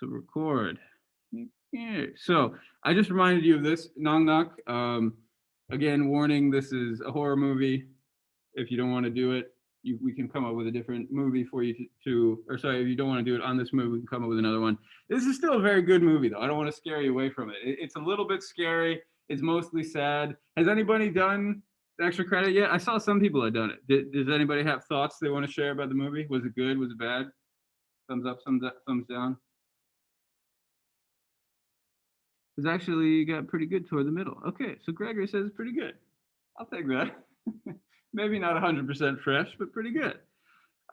So record. Okay. So I just reminded you of this, Nong Nok. Again, warning, this is a horror movie. If you don't want to do it, we can come up with a different movie for you or sorry, if you don't want to do it on this movie, we can come up with another one. This is still a very good movie, though. I don't want to scare you away from it. It's a little bit scary. It's mostly sad. Has anybody done the extra credit yet? I saw some people had done it. Does anybody have thoughts they want to share about the movie? Was it good? Was it bad? Thumbs up, thumbs down. It's actually got pretty good toward the middle. Okay, so Gregory says it's pretty good. I'll take that. Maybe not 100% fresh, but pretty good.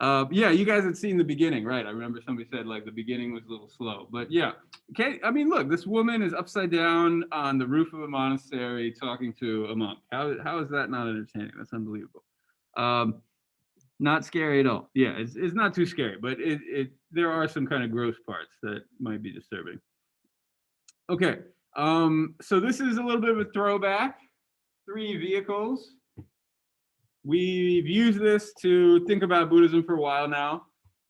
Yeah, you guys had seen the beginning, right? I remember somebody said like the beginning was a little slow, but yeah. Okay, I mean, look, this woman is upside down on the roof of a monastery talking to a monk. How is that not entertaining? That's unbelievable. Not scary at all. Yeah, it's not too scary, but there are some kind of gross parts that might be disturbing. Okay, so this is a little bit of a throwback. 3 vehicles. We've used this to think about Buddhism for a while now,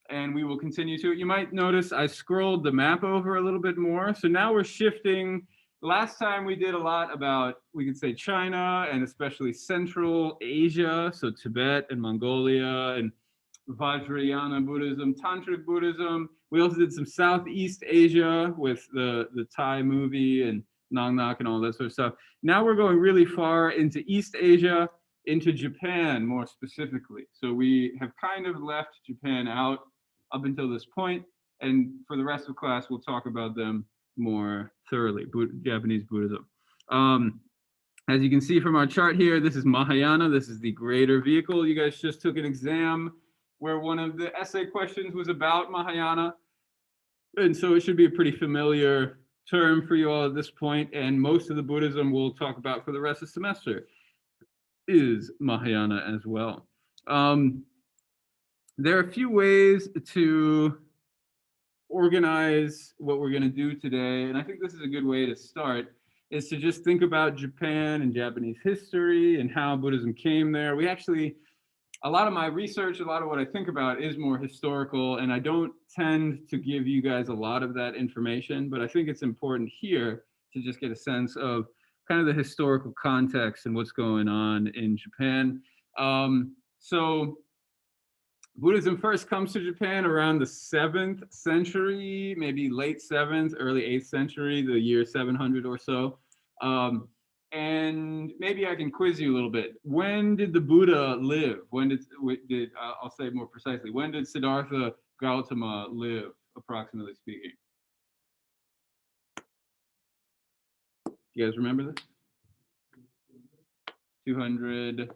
and we will continue to. You might notice I scrolled the map over a little bit more. So now we're shifting. Last time we did a lot about, we could say, China and especially Central Asia, so Tibet and Mongolia and Vajrayana Buddhism, Tantric Buddhism. We also did some Southeast Asia with the Thai movie and Nong Nok and all that sort of stuff. Now we're going really far into East Asia, into Japan more specifically. So we have kind of left Japan out up until this point, and for the rest of the class, we'll talk about them more thoroughly, Japanese Buddhism. As you can see from our chart here, this is Mahayana. This is the greater vehicle. You guys just took an exam where one of the essay questions was about Mahayana. And so it should be a pretty familiar term for you all at this point. And most of the Buddhism we'll talk about for the rest of the semester is Mahayana as well. There are a few ways to organize what we're going to do today. And I think this is a good way to start, is to just think about Japan and Japanese history and how Buddhism came there. A lot of my research, a lot of what I think about is more historical, and I don't tend to give you guys a lot of that information, but I think it's important here to just get a sense of kind of the historical context and what's going on in Japan. So Buddhism first comes to Japan around the 7th century, maybe late 7th, early 8th century, the year 700 or so. And maybe I can quiz you a little bit. When did the Buddha live? I'll say more precisely, when did Siddhartha Gautama live, approximately speaking? You guys remember this? 200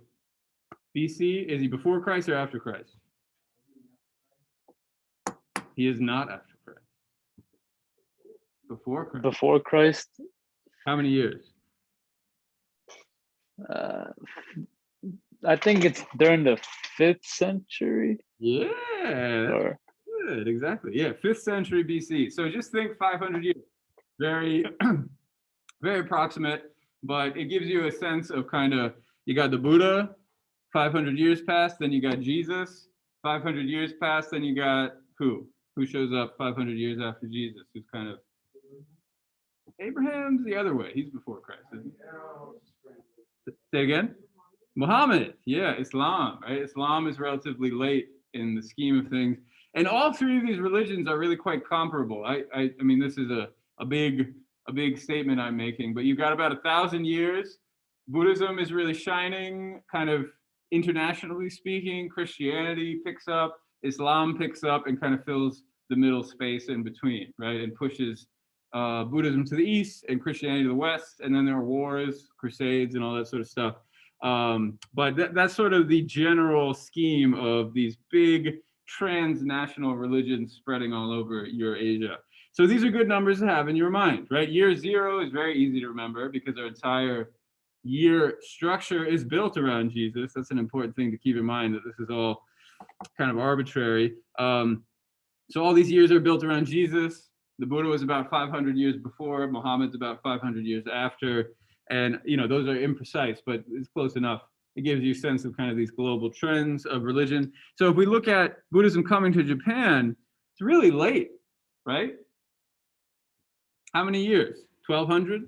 BC. Is he before Christ or after Christ? He is not after Christ. Before Christ. Before Christ. How many years? I think it's during the 5th century. Yeah, good, exactly. Yeah, 5th century BC. So just think 500 years. Very, very approximate, but it gives you a sense of kind of, you got the Buddha, 500 years passed, then you got Jesus, 500 years passed, then you got who? Who shows up 500 years after Jesus? Who's kind of, Abraham's the other way. He's before Christ, isn't he? Say again? Muhammad. Yeah, Islam, right? Islam is relatively late in the scheme of things. And all 3 of these religions are really quite comparable. I mean, this is a big statement I'm making, but you've got about 1,000 years. Buddhism is really shining, kind of internationally speaking. Christianity picks up, Islam picks up, and kind of fills the middle space in between, right? And pushes Buddhism to the east and Christianity to the west, and then there are wars, crusades, and all that sort of stuff. But that's sort of the general scheme of these big transnational religions spreading all over Eurasia. So these are good numbers to have in your mind, right? Year 0 is very easy to remember because our entire year structure is built around Jesus. That's an important thing to keep in mind, that this is all kind of arbitrary. So all these years are built around Jesus. The Buddha was about 500 years before, Muhammad's about 500 years after. And, those are imprecise, but it's close enough. It gives you a sense of kind of these global trends of religion. So if we look at Buddhism coming to Japan, it's really late, right? How many years? 1200?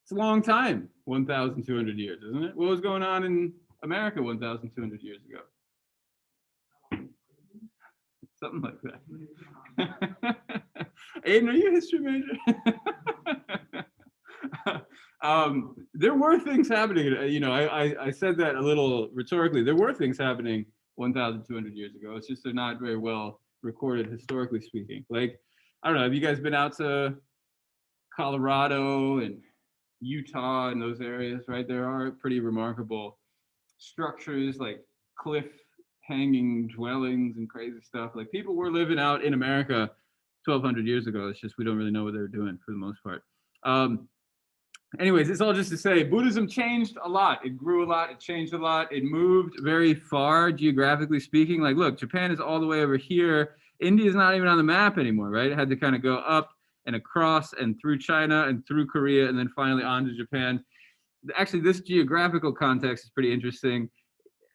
It's a long time. 1,200 years, isn't it? What was going on in America 1,200 years ago? Something like that. Aiden, are you a history major? There were things happening. You know, I said that a little rhetorically. There were things happening 1,200 years ago. It's just they're not very well recorded historically speaking. Like, I don't know. Have you guys been out to Colorado and Utah and those areas? Right, there are pretty remarkable structures like cliff hanging dwellings and crazy stuff. Like people were living out in America 1,200 years ago. It's just we don't really know what they were doing for the most part. Anyways, it's all just to say Buddhism changed a lot. It grew a lot. It changed a lot. It moved very far geographically speaking. Like, look, Japan is all the way over here. India is not even on the map anymore, right? It had to kind of go up and across and through China and through Korea and then finally on to Japan. Actually, this geographical context is pretty interesting.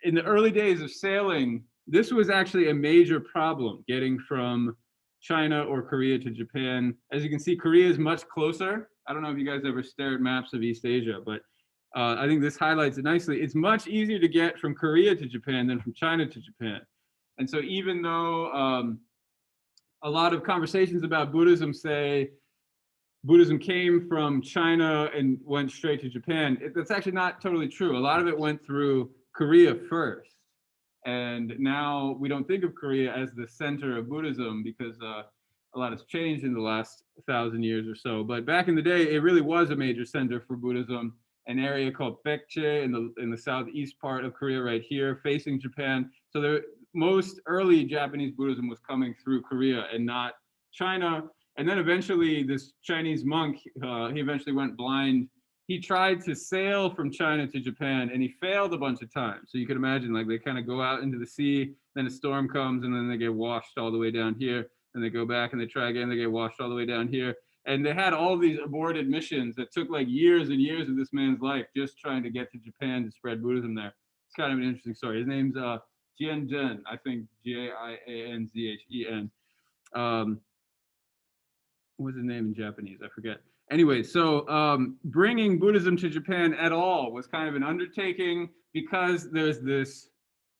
In the early days of sailing, this was actually a major problem, getting from China or Korea to Japan. As you can see, Korea is much closer. I don't know if you guys ever stare at maps of East Asia, but I think this highlights it nicely. It's much easier to get from Korea to Japan than from China to Japan. And so even though a lot of conversations about Buddhism say Buddhism came from China and went straight to Japan, that's actually not totally true. A lot of it went through Korea first. And now we don't think of Korea as the center of Buddhism because a lot has changed in the last 1,000 years or so. But back in the day, it really was a major center for Buddhism, an area called Baekje in the southeast part of Korea right here, facing Japan. So most early Japanese Buddhism was coming through Korea and not China. And then eventually this Chinese monk, he eventually went blind. He tried to sail from China to Japan and he failed a bunch of times. So you can imagine, like, they kind of go out into the sea, then a storm comes and then they get washed all the way down here. And they go back and they try again, they get washed all the way down here. And they had all these aborted missions that took like years and years of this man's life just trying to get to Japan to spread Buddhism there. It's kind of an interesting story. His name's Jianzhen, I think Jianzhen. What's his name in Japanese? I forget. Anyway, so bringing Buddhism to Japan at all was kind of an undertaking because there's this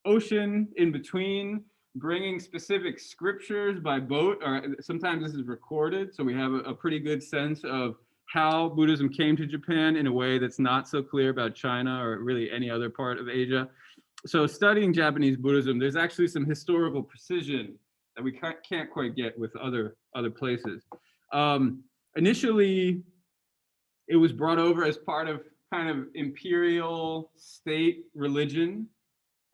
ocean in between. Bringing specific scriptures by boat, or sometimes this is recorded, so we have a pretty good sense of how Buddhism came to Japan in a way that's not so clear about China or really any other part of Asia. So studying Japanese Buddhism, there's actually some historical precision that we can't quite get with other places. Initially, it was brought over as part of kind of imperial state religion.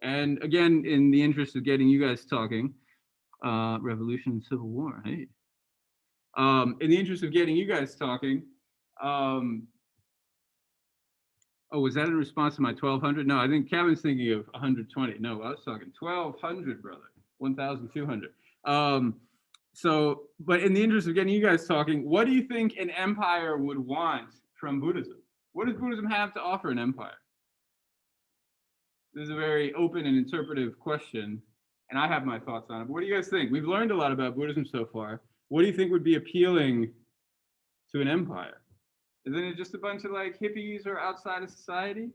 And again, in the interest of getting you guys talking, Revolution and Civil War, hey. In the interest of getting you guys talking, oh, was that in response to my 1,200? No, I think Kevin's thinking of 120. No, I was talking 1,200, brother, 1,200. So, but in the interest of getting you guys talking, what do you think an empire would want from Buddhism? What does Buddhism have to offer an empire? This is a very open and interpretive question, and I have my thoughts on it. But what do you guys think? We've learned a lot about Buddhism so far. What do you think would be appealing to an empire? Isn't it just a bunch of like hippies or outside of society?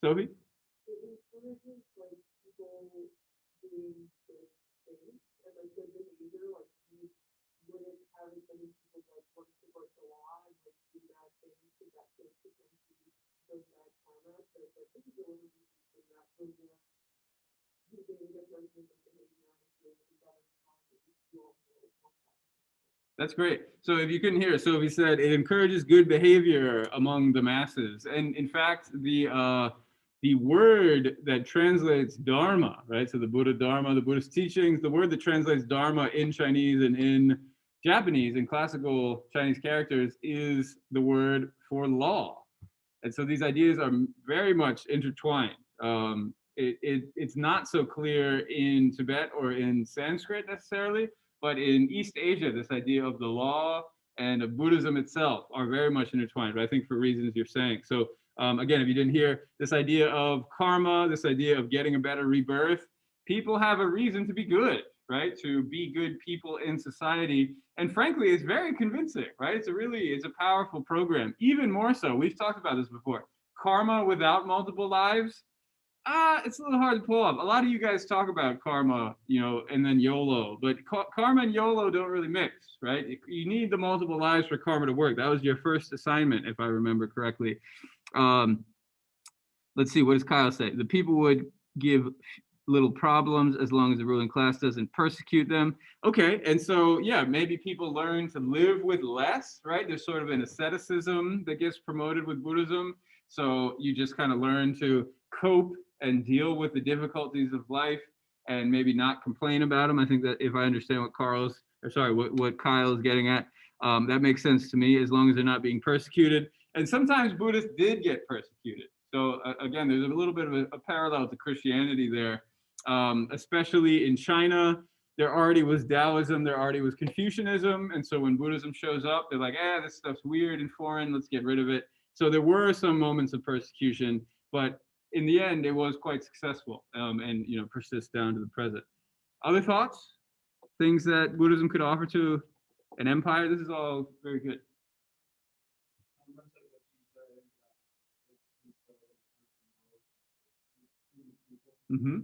Sophie? It encourages like people doing good things and like good behavior. Like you wouldn't have as many people like work to break the law and like do bad things because that could potentially bring bad karma. So it's like this is a religious system that rewards you being a good person and behavior and if you're with the better time, you also want that. That's great. So if you couldn't hear, Sophie said it encourages good behavior among the masses. And in fact, the word that translates Dharma, right? So the Buddha Dharma, the Buddhist teachings, the word that translates Dharma in Chinese and in Japanese, in classical Chinese characters, is the word for law. And so these ideas are very much intertwined. It's not so clear in Tibet or in Sanskrit necessarily, but in East Asia, this idea of the law and of Buddhism itself are very much intertwined, but I think for reasons you're saying. So again, if you didn't hear, this idea of karma, this idea of getting a better rebirth, people have a reason to be good, right? To be good people in society. And frankly, it's very convincing, right? It's a powerful program. Even more so, we've talked about this before. Karma without multiple lives, it's a little hard to pull off. A lot of you guys talk about karma, and then YOLO, but karma and YOLO don't really mix, right? You need the multiple lives for karma to work. That was your first assignment, if I remember correctly. Let's see, what does Kyle say? The people would give little problems as long as the ruling class doesn't persecute them. Okay, and so yeah, maybe people learn to live with less, right? There's sort of an asceticism that gets promoted with Buddhism. So you just kind of learn to cope and deal with the difficulties of life and maybe not complain about them. I think that if I understand what what Kyle is getting at, that makes sense to me, as long as they're not being persecuted. And sometimes Buddhists did get persecuted. So again, there's a little bit of a parallel to Christianity there, especially in China. There already was Taoism, there already was Confucianism. And so when Buddhism shows up, they're like, this stuff's weird and foreign, let's get rid of it. So there were some moments of persecution, but in the end, it was quite successful, and persists down to the present. Other thoughts? Things that Buddhism could offer to an empire? This is all very good. Mm-hmm.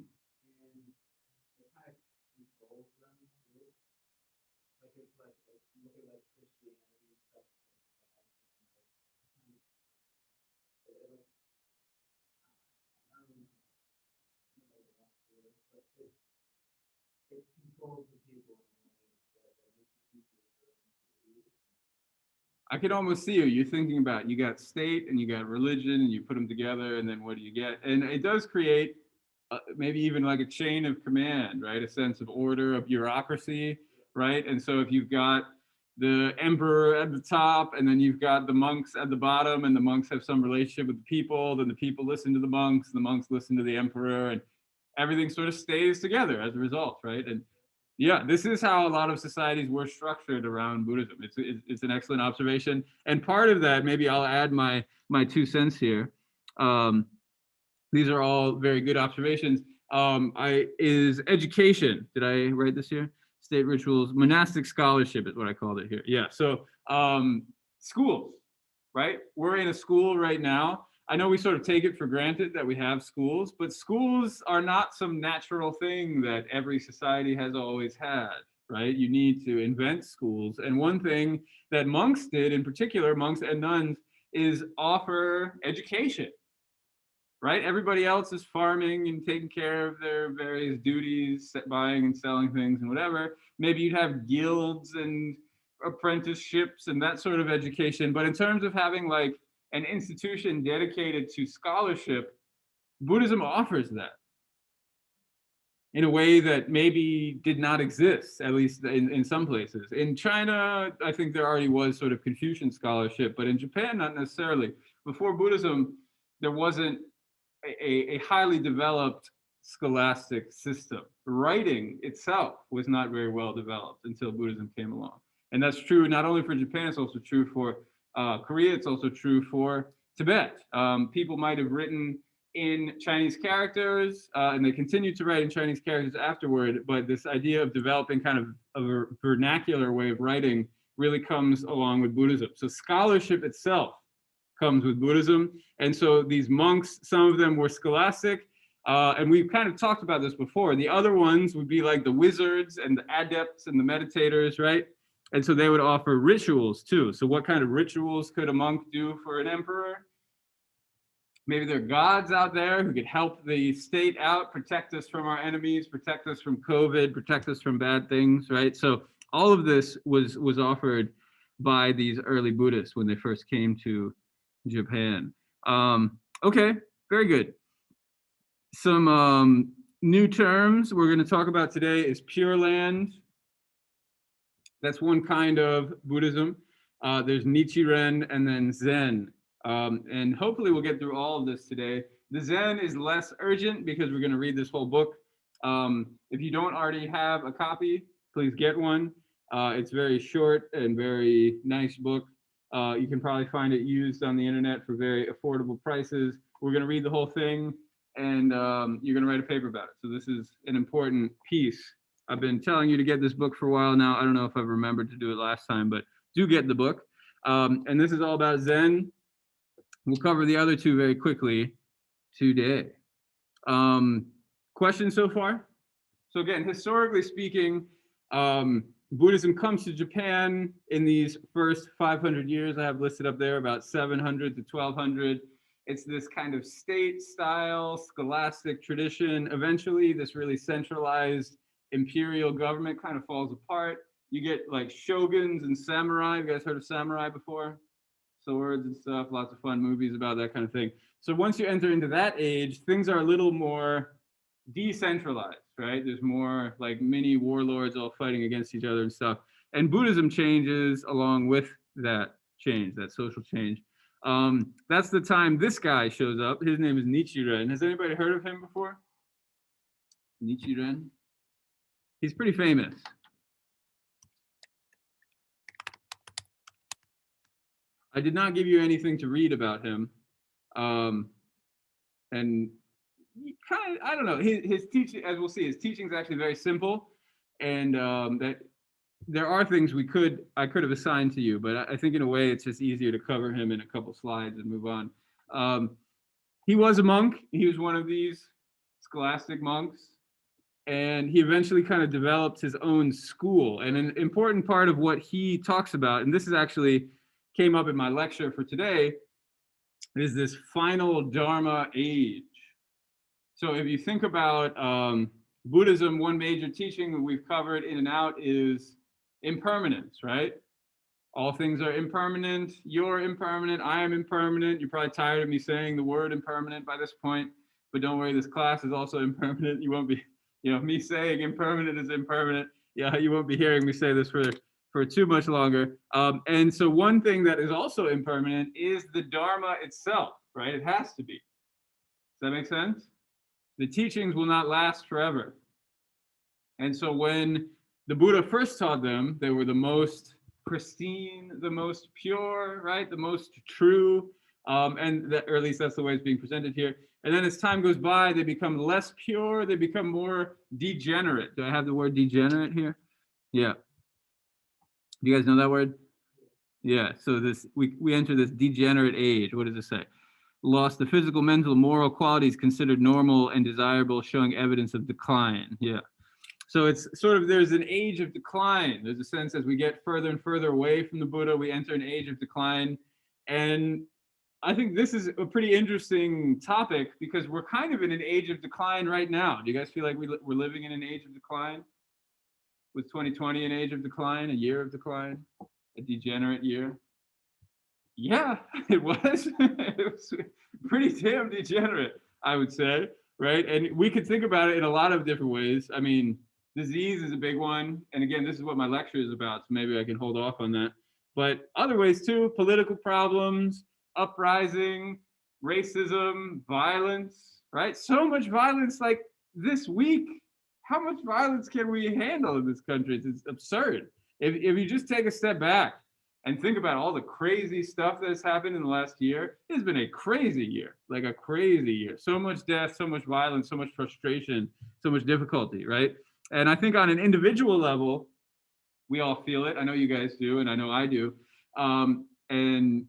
I could almost see you're thinking about, you got state and you got religion and you put them together, and then what do you get? And it does create maybe even like a chain of command, right? A sense of order, of bureaucracy, right? And so if you've got the emperor at the top, and then you've got the monks at the bottom, and the monks have some relationship with the people, then the people listen to the monks listen to the emperor, and everything sort of stays together as a result, right? And yeah, this is how a lot of societies were structured around Buddhism. It's an excellent observation, and part of that, maybe I'll add my 2 cents here. These are all very good observations. Is education? Did I write this here? State rituals, monastic scholarship is what I called it here. Yeah. So schools, right? We're in a school right now. I know we sort of take it for granted that we have schools, but schools are not some natural thing that every society has always had, right? You need to invent schools. And one thing that monks did, in particular, monks and nuns, is offer education, right? Everybody else is farming and taking care of their various duties, buying and selling things and whatever. Maybe you'd have guilds and apprenticeships and that sort of education. But in terms of having like an institution dedicated to scholarship, Buddhism offers that in a way that maybe did not exist, at least in some places. In China, I think there already was sort of Confucian scholarship, but in Japan, not necessarily. Before Buddhism, there wasn't a highly developed scholastic system. Writing itself was not very well developed until Buddhism came along. And that's true not only for Japan, it's also true for Korea, it's also true for Tibet. People might have written in Chinese characters, and they continued to write in Chinese characters afterward, but this idea of developing kind of a vernacular way of writing really comes along with Buddhism. So scholarship itself comes with Buddhism. And so these monks, some of them were scholastic, and we've kind of talked about this before. The other ones would be like the wizards and the adepts and the meditators, right? And so they would offer rituals too. So what kind of rituals could a monk do for an emperor? Maybe there are gods out there who could help the state out, protect us from our enemies, protect us from COVID, protect us from bad things, right? So all of this was offered by these early Buddhists when they first came to Japan. Okay, very good. Some new terms we're going to talk about today is Pure Land. That's one kind of Buddhism. There's Nichiren and then Zen. And hopefully we'll get through all of this today. The Zen is less urgent because we're going to read this whole book. If you don't already have a copy, please get one. It's very short and very nice book. You can probably find it used on the internet for very affordable prices. We're going to read the whole thing, and you're going to write a paper about it. So this is an important piece I've been telling you to get this book for a while now. I don't know if I've remembered to do it last time, but do get the book. And this is all about Zen. We'll cover the other two very quickly today. Questions so far? So again, historically speaking, Buddhism comes to Japan in these first 500 years. I have listed up there about 700 to 1200. It's this kind of state style, scholastic tradition. Eventually, this really centralized imperial government kind of falls apart. You get like shoguns and samurai. You guys heard of samurai before? Swords and stuff, lots of fun movies about that kind of thing. So once you enter into that age, things are a little more decentralized, right? There's more like mini warlords all fighting against each other and stuff. And Buddhism changes along with that change, that social change. That's the time this guy shows up. His name is Nichiren. Has anybody heard of him before? Nichiren? He's pretty famous. I did not give you anything to read about him. And he kind of, I don't know, his teaching, as we'll see, his teaching is actually very simple. And that there are things I could have assigned to you, but I think in a way it's just easier to cover him in a couple slides and move on. He was a monk. He was one of these scholastic monks. And he eventually kind of developed his own school. And an important part of what he talks about, and this is actually came up in my lecture for today, is this final Dharma age. So if you think about Buddhism, one major teaching that we've covered in and out is impermanence, right? All things are impermanent. You're impermanent. I am impermanent. You're probably tired of me saying the word impermanent by this point, but don't worry, this class is also impermanent. You won't be, me saying impermanent is impermanent. Yeah, you won't be hearing me say this for too much longer. And so one thing that is also impermanent is the Dharma itself, right? It has to be. Does that make sense? The teachings will not last forever. And so when the Buddha first taught them, they were the most pristine, the most pure, right? The most true. Or at least that's the way it's being presented here. And then as time goes by, they become less pure. They become more degenerate. Do I have the word degenerate here? Yeah. Do you guys know that word? Yeah. So we enter this degenerate age. What does it say? Lost the physical, mental, moral qualities considered normal and desirable, showing evidence of decline. Yeah. So it's sort of, there's an age of decline. There's a sense as we get further and further away from the Buddha, we enter an age of decline. And I think this is a pretty interesting topic because we're kind of in an age of decline right now. Do you guys feel like we're living in an age of decline? Was 2020 an age of decline, a year of decline, a degenerate year? Yeah, it was. It was pretty damn degenerate, I would say, right? And we could think about it in a lot of different ways. I mean, disease is a big one. And again, this is what my lecture is about, so maybe I can hold off on that. But other ways too, political problems, uprising, racism, violence, right? So much violence like this week. How much violence can we handle in this country? It's absurd. If you just take a step back and think about all the crazy stuff that has happened in the last year, it's been a crazy year, like a crazy year. So much death, so much violence, so much frustration, so much difficulty, right? And I think on an individual level, we all feel it. I know you guys do, and I know I do. And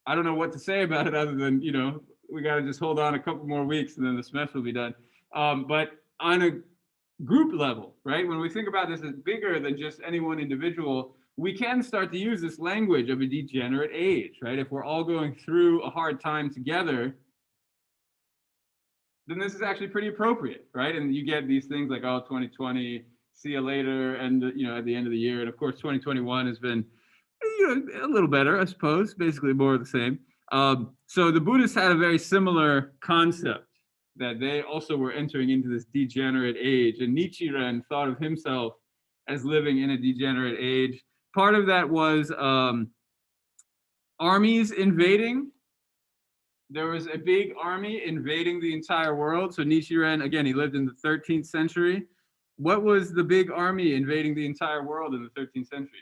I don't know what to say about it other than, we got to just hold on a couple more weeks and then the semester will be done. But on a group level, right? When we think about this as bigger than just any one individual, we can start to use this language of a degenerate age, right? If we're all going through a hard time together, then this is actually pretty appropriate, right? And you get these things like, 2020, see you later, and at the end of the year. And of course, 2021 has been, a little better, I suppose, basically more of the same. So the Buddhists had a very similar concept that they also were entering into this degenerate age. And Nichiren thought of himself as living in a degenerate age. Part of that was armies invading. There was a big army invading the entire world. So Nichiren, again, he lived in the 13th century. What was the big army invading the entire world in the 13th century?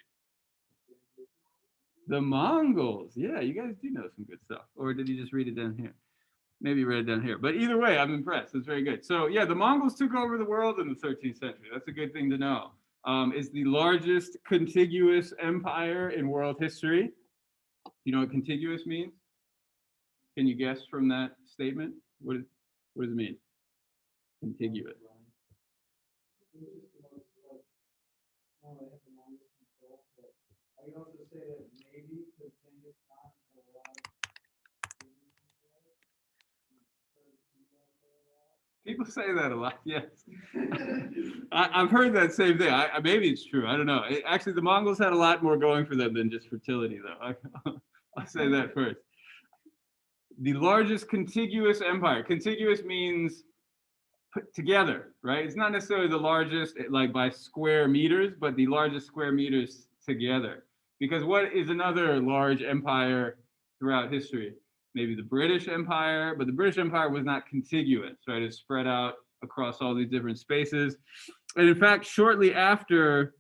The Mongols. Yeah, you guys do know some good stuff. Or did you just read it down here? maybe read it down here. But either way, I'm impressed. It's very good. So yeah, the Mongols took over the world in the 13th century. That's a good thing to know. It's the largest contiguous empire in world history. You know what contiguous means? Can you guess from that statement? What does it mean? Contiguous. I can also say that maybe because Genghis Khan had a lot of People say that a lot, yes. I've heard that same thing. Maybe it's true. I don't know. Actually, the Mongols had a lot more going for them than just fertility, though. I'll say that first. The largest contiguous empire. Contiguous means put together, right? It's not necessarily the largest, like by square meters, but the largest square meters together. Because what is another large empire throughout history? Maybe the British Empire, but the British Empire was not contiguous, right? It's spread out across all these different spaces. And in fact, shortly after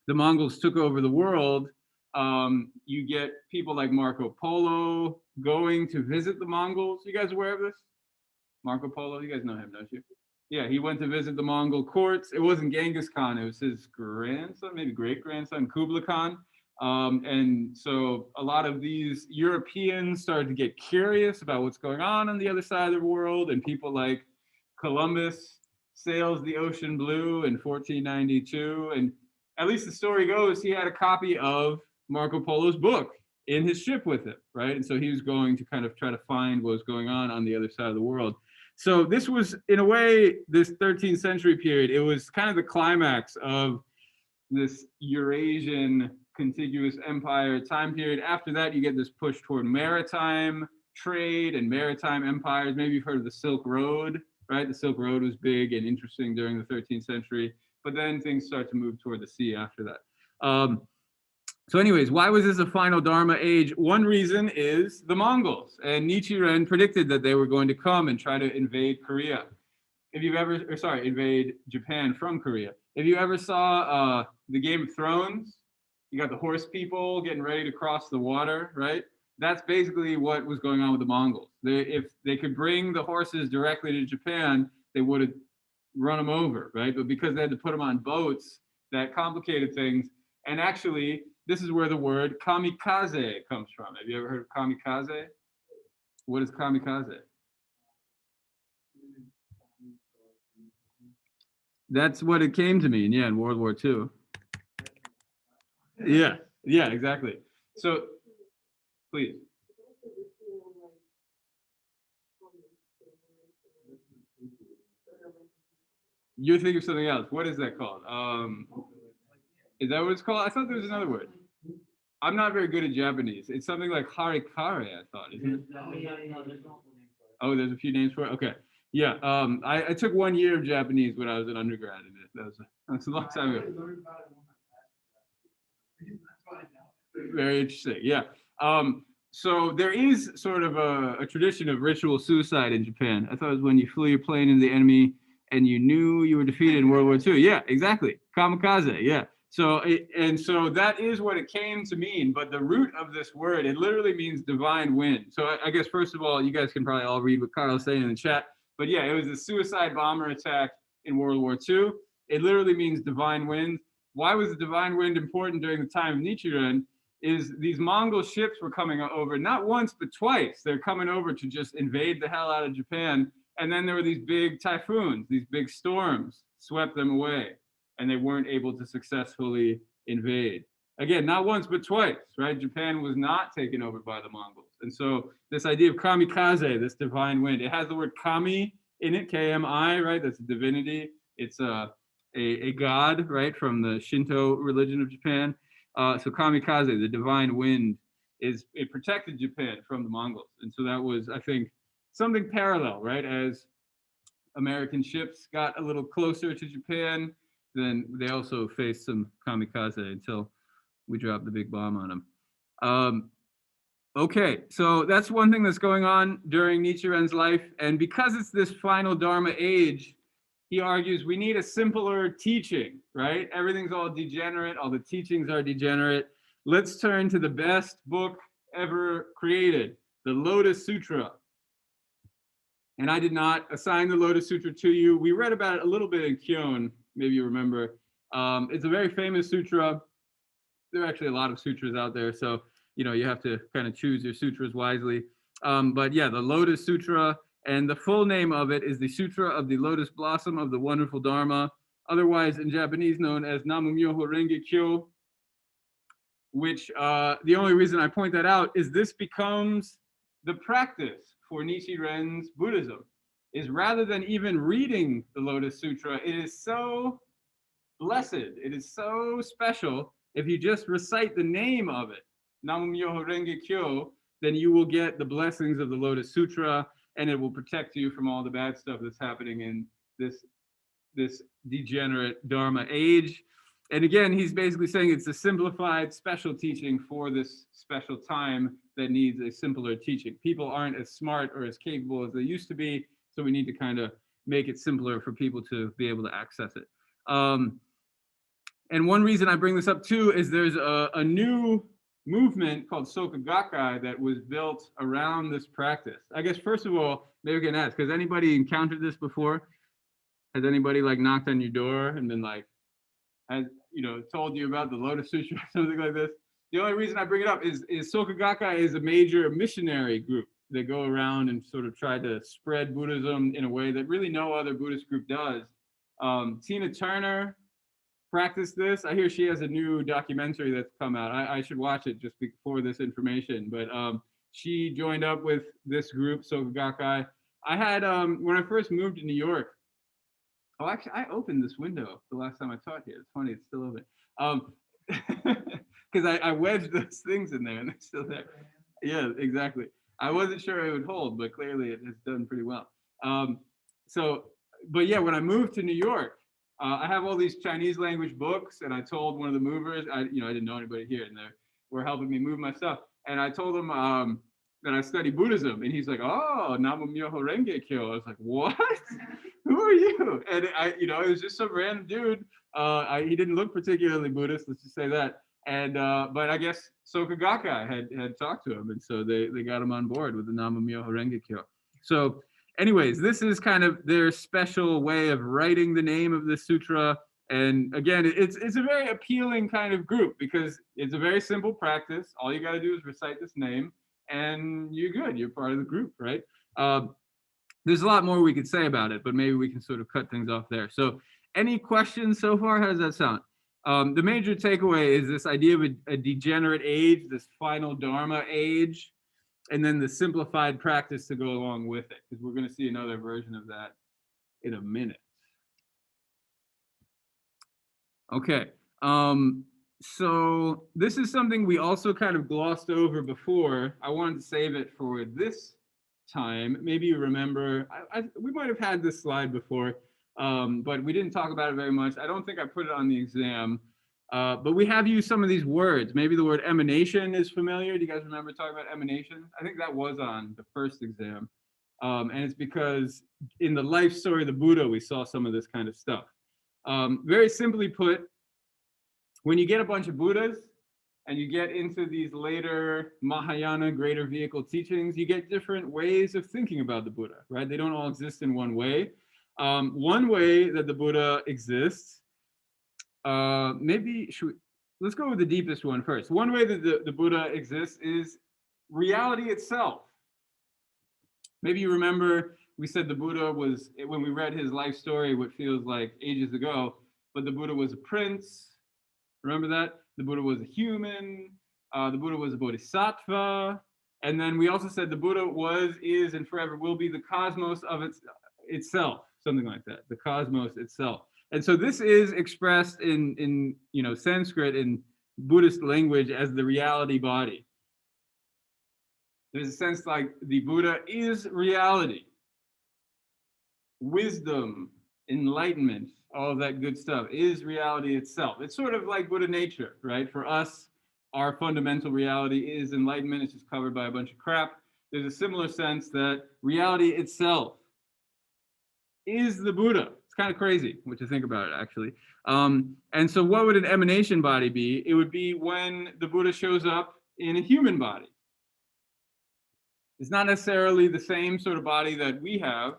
the Mongols took over the world, you get people like Marco Polo going to visit the Mongols. You guys aware of this? Marco Polo, you guys know him, don't you? Yeah, he went to visit the Mongol courts. It wasn't Genghis Khan, it was his grandson, maybe great grandson, Kublai Khan. And so a lot of these Europeans started to get curious about what's going on the other side of the world, and people like Columbus sails the ocean blue in 1492. And at least the story goes, he had a copy of Marco Polo's book in his ship with him, right? And so he was going to kind of try to find what was going on the other side of the world. So this was, in a way, this 13th century period, it was kind of the climax of this Eurasian contiguous empire time period. After that, you get this push toward maritime trade and maritime empires. Maybe you've heard of the Silk Road, right? The Silk Road was big and interesting during the 13th century, but then things start to move toward the sea after that. So anyways, why was this a final Dharma age? One reason is the Mongols, and Nichiren predicted that they were going to come and try to invade Korea. If you've ever, invade Japan from Korea. If you ever saw the Game of Thrones, you got the horse people getting ready to cross the water, right? That's basically what was going on with the Mongols. If they could bring the horses directly to Japan, they would have run them over, right? But because they had to put them on boats, that complicated things. And actually, this is where the word kamikaze comes from. Have you ever heard of kamikaze? What is kamikaze? That's what it came to mean, yeah, in World War II. Yeah, exactly. So, please. You're thinking of something else. What is that called? Is that what it's called? I thought there was another word. I'm not very good at Japanese. It's something like harikare, I thought, isn't it? Oh, there's a few names for it? Okay. Yeah, I took 1 year of Japanese when I was an undergrad in it. That's a long time ago. Very interesting, yeah. So there is sort of a tradition of ritual suicide in Japan. I thought it was when you flew your plane into the enemy and you knew you were defeated in World War II. Yeah, exactly. Kamikaze, yeah. So that is what it came to mean, but the root of this word, it literally means divine wind. So I guess, first of all, you guys can probably all read what Carl's saying in the chat, but yeah, it was a suicide bomber attack in World War II. It literally means divine wind. Why was the divine wind important during the time of Nichiren? Is these Mongol ships were coming over, not once, but twice. They're coming over to just invade the hell out of Japan. And then there were these big typhoons, these big storms swept them away, and they weren't able to successfully invade. Again, not once, but twice, right? Japan was not taken over by the Mongols. And so this idea of kamikaze, this divine wind, it has the word kami in it, K-M-I, right? That's a divinity. It's a god, right, from the Shinto religion of Japan. So kamikaze, the divine wind, it protected Japan from the Mongols. And so that was, I think, something parallel, right? As American ships got a little closer to Japan, then they also faced some kamikaze until we dropped the big bomb on them. Okay, so that's one thing that's going on during Nichiren's life. And because it's this final Dharma age, he argues we need a simpler teaching, right? Everything's all degenerate. All the teachings are degenerate. Let's turn to the best book ever created, the Lotus Sutra. And I did not assign the Lotus Sutra to you. We read about it a little bit in Kyon, maybe you remember. It's a very famous sutra. There are actually a lot of sutras out there, so you have to kind of choose your sutras wisely. But yeah, the Lotus Sutra, and the full name of it is the Sutra of the Lotus Blossom of the Wonderful Dharma, otherwise in Japanese known as Namu-myoho Renge Kyo, which the only reason I point that out is this becomes the practice for Nichiren's Buddhism, is rather than even reading the Lotus Sutra, it is so blessed, it is so special. If you just recite the name of it, Namu-myoho Renge Kyo, then you will get the blessings of the Lotus Sutra, and it will protect you from all the bad stuff that's happening in this degenerate Dharma age. And again, he's basically saying it's a simplified special teaching for this special time that needs a simpler teaching. People aren't as smart or as capable as they used to be, so we need to kind of make it simpler for people to be able to access it. And one reason I bring this up too is there's a new movement called Soka Gakkai that was built around this practice. I guess first of all, maybe we can ask, has anybody encountered this before? Has anybody like knocked on your door and been like, has told you about the Lotus Sutra or something like this? The only reason I bring it up is Soka Gakkai is a major missionary group. They go around and sort of try to spread Buddhism in a way that really no other Buddhist group does. Tina Turner practiced this. I hear she has a new documentary that's come out. I should watch it just before this information. But she joined up with this group, Soka Gakkai. I had, when I first moved to New York, oh, actually, I opened this window the last time I taught here. It's funny, it's still open. Because I wedged those things in there and they're still there. Yeah, exactly. I wasn't sure it would hold, but clearly it has done pretty well. But yeah, when I moved to New York, I have all these Chinese language books, and I told one of the movers, I didn't know anybody here, and they were helping me move my stuff. And I told him that I study Buddhism, and he's like, "Oh, Namu-myoho Renge Kyo." I was like, "What? Who are you?" And it was just some random dude. He didn't look particularly Buddhist, let's just say that. And but I guess Soka Gakkai had talked to him, and so they got him on board with the Namu-myoho Renge Kyo. So anyways, this is kind of their special way of writing the name of the sutra. And again, it's a very appealing kind of group because it's a very simple practice. All you got to do is recite this name and you're good. You're part of the group, right? There's a lot more we could say about it, but maybe we can sort of cut things off there. So any questions so far? How does that sound? The major takeaway is this idea of a degenerate age, this final Dharma age, and then the simplified practice to go along with it, because we're going to see another version of that in a minute. Okay, so this is something we also kind of glossed over before. I wanted to save it for this time. Maybe you remember, we might have had this slide before, but we didn't talk about it very much. I don't think I put it on the exam, but we have used some of these words. Maybe the word emanation is familiar. Do you guys remember talking about emanation? I think that was on the first exam. And it's because in the life story of the Buddha, we saw some of this kind of stuff. Very simply put, when you get a bunch of Buddhas and you get into these later Mahayana greater vehicle teachings, you get different ways of thinking about the Buddha, right? They don't all exist in one way. One way that the Buddha exists, let's go with the deepest one first. One way that the Buddha exists is reality itself. Maybe you remember we said the Buddha was, when we read his life story, what feels like ages ago, but the Buddha was a prince. Remember that? The Buddha was a human. The Buddha was a bodhisattva. And then we also said the Buddha was, is, and forever will be the cosmos of itself, something like that, the cosmos itself. And so this is expressed in Sanskrit, in Buddhist language, as the reality body. There's a sense like the Buddha is reality. Wisdom, enlightenment, all of that good stuff is reality itself. It's sort of like Buddha nature, right? For us, our fundamental reality is enlightenment. It's just covered by a bunch of crap. There's a similar sense that reality itself is the Buddha. It's kind of crazy what you think about it, actually. And so what would an emanation body be? It would be when the Buddha shows up in a human body. It's not necessarily the same sort of body that we have.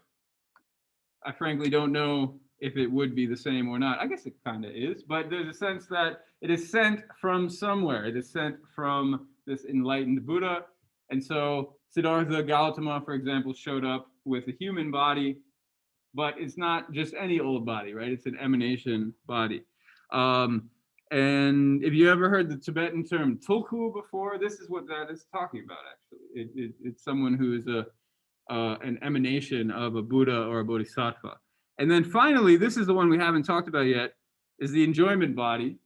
I frankly don't know if it would be the same or not. I guess it kind of is, but there's a sense that it is sent from somewhere. It is sent from this enlightened Buddha. And so Siddhartha Gautama, for example, showed up with a human body, but it's not just any old body, right? It's an emanation body. And if you ever heard the Tibetan term tulku before, this is what that is talking about, actually. It's someone who is an emanation of a Buddha or a Bodhisattva. And then finally, this is the one we haven't talked about yet, is the enjoyment body.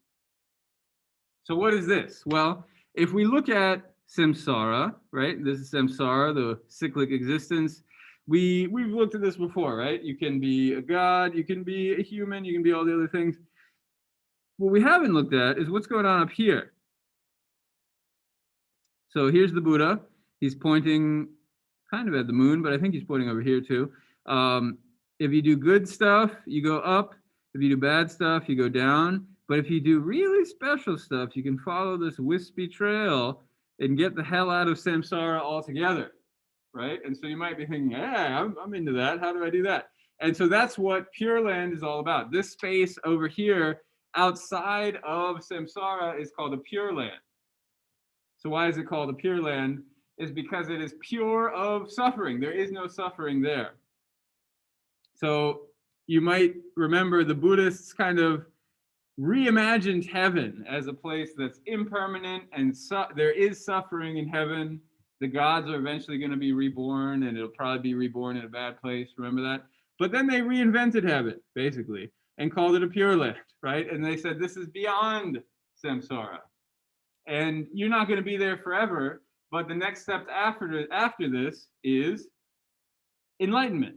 So what is this? Well, if we look at samsara, right? This is samsara, the cyclic existence. We've looked at this before, right? You can be a god, you can be a human, you can be all the other things. What we haven't looked at is what's going on up here. So here's the Buddha. He's pointing kind of at the moon, but I think he's pointing over here too. If you do good stuff, you go up. If you do bad stuff, you go down. But if you do really special stuff, you can follow this wispy trail and get the hell out of samsara altogether, right? And so you might be thinking, yeah, I'm into that. How do I do that? And so that's what Pure Land is all about. This space over here outside of samsara is called a Pure Land. So why is it called a Pure Land? Is because it is pure of suffering. There is no suffering there. So you might remember the Buddhists kind of reimagined heaven as a place that's impermanent, and there is suffering in heaven. The gods are eventually going to be reborn, and it'll probably be reborn in a bad place. Remember that? But then they reinvented heaven, basically, and called it a Pure Land, right? And they said, this is beyond samsara. And you're not going to be there forever, but the next step after this is enlightenment,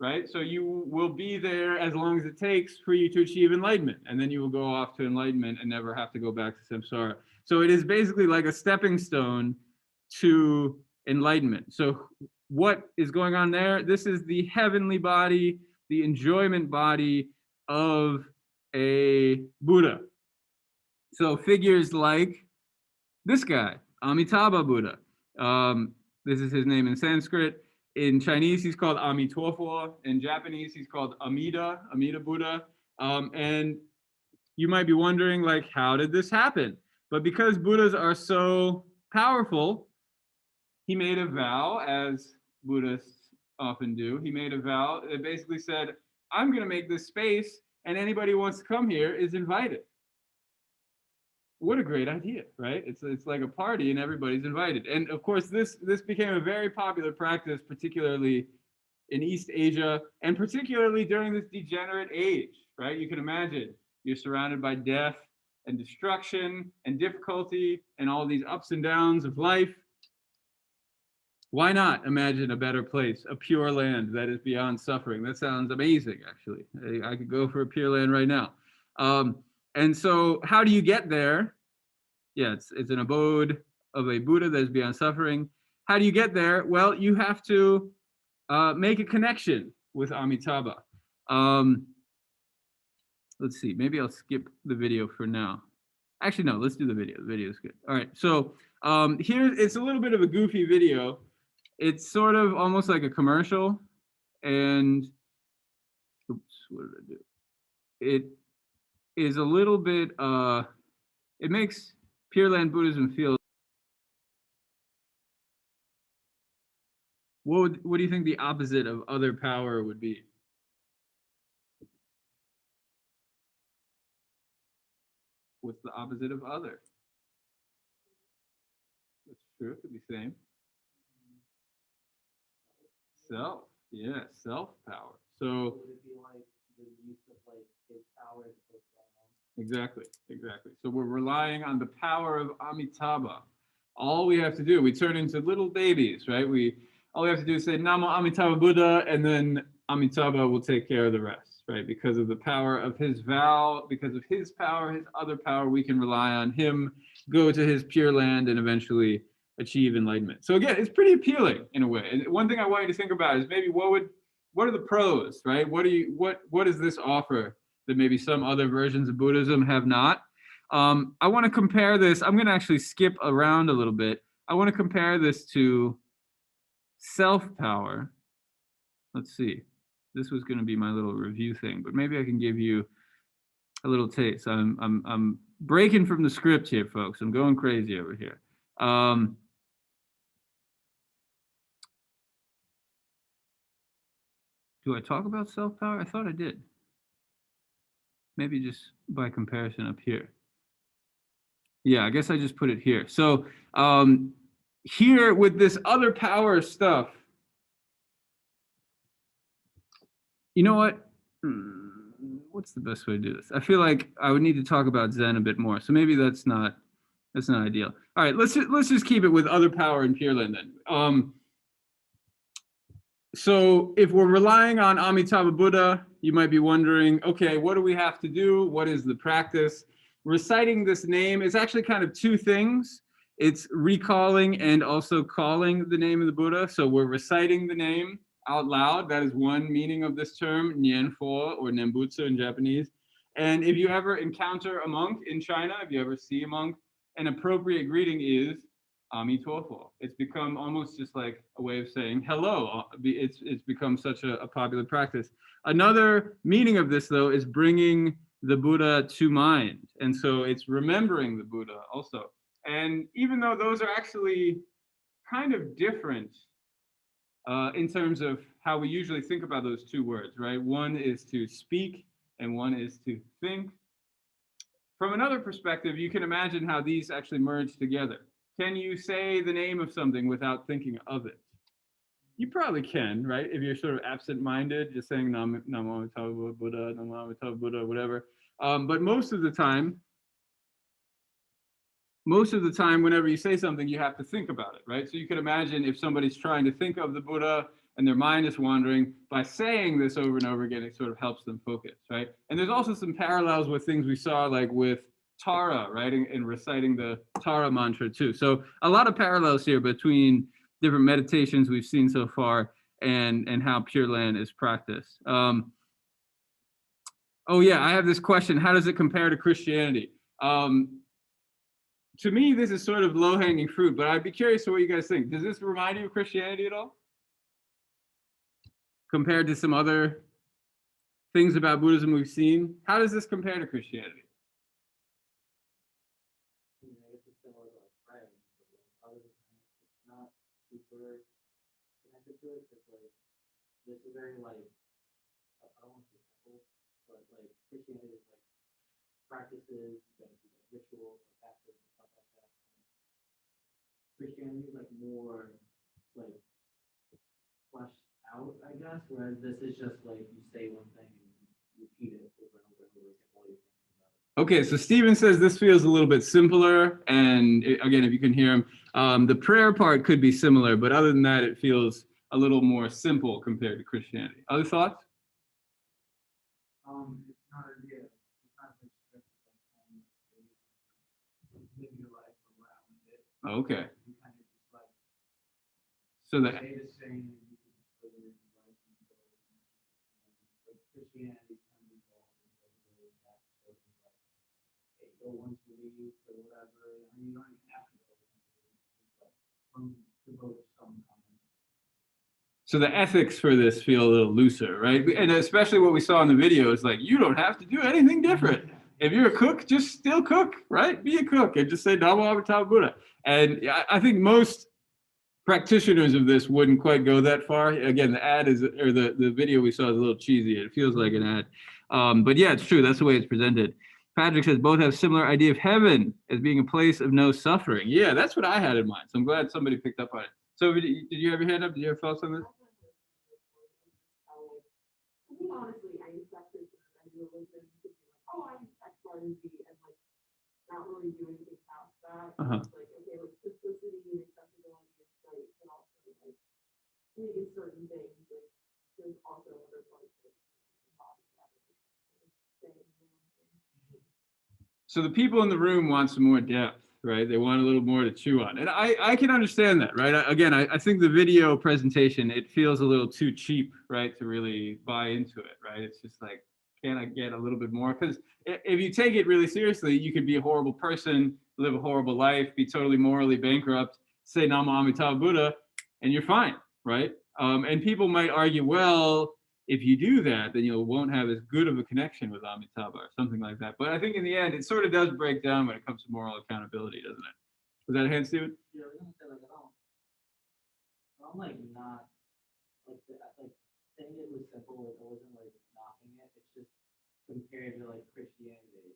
right? So you will be there as long as it takes for you to achieve enlightenment, and then you will go off to enlightenment and never have to go back to samsara. So it is basically like a stepping stone to enlightenment. So what is going on there? This is the heavenly body, the enjoyment body of a Buddha. So figures like this guy, Amitabha Buddha. This is his name in Sanskrit. In Chinese, he's called Amitofo. In Japanese, he's called Amida Buddha. And you might be wondering, like, how did this happen? But because Buddhas are so powerful, he made a vow, as Buddhists often do. He made a vow that basically said, I'm going to make this space, and anybody who wants to come here is invited. What a great idea, right? It's like a party and everybody's invited. And of course, this became a very popular practice, particularly in East Asia, and particularly during this degenerate age, right? You can imagine you're surrounded by death and destruction and difficulty and all these ups and downs of life. Why not imagine a better place, a pure land that is beyond suffering? That sounds amazing, actually. I could go for a pure land right now. And so how do you get there? Yeah, it's an abode of a Buddha that is beyond suffering. How do you get there? Well, you have to make a connection with Amitabha. Let's see, maybe I'll skip the video for now. Actually, no, let's do the video. The video is good. All right, so here, it's a little bit of a goofy video. It's sort of almost like a commercial. And, oops, what did I do? It is a little bit, it makes Pure Land Buddhism feel. What do you think the opposite of other power would be? What's the opposite of other? That's true, it could be same. Self, yeah, self-power. So Would it be like the use of like his power as opposed to our own? exactly. So we're relying on the power of Amitabha. All we have to do, we turn into little babies, right? All we have to do is say Namo Amitabha Buddha, and then Amitabha will take care of the rest, right? Because of the power of his vow, because of his power, his other power, we can rely on him, go to his Pure Land, and eventually achieve enlightenment. So again, it's pretty appealing in a way. And one thing I want you to think about is maybe what are the pros, right? What does this offer that maybe some other versions of Buddhism have not? I want to compare this. I'm going to actually skip around a little bit. I want to compare this to self-power. Let's see. This was going to be my little review thing, but maybe I can give you a little taste. I'm breaking from the script here, folks. I'm going crazy over here. Do I talk about self-power? I thought I did. Maybe just by comparison up here. Yeah, I guess I just put it here. So here with this other power stuff, you know what? What's the best way to do this? I feel like I would need to talk about Zen a bit more. So maybe that's not ideal. All right, let's just keep it with other power in Pure Land then. So if we're relying on Amitabha Buddha, you might be wondering, okay, what do we have to do? What is the practice? Reciting this name is actually kind of two things. It's recalling and also calling the name of the Buddha. So we're reciting the name out loud. That is one meaning of this term, Nianfo or Nembutsu in Japanese. And if you ever encounter a monk in China, if you ever see a monk, an appropriate greeting is Amitofo. It's become almost just like a way of saying hello. It's become such a popular practice. Another meaning of this, though, is bringing the Buddha to mind. And so it's remembering the Buddha also. And even though those are actually kind of different in terms of how we usually think about those two words, right? One is to speak and one is to think. From another perspective, you can imagine how these actually merge together. Can you say the name of something without thinking of it? You probably can, right? If you're sort of absent-minded, just saying Namo Amitabha Buddha, Namo Amitabha Buddha, whatever. But most of the time, whenever you say something, you have to think about it, right? So you can imagine if somebody's trying to think of the Buddha and their mind is wandering, by saying this over and over again, it sort of helps them focus, right? And there's also some parallels with things we saw, like with Tara, right? And reciting the Tara mantra too. So a lot of parallels here between different meditations we've seen so far and how Pure Land is practiced. Oh yeah, I have this question. How does it compare to Christianity? To me, this is sort of low-hanging fruit, but I'd be curious to what you guys think. Does this remind you of Christianity at all? Compared to some other things about Buddhism we've seen? How does this compare to Christianity? It's similar to like praying, but like other than that, it's not super connected to it. Because like this is very like I don't want to say simple, but like Christianity is like practices, you gotta do like rituals, like baptism, stuff like that. Christianity is like more like fleshed out, I guess, whereas this is just like you say one thing and you repeat it over and over and over again while you're thinking about it. Okay, so Stephen says this feels a little bit simpler, and again, if you can hear him, the prayer part could be similar, but other than that, it feels a little more simple compared to Christianity. Other thoughts? It's not a yeah, it's not like strict, like live your life around it. Okay, You kind of just like so the say the same, and you can just live your life and enjoy it as much as you can. Like Christianity's kind of evolved into really that sort of like, hey, go once a week or whatever. I mean, you don't even have to go once a week. Just like devote some time. So the ethics for this feel a little looser, right? And especially what we saw in the video is like, you don't have to do anything different. If you're a cook, just still cook, right? Be a cook and just say Namo Amitabha Buddha. And I think most practitioners of this wouldn't quite go that far. Again, the ad is, or the video we saw is a little cheesy. It feels like an ad. But yeah, it's true. That's the way it's presented. Patrick says both have similar idea of heaven as being a place of no suffering. Yeah, that's what I had in mind. So I'm glad somebody picked up on it. So did you have your hand up? Did you have thoughts on this? I think honestly, I expected any religion to be like, oh, I'm X, Y, and Z, and like not really do anything past that. Uh-huh. It's like, okay, like simplicity and accessibility is great, but also like I think in certain things, like there's also other parts of the body rather than just saying one thing. So the people in the room want some more depth, right? They want a little more to chew on. And I can understand that, right? Again, I think the video presentation, it feels a little too cheap, right? To really buy into it, right? It's just like, can I get a little bit more? Because if you take it really seriously, you could be a horrible person, live a horrible life, be totally morally bankrupt, say Namo Amitabha Buddha, and you're fine, right? And people might argue, well, if you do that, then you won't have as good of a connection with Amitabha or something like that. But I think in the end, it sort of does break down when it comes to moral accountability, doesn't it? Was that a hand, Steven? Yeah, I was gonna say like I'm like not like saying it was simple. Like I wasn't like knocking it. It's just compared to like Christianity.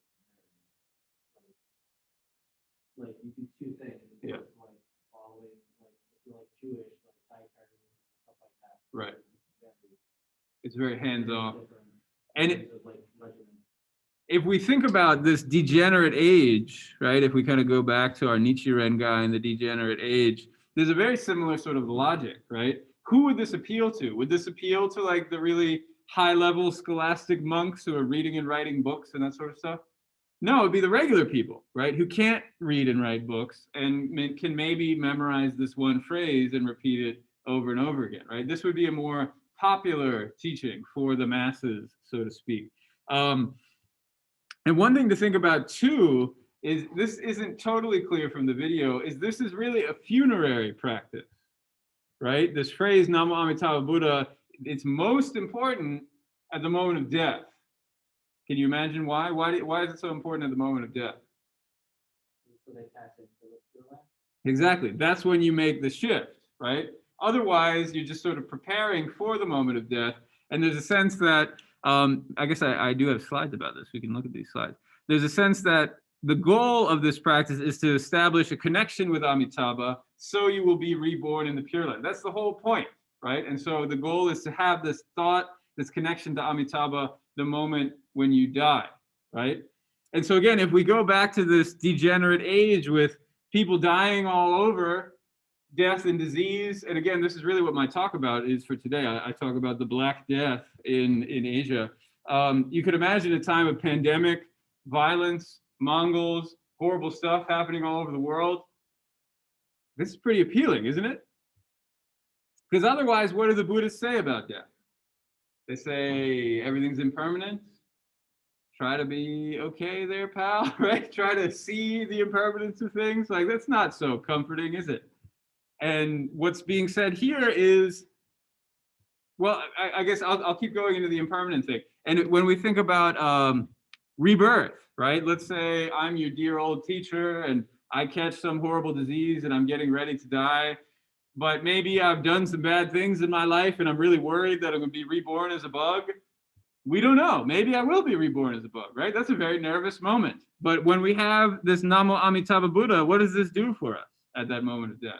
Like you do two things. Yeah. Like following, like if you're like Jewish, like dietary stuff like that. Right. Very It's very hands-off. different And kinds of, like, regimen. if we think about this degenerate age, right? If we kind of go back to our Nichiren guy in the degenerate age, there's a very similar sort of logic, right? Who would this appeal to? Would this appeal to like the really high-level scholastic monks who are reading and writing books and that sort of stuff? No, it'd be the regular people, right? Who can't read and write books and can maybe memorize this one phrase and repeat it over and over again, right? This would be a more popular teaching for the masses, so to speak. And one thing to think about too is this isn't totally clear from the video, is this is really a funerary practice, right? This phrase, Namo Amitabha Buddha, it's most important at the moment of death. Can you imagine why? Why is it so important at the moment of death? So they pass it to the land. Exactly. That's when you make the shift, right? Otherwise, you're just sort of preparing for the moment of death. And there's a sense that, I guess I do have slides about this. We can look at these slides. There's a sense that the goal of this practice is to establish a connection with Amitabha so you will be reborn in the Pure Land. That's the whole point, right? And so the goal is to have this thought, this connection to Amitabha the moment when you die, right? And so again, if we go back to this degenerate age with people dying all over, death and disease, and again, this is really what my talk about is for today. I talk about the Black Death in Asia. You could imagine a time of pandemic, violence, Mongols, horrible stuff happening all over the world. This is pretty appealing, isn't it? Because otherwise, what do the Buddhists say about death? They say everything's impermanent. Try to be okay there, pal, right? Try to see the impermanence of things. Like, that's not so comforting, is it? And what's being said here is, well, I guess I'll keep going into the impermanent thing. And when we think about rebirth, right? Let's say I'm your dear old teacher and I catch some horrible disease and I'm getting ready to die, but maybe I've done some bad things in my life and I'm really worried that I'm going to be reborn as a bug. We don't know. Maybe I will be reborn as a bug, right? That's a very nervous moment. But when we have this Namo Amitabha Buddha, what does this do for us at that moment of death?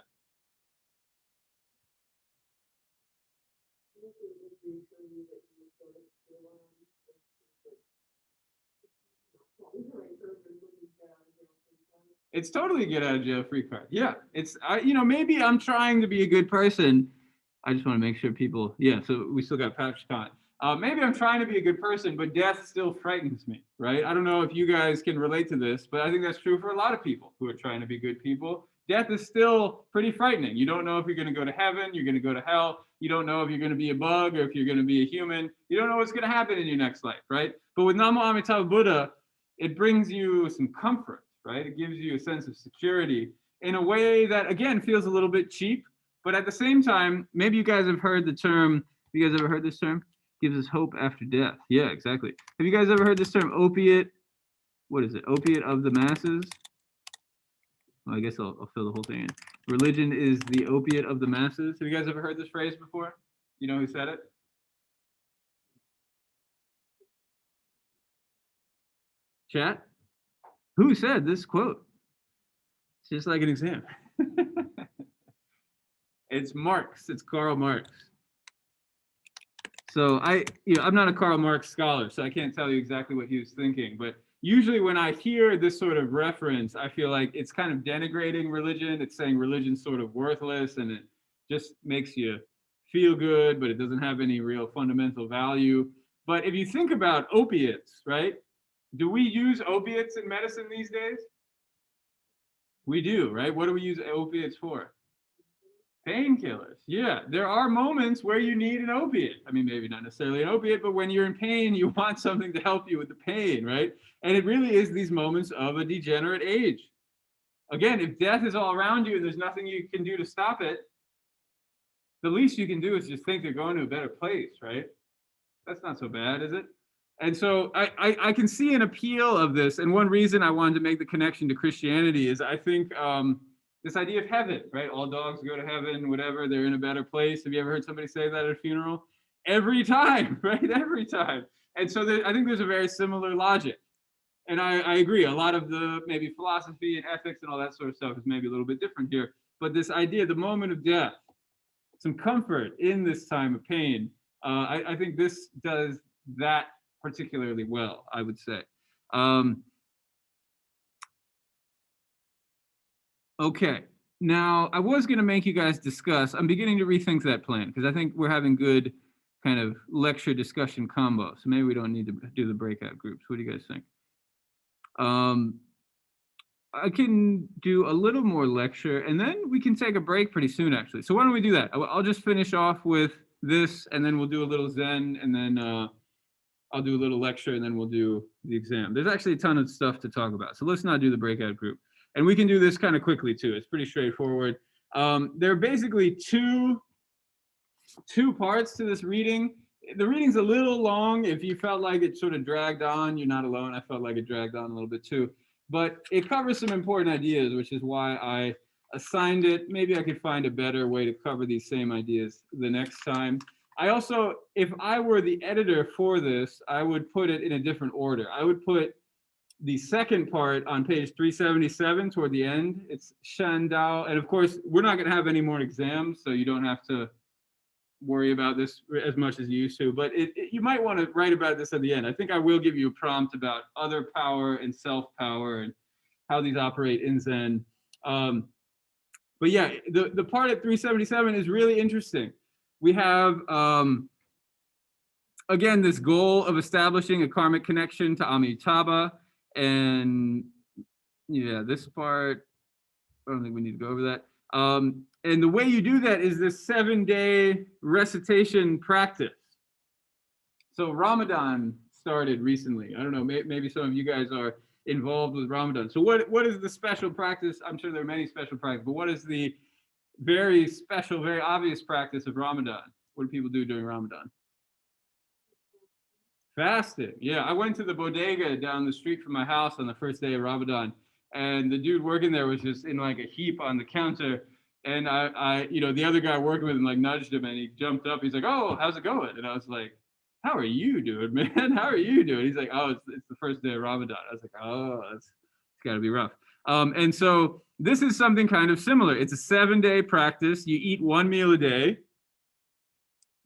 It's totally a get out of jail free card. Yeah, it's maybe I'm trying to be a good person. I just want to make sure people. Yeah, so we still got Patrick on. Maybe I'm trying to be a good person, but death still frightens me, right? I don't know if you guys can relate to this, but I think that's true for a lot of people who are trying to be good people. Death is still pretty frightening. You don't know if you're going to go to heaven, you're going to go to hell. You don't know if you're going to be a bug or if you're going to be a human. You don't know what's going to happen in your next life, right? But with Namo Amitabha Buddha, it brings you some comfort, right? It gives you a sense of security in a way that, again, feels a little bit cheap. But at the same time, maybe you guys have heard the term. Have you guys ever heard this term? Gives us hope after death. Yeah, exactly. Have you guys ever heard this term, opiate? What is it? Opiate of the masses? Well, I guess I'll fill the whole thing in. Religion is the opiate of the masses. Have you guys ever heard this phrase before? You know who said it? Chat? Who said this quote? It's just like an exam. It's Marx. It's Karl Marx. So I'm not a Karl Marx scholar, so I can't tell you exactly what he was thinking. But usually when I hear this sort of reference, I feel like it's kind of denigrating religion. It's saying religion's sort of worthless and it just makes you feel good, but it doesn't have any real fundamental value. But if you think about opiates, right? Do we use opiates in medicine these days? We do, right? What do we use opiates for? Painkillers. Yeah, there are moments where you need an opiate. I mean, maybe not necessarily an opiate, but when you're in pain, you want something to help you with the pain, right? And it really is these moments of a degenerate age. Again, if death is all around you and there's nothing you can do to stop it, the least you can do is just think they're going to a better place, right? That's not so bad, is it? And so I can see an appeal of this. And one reason I wanted to make the connection to Christianity is I think this idea of heaven, right? All dogs go to heaven, whatever, they're in a better place. Have you ever heard somebody say that at a funeral? Every time, right? Every time. And so I think there's a very similar logic. And I agree, a lot of the maybe philosophy and ethics and all that sort of stuff is maybe a little bit different here. But this idea, the moment of death, some comfort in this time of pain, I think this does that particularly well, I would say. Okay, now I was going to make you guys discuss, I'm beginning to rethink that plan because I think we're having good kind of lecture discussion combo. So maybe we don't need to do the breakout groups. What do you guys think? I can do a little more lecture and then we can take a break pretty soon, actually. So why don't we do that? I'll just finish off with this and then we'll do a little Zen and then I'll do a little lecture and then we'll do the exam. There's actually a ton of stuff to talk about. So let's not do the breakout group. And we can do this kind of quickly too. It's pretty straightforward. There are basically two parts to this reading. The reading's a little long. If you felt like it sort of dragged on, you're not alone. I felt like it dragged on a little bit too. But it covers some important ideas, which is why I assigned it. Maybe I could find a better way to cover these same ideas the next time. I also, if I were the editor for this, I would put it in a different order. I would put the second part on page 377 toward the end. It's Shandao. And of course, we're not going to have any more exams, so you don't have to worry about this as much as you used to. But you might want to write about this at the end. I think I will give you a prompt about other power and self-power and how these operate in Zen. But yeah, the part at 377 is really interesting. We have, again, this goal of establishing a karmic connection to Amitabha. And yeah, this part, I don't think we need to go over that. And the way you do that is this 7-day recitation practice. So Ramadan started recently. I don't know, maybe some of you guys are involved with Ramadan. So what is the special practice? I'm sure there are many special practices, but what is the very special, very obvious practice of Ramadan? What do people do during Ramadan? Fasting. Yeah, I went to the bodega down the street from my house on the first day of Ramadan, and the dude working there was just in like a heap on the counter. And I the other guy working with him like nudged him, and he jumped up. He's like, "Oh, how's it going?" And I was like, "How are you doing, man? How are you doing?" He's like, "Oh, it's the first day of Ramadan." I was like, "Oh, it's got to be rough." And so this is something kind of similar. It's a 7-day practice. You eat one meal a day.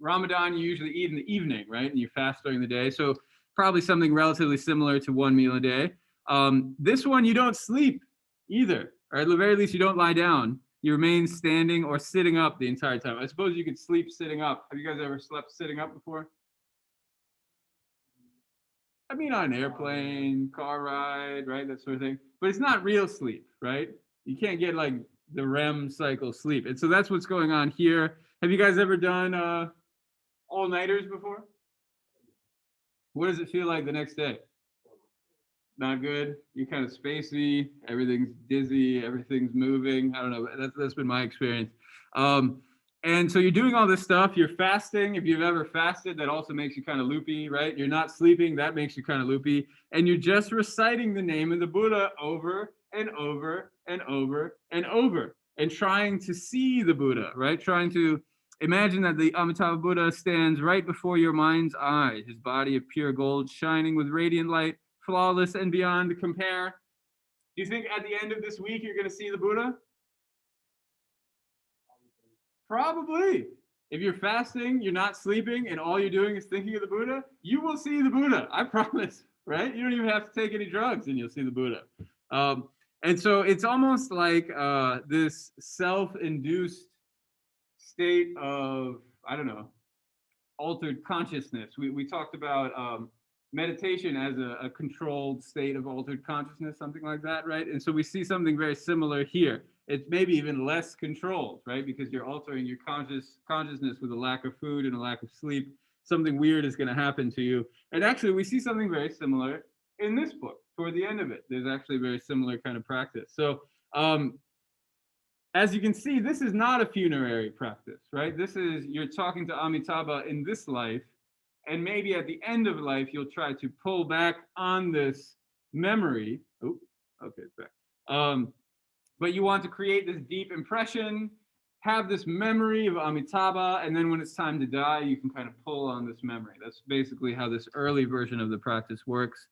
Ramadan, you usually eat in the evening, right? And you fast during the day. So probably something relatively similar to one meal a day. This one, you don't sleep either, or at the very least, you don't lie down. You remain standing or sitting up the entire time. I suppose you could sleep sitting up. Have you guys ever slept sitting up before? I mean, on an airplane, car ride, right? That sort of thing. But it's not real sleep, right? You can't get like the REM cycle sleep. And so that's what's going on here. Have you guys ever done all-nighters before? What does it feel like the next day? Not good. You're kind of spacey. Everything's dizzy. Everything's moving. I don't know. That's been my experience. And so you're doing all this stuff. You're fasting. If you've ever fasted, that also makes you kind of loopy, right? You're not sleeping. That makes you kind of loopy. And you're just reciting the name of the Buddha over and over and over and over, and trying to see the Buddha, right? Trying to imagine that the Amitabha Buddha stands right before your mind's eye, his body of pure gold shining with radiant light, flawless and beyond compare. Do you think at the end of this week you're going to see the Buddha? Probably. If you're fasting, you're not sleeping, and all you're doing is thinking of the Buddha, you will see the Buddha. I promise, right? You don't even have to take any drugs and you'll see the Buddha. And so it's almost like this self-induced state of, I don't know, altered consciousness. We talked about meditation as a controlled state of altered consciousness, something like that, right? And so we see something very similar here. It's maybe even less controlled, right? Because you're altering your consciousness with a lack of food and a lack of sleep. Something weird is going to happen to you. And actually, we see something very similar in this book. Toward the end of it, there's actually a very similar kind of practice. So as you can see, this is not a funerary practice, right? This is, you're talking to Amitabha in this life, and maybe at the end of life, you'll try to pull back on this memory. Oh, okay, it's back. But you want to create this deep impression, have this memory of Amitabha, and then when it's time to die, you can kind of pull on this memory. That's basically how this early version of the practice works.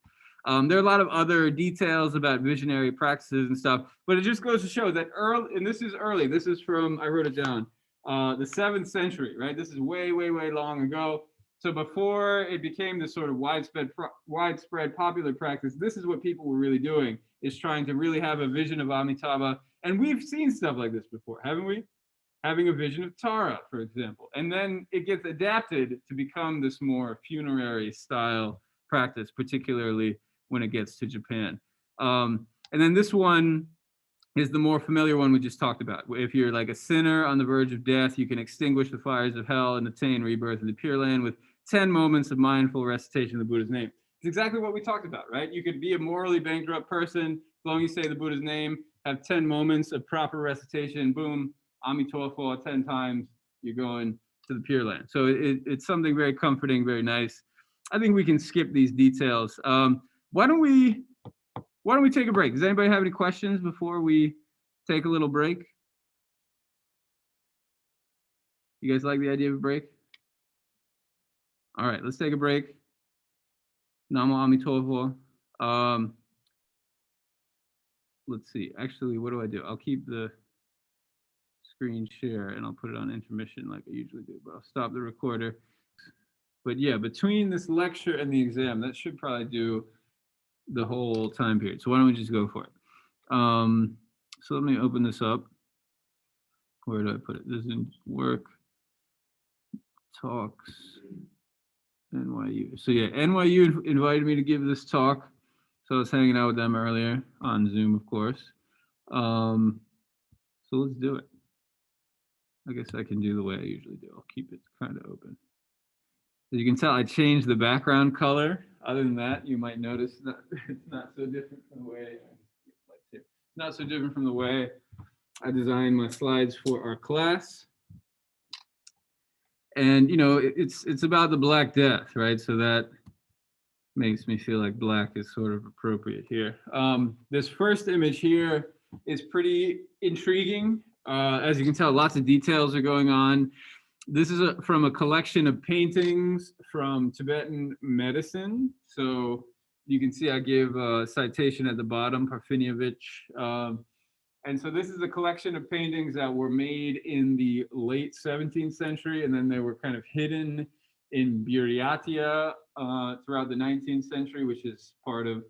There are a lot of other details about visionary practices and stuff, but it just goes to show that early, and this is early, this is from, I wrote it down, the 7th century, right? This is way, way, way long ago. So before it became this sort of widespread popular practice, this is what people were really doing, is trying to really have a vision of Amitabha. And we've seen stuff like this before, haven't we? Having a vision of Tara, for example. And then it gets adapted to become this more funerary style practice, particularly when it gets to Japan. And then this one is the more familiar one we just talked about. If you're like a sinner on the verge of death, you can extinguish the fires of hell and attain rebirth in the Pure Land with 10 moments of mindful recitation of the Buddha's name. It's exactly what we talked about, right? You could be a morally bankrupt person, as long as you say the Buddha's name, have 10 moments of proper recitation, boom, Amitofo 10 times, you're going to the Pure Land. So it's something very comforting, very nice. I think we can skip these details. Why don't we take a break? Does anybody have any questions before we take a little break? You guys like the idea of a break? All right, let's take a break. Namo Amitofo. Let's see. Actually, what do? I'll keep the screen share and I'll put it on intermission like I usually do, but I'll stop the recorder. But yeah, between this lecture and the exam, that should probably do the whole time period. So why don't we just go for it? So let me open this up. Where do I put it? This didn't work. Talks, NYU. So yeah, NYU invited me to give this talk. So I was hanging out with them earlier on Zoom, of course. So let's do it. I guess I can do the way I usually do. I'll keep it kind of open. As you can tell, I changed the background color. Other than that, you might notice that it's not so different from the way I designed my slides for our class. And you know, it's about the Black Death, right? So that makes me feel like black is sort of appropriate here. This first image here is pretty intriguing. As you can tell, lots of details are going on. This is from a collection of paintings from Tibetan medicine. So you can see I give a citation at the bottom, Parfinievich. And so this is a collection of paintings that were made in the late 17th century, and then they were kind of hidden in Buryatia throughout the 19th century, which is part of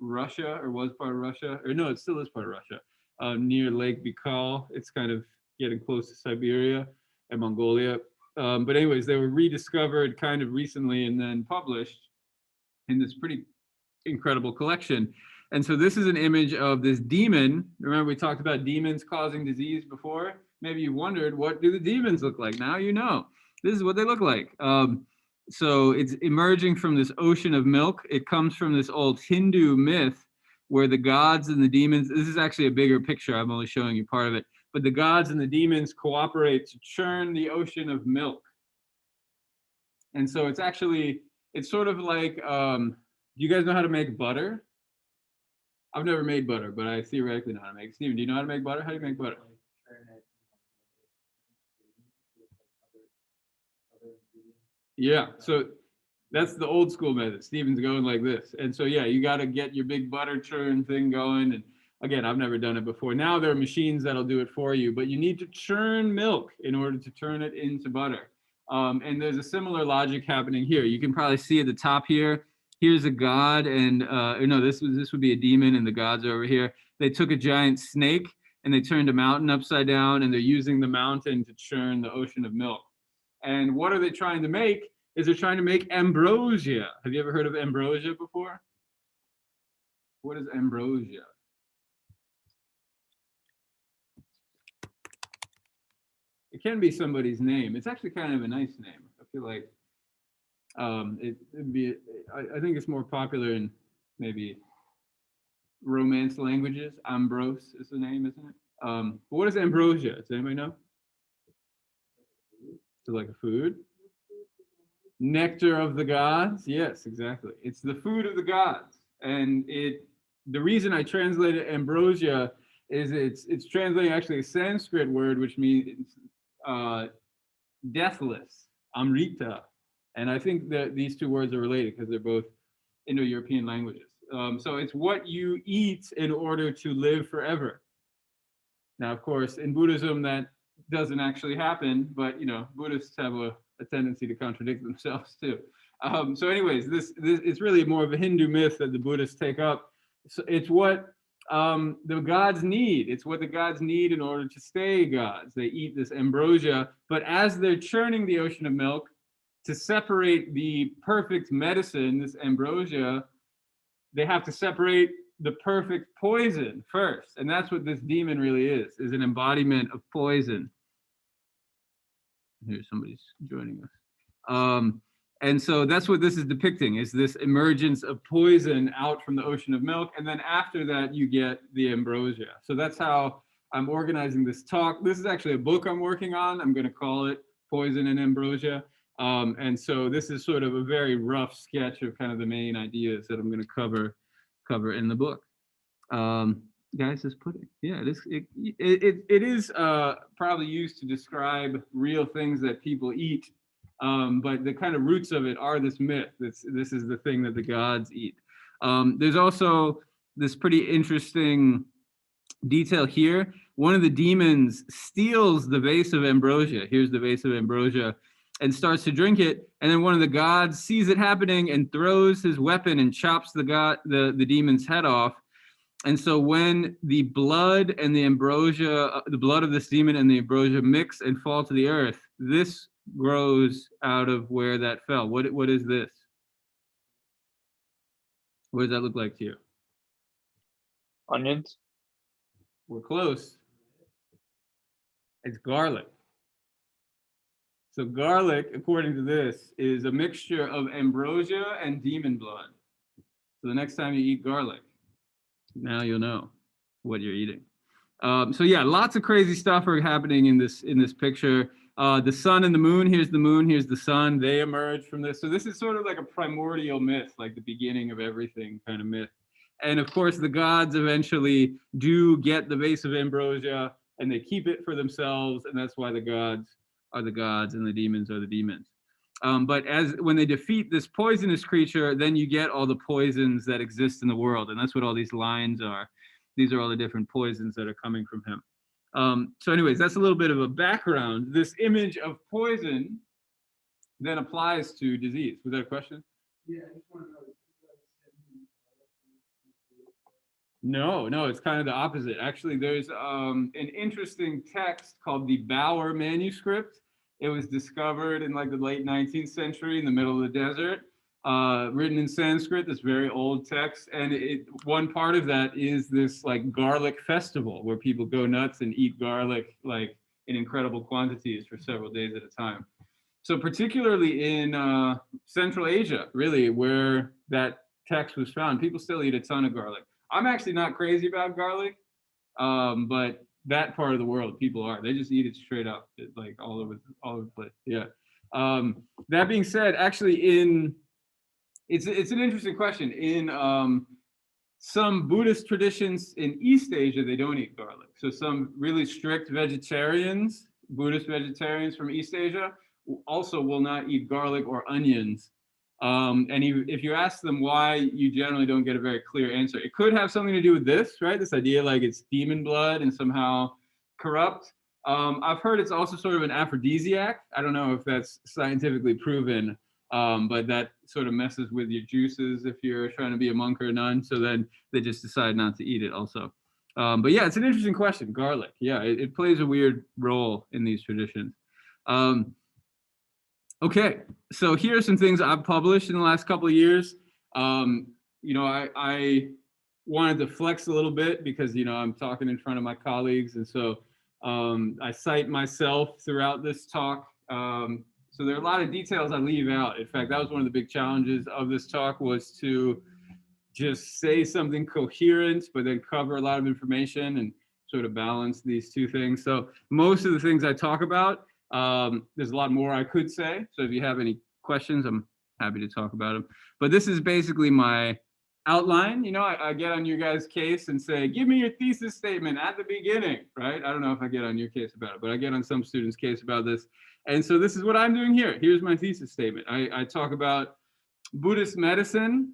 Russia, or was part of Russia, or no, it still is part of Russia, near Lake Baikal. It's kind of getting close to Siberia and Mongolia. But anyways, they were rediscovered kind of recently and then published in this pretty incredible collection. And so this is an image of this demon. Remember we talked about demons causing disease before? Maybe you wondered, what do the demons look like? Now you know. This is what they look like. So it's emerging from this ocean of milk. It comes from this old Hindu myth where the gods and the demons, this is actually a bigger picture, I'm only showing you part of it, but the gods and the demons cooperate to churn the ocean of milk. And so it's actually, it's sort of like, do you guys know how to make butter? I've never made butter, but I theoretically know how to make it. Steven, do you know how to make butter? How do you make butter? Yeah, so that's the old school method. Steven's going like this. And so, yeah, you got to get your big butter churn thing going. And again, I've never done it before. Now there are machines that'll do it for you, but you need to churn milk in order to turn it into butter. And there's a similar logic happening here. You can probably see at the top here, here's a god, and no, this would be a demon, and the gods are over here. They took a giant snake and they turned a mountain upside down, and they're using the mountain to churn the ocean of milk. And what are they trying to make? Is they're trying to make ambrosia. Have you ever heard of ambrosia before? What is ambrosia? It can be somebody's name. It's actually kind of a nice name. I feel like it'd be, I think it's more popular in maybe Romance languages. Ambrose is the name, isn't it? What is ambrosia? Does anybody know? So like a food? Nectar of the gods. Yes, exactly. It's the food of the gods, and the reason I translated ambrosia is it's translating actually a Sanskrit word which means deathless, amrita, and I think that these two words are related because they're both Indo-European languages. So it's what you eat in order to live forever. Now, of course, in Buddhism that doesn't actually happen, but Buddhists have a tendency to contradict themselves too. So anyways, this it's really more of a Hindu myth that the Buddhists take up. So it's what the gods need. It's what the gods need in order to stay gods. They eat this ambrosia, but as they're churning the ocean of milk to separate the perfect medicine, this ambrosia, they have to separate the perfect poison first. And that's what this demon really is an embodiment of poison. Here, somebody's joining us. And so that's what this is depicting, is this emergence of poison out from the ocean of milk. And then after that, you get the ambrosia. So that's how I'm organizing this talk. This is actually a book I'm working on. I'm going to call it Poison and Ambrosia. And so this is sort of a very rough sketch of kind of the main ideas that I'm going to cover in the book. Guys, this pudding, yeah, it is probably used to describe real things that people eat, but the kind of roots of it are this myth. This is the thing that the gods eat. There's also this pretty interesting detail here. One of the demons steals the vase of ambrosia. Here's the vase of ambrosia, and starts to drink it. And then one of the gods sees it happening and throws his weapon and chops the demon's head off. And so when the blood and the ambrosia, the blood of this demon and the ambrosia mix and fall to the earth, this grows out of where that fell. What is this? What does that look like to you? Onions. We're close. It's garlic. So garlic, according to this, is a mixture of ambrosia and demon blood. So the next time you eat garlic, now you'll know what you're eating. So yeah, lots of crazy stuff are happening in this picture. The sun and the moon, here's the sun, they emerge from this. So this is sort of like a primordial myth, like the beginning of everything kind of myth. And of course, the gods eventually do get the vase of ambrosia and they keep it for themselves. And that's why the gods are the gods and the demons are the demons. But when they defeat this poisonous creature, then you get all the poisons that exist in the world. And that's what all these lines are. These are all the different poisons that are coming from him. So anyways, that's a little bit of a background. This image of poison then applies to disease. Was that a question? Yeah, I just want to know. No, it's kind of the opposite. Actually, there's an interesting text called the Bauer manuscript. It was discovered in like the late 19th century in the middle of the desert, written in Sanskrit, this very old text. And one part of that is this like garlic festival where people go nuts and eat garlic like in incredible quantities for several days at a time. So particularly in Central Asia, really, where that text was found, people still eat a ton of garlic. I'm actually not crazy about garlic, but that part of the world, people are. They just eat it straight up, like all over the place. Yeah. That being said, actually, it's an interesting question. In some Buddhist traditions in East Asia, they don't eat garlic. So some really strict vegetarians, Buddhist vegetarians from East Asia, also will not eat garlic or onions. And if you ask them why, you generally don't get a very clear answer. It could have something to do with this, right? This idea like it's demon blood and somehow corrupt. I've heard it's also sort of an aphrodisiac. I don't know if that's scientifically proven, but that sort of messes with your juices if you're trying to be a monk or a nun. So then they just decide not to eat it also. But yeah, it's an interesting question, garlic. Yeah, it plays a weird role in these traditions. Okay, so here are some things I've published in the last couple of years. I wanted to flex a little bit because, I'm talking in front of my colleagues. And so I cite myself throughout this talk. So there are a lot of details I leave out. In fact, that was one of the big challenges of this talk, was to just say something coherent, but then cover a lot of information. And sort of balance these two things. So most of the things I talk about, there's a lot more I could say. So if you have any questions, I'm happy to talk about them. But this is basically my outline. You know, I get on your guys' case and say, give me your thesis statement at the beginning, right? I don't know if I get on your case about it, but I get on some students' case about this. And so this is what I'm doing here. Here's my thesis statement. I talk about Buddhist medicine.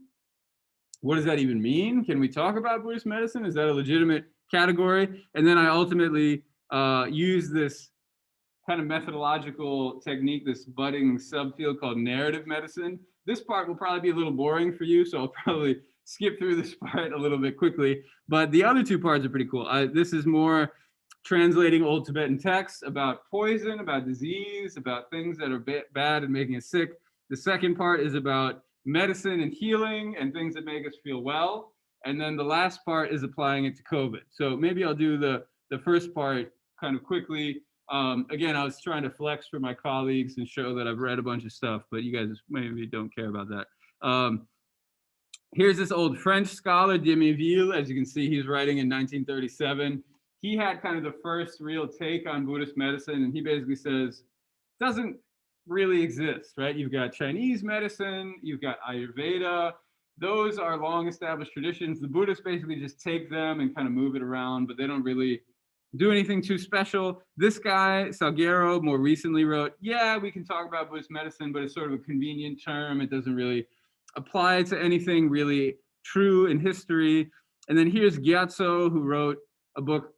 What does that even mean? Can we talk about Buddhist medicine? Is that a legitimate category? And then I ultimately use this kind of methodological technique, this budding subfield called narrative medicine. This part will probably be a little boring for you, so I'll probably skip through this part a little bit quickly. But the other two parts are pretty cool. This is more translating old Tibetan texts about poison, about disease, about things that are bad and making us sick. The second part is about medicine and healing and things that make us feel well. And then the last part is applying it to COVID. So maybe I'll do the first part kind of quickly. Again, I was trying to flex for my colleagues and show that I've read a bunch of stuff, but you guys maybe don't care about that. Here's this old French scholar, Degeneration. As you can see, he's writing in 1937. He had kind of the first real take on Buddhist medicine, and he basically says, doesn't really exist, right? You've got Chinese medicine, you've got Ayurveda. Those are long established traditions. The Buddhists basically just take them and kind of move it around, but they don't really do anything too special. This guy, Salguero, more recently wrote, yeah, we can talk about Buddhist medicine, but it's sort of a convenient term. It doesn't really apply to anything really true in history. And then here's Gyatso, who wrote a book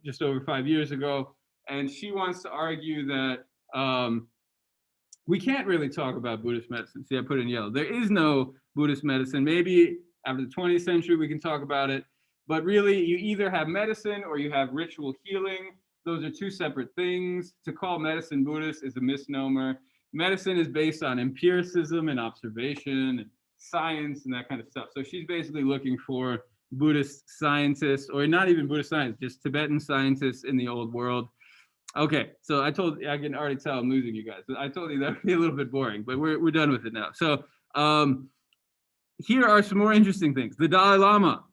just over 5 years ago, and she wants to argue that we can't really talk about Buddhist medicine. See, I put it in yellow. There is no Buddhist medicine. Maybe after the 20th century, we can talk about it. But really, you either have medicine or you have ritual healing. Those are two separate things. To call medicine Buddhist is a misnomer. Medicine is based on empiricism and observation and science and that kind of stuff. So she's basically looking for Buddhist scientists, or not even Buddhist scientists, just Tibetan scientists in the old world. Okay, so I can already tell I'm losing you guys. I told you that would be a little bit boring, but we're done with it now. So here are some more interesting things. The Dalai Lama.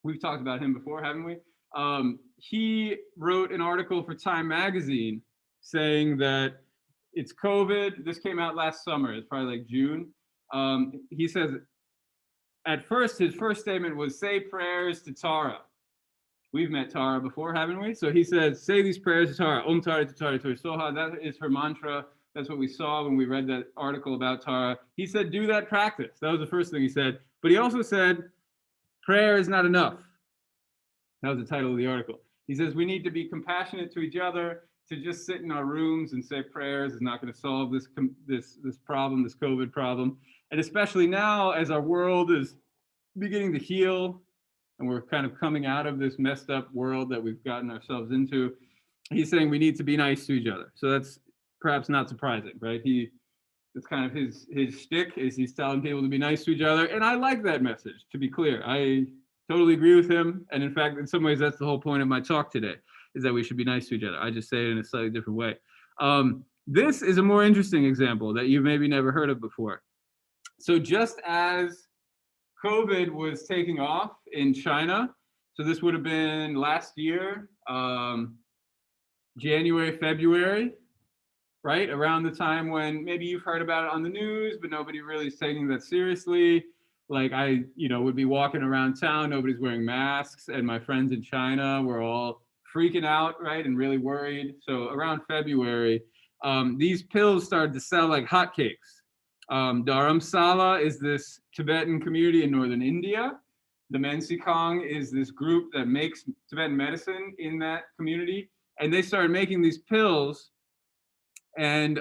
We've talked about him before, haven't we? He wrote an article for Time magazine saying that it's COVID. This came out last summer. It's probably like June. He says, at first, his first statement was, say prayers to Tara. We've met Tara before, haven't we? So he says, say these prayers to Tara. Om Tara Tara Tori Soha. That is her mantra. That's what we saw when we read that article about Tara. He said, do that practice. That was the first thing he said. But he also said, prayer is not enough. That was the title of the article. He says, we need to be compassionate to each other. To just sit in our rooms and say prayers is not going to solve this problem, this COVID problem. And especially now, as our world is beginning to heal, and we're kind of coming out of this messed up world that we've gotten ourselves into, he's saying we need to be nice to each other. So that's perhaps not surprising, right? It's kind of his shtick, is he's telling people to be nice to each other. And I like that message, to be clear. I totally agree with him. And in fact, in some ways, that's the whole point of my talk today, is that we should be nice to each other. I just say it in a slightly different way. This is a more interesting example that you've maybe never heard of before. So just as COVID was taking off in China, so this would have been last year, January, February, right? Around the time when maybe you've heard about it on the news, but nobody really is taking that seriously. Like I, would be walking around town, nobody's wearing masks, and my friends in China were all freaking out, right? And really worried. So around February, these pills started to sell like hotcakes. Dharamsala is this Tibetan community in northern India. The Mensikong is this group that makes Tibetan medicine in that community. And they started making these pills. And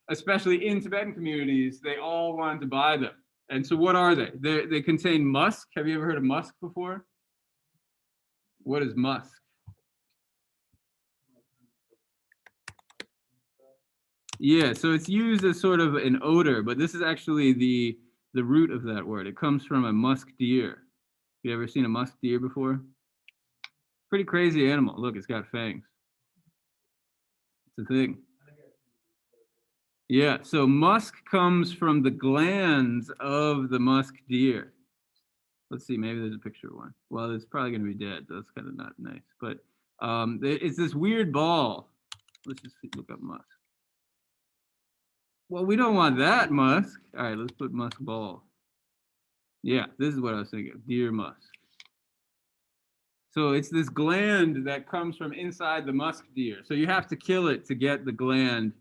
especially in Tibetan communities, they all wanted to buy them. And so what are they? They contain musk. Have you ever heard of musk before? What is musk? Yeah, so it's used as sort of an odor, but this is actually the root of that word. It comes from a musk deer. You ever seen a musk deer before? Pretty crazy animal. Look, it's got fangs. It's a thing. Yeah, so musk comes from the glands of the musk deer. Let's see, maybe there's a picture of one. Well, it's probably going to be dead. That's kind of not nice. But it's this weird ball. Let's just look up musk. Well, we don't want that musk. All right, let's put musk ball. Yeah, this is what I was thinking of, deer musk. So it's this gland that comes from inside the musk deer. So you have to kill it to get the gland,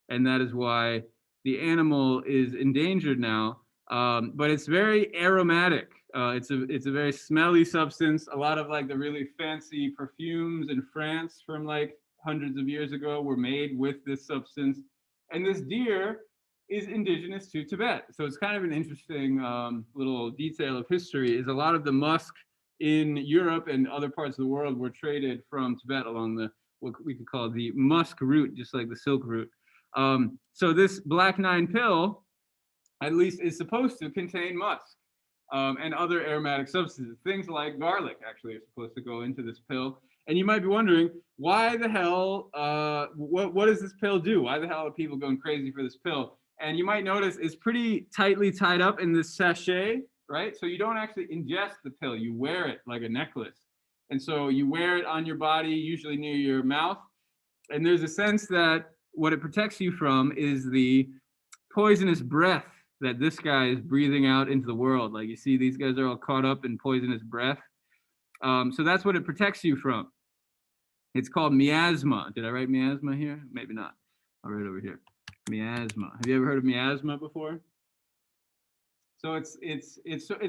and that is why the animal is endangered now. But it's very aromatic. It's a very smelly substance. A lot of like the really fancy perfumes in France from like hundreds of years ago were made with this substance. And this deer is indigenous to Tibet. So it's kind of an interesting little detail of history is a lot of the musk in Europe and other parts of the world were traded from Tibet along the what we could call the musk route, just like the Silk route. So this Black 9 pill, at least, is supposed to contain musk and other aromatic substances. Things like garlic actually are supposed to go into this pill. And you might be wondering, why the hell, what does this pill do? Why the hell are people going crazy for this pill? And you might notice it's pretty tightly tied up in this sachet, right? So you don't actually ingest the pill, you wear it like a necklace. And so you wear it on your body, usually near your mouth. And there's a sense that what it protects you from is the poisonous breath that this guy is breathing out into the world. Like you see, these guys are all caught up in poisonous breath. So that's what it protects you from. It's called miasma. Did I write miasma here? Maybe not. I'll write it over here. Miasma. Have you ever heard of miasma before? So it's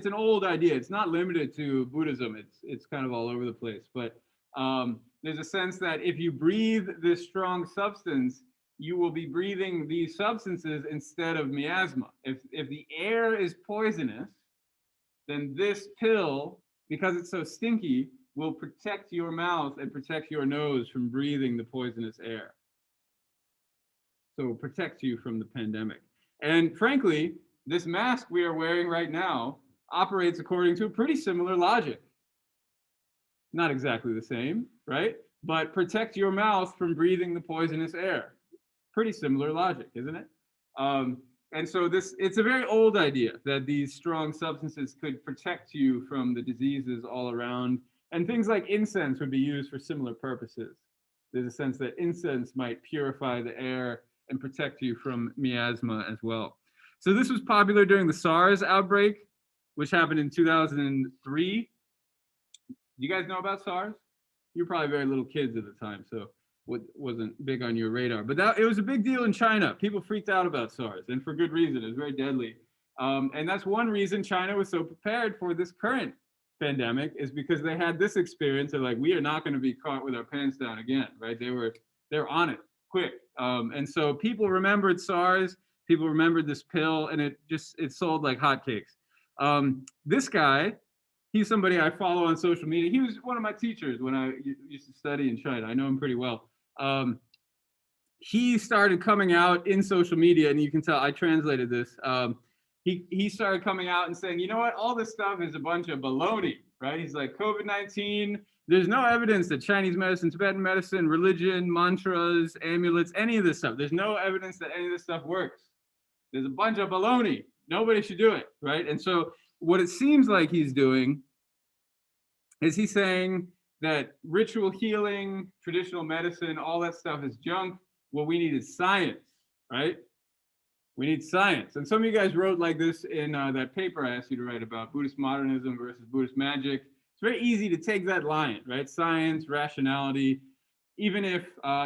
an old idea. It's not limited to Buddhism. It's kind of all over the place. But there's a sense that if you breathe this strong substance, you will be breathing these substances instead of miasma. If the air is poisonous, then this pill, because it's so stinky, will protect your mouth and protect your nose from breathing the poisonous air. So it protects you from the pandemic. And frankly, this mask we are wearing right now operates according to a pretty similar logic. Not exactly the same, right? But protect your mouth from breathing the poisonous air. Pretty similar logic, isn't it? And so it's a very old idea that these strong substances could protect you from the diseases all around. And things like incense would be used for similar purposes. There's a sense that incense might purify the air and protect you from miasma as well. So this was popular during the SARS outbreak, which happened in 2003. You guys know about SARS? You were probably very little kids at the time, so wasn't big on your radar. But it was a big deal in China. People freaked out about SARS, and for good reason. It was very deadly. And that's one reason China was so prepared for this current pandemic, is because they had this experience of like, we are not going to be caught with our pants down again, right? They're on it quick. And so people remembered SARS. People remembered this pill, and it sold like hotcakes. This guy, he's somebody I follow on social media. He was one of my teachers when I used to study in China. I know him pretty well. He started coming out in social media, and you can tell I translated this. He started coming out and saying, you know what, all this stuff is a bunch of baloney, right? He's like, COVID-19, there's no evidence that Chinese medicine, Tibetan medicine, religion, mantras, amulets, any of this stuff, there's no evidence that any of this stuff works. There's a bunch of baloney. Nobody should do it, right? And so what it seems like he's doing is he's saying that ritual healing, traditional medicine, all that stuff is junk. What we need is science, right? We need science. And some of you guys wrote like this in that paper I asked you to write about Buddhist modernism versus Buddhist magic. It's very easy to take that line, right? Science, rationality. Even if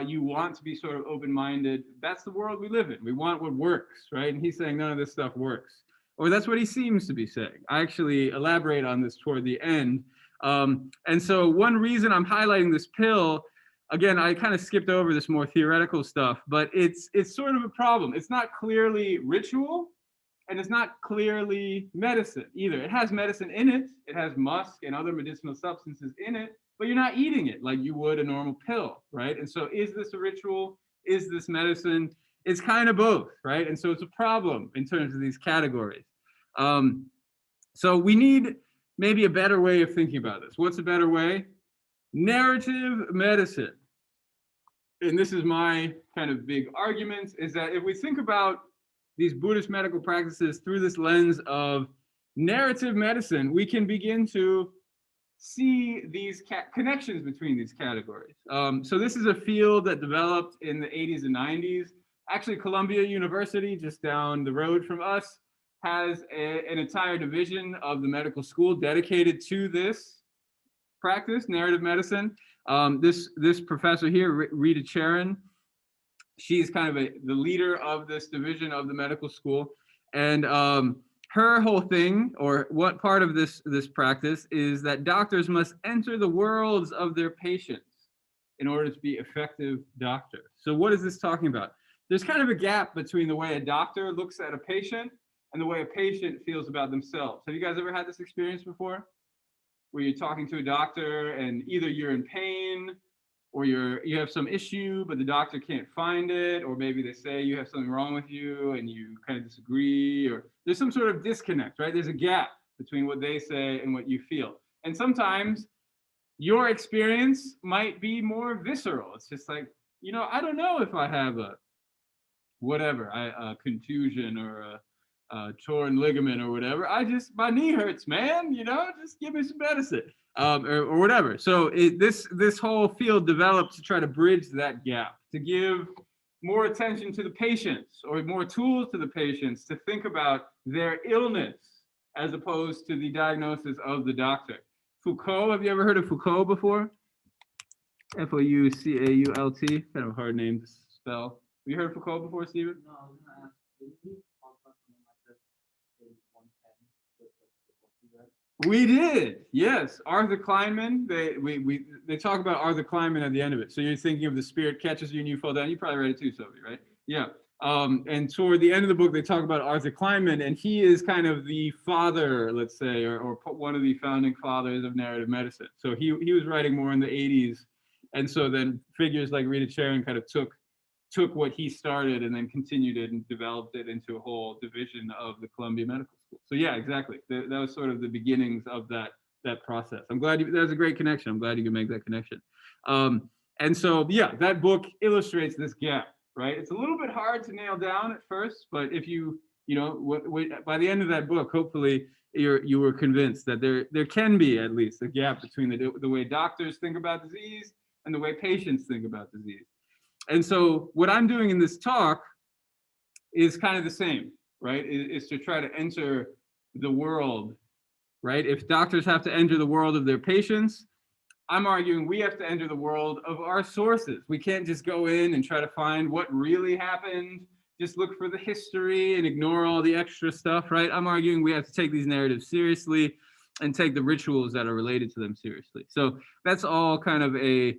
you want to be sort of open-minded, that's the world we live in. We want what works, right? And he's saying none of this stuff works. Or that's what he seems to be saying. I actually elaborate on this toward the end. And so one reason I'm highlighting this pill, again, I kind of skipped over this more theoretical stuff, but it's sort of a problem. It's not clearly ritual, and it's not clearly medicine either. It has medicine in it. It has musk and other medicinal substances in it, but you're not eating it like you would a normal pill, right? And so is this a ritual? Is this medicine? It's kind of both, right? And so it's a problem in terms of these categories. So we need maybe a better way of thinking about this. What's a better way? Narrative medicine. And this is my kind of big argument, is that if we think about these Buddhist medical practices through this lens of narrative medicine, we can begin to see these connections between these categories. So this is a field that developed in the 80s and 90s. Actually, Columbia University, just down the road from us, has an entire division of the medical school dedicated to this practice, narrative medicine. This professor here, Rita Charon, she's kind of the leader of this division of the medical school. And her whole thing, or what part of this practice, is that doctors must enter the worlds of their patients in order to be effective doctors. So what is this talking about? There's kind of a gap between the way a doctor looks at a patient and the way a patient feels about themselves. Have you guys ever had this experience before? Where you're talking to a doctor and either you're in pain or you have some issue, but the doctor can't find it, or maybe they say you have something wrong with you and you kind of disagree, or there's some sort of disconnect, right? There's a gap between what they say and what you feel. And sometimes your experience might be more visceral. It's just like, I don't know if I have a contusion or a torn ligament or whatever. My knee hurts, man, just give me some medicine. Or whatever. So this whole field developed to try to bridge that gap, to give more attention to the patients or more tools to the patients to think about their illness as opposed to the diagnosis of the doctor. Foucault, have you ever heard of Foucault before? Foucault, kind of a hard name to spell. Have you heard of Foucault before, Stephen? No, I was gonna ask, did we talk about something like this in 110 with the book you read? We did, yes. Arthur Kleinman. They talk about Arthur Kleinman at the end of it. So you're thinking of the spirit catches you and you fall down. You probably read it too, Sophie, right? Yeah. And toward the end of the book, they talk about Arthur Kleinman, and he is kind of the father, let's say, or one of the founding fathers of narrative medicine. So he was writing more in the 80s, and so then figures like Rita Charon kind of took what he started and then continued it and developed it into a whole division of the Columbia Medical School. So yeah, exactly. That was sort of the beginnings of that process. I'm glad that was a great connection. I'm glad you could make that connection. And so yeah, that book illustrates this gap, right? It's a little bit hard to nail down at first, but if by the end of that book, hopefully you were convinced that there can be at least a gap between the way doctors think about disease and the way patients think about disease. And so what I'm doing in this talk is kind of the same, right? Is to try to enter the world, right? If doctors have to enter the world of their patients, I'm arguing we have to enter the world of our sources. We can't just go in and try to find what really happened, just look for the history and ignore all the extra stuff, right? I'm arguing we have to take these narratives seriously and take the rituals that are related to them seriously. So that's all kind of a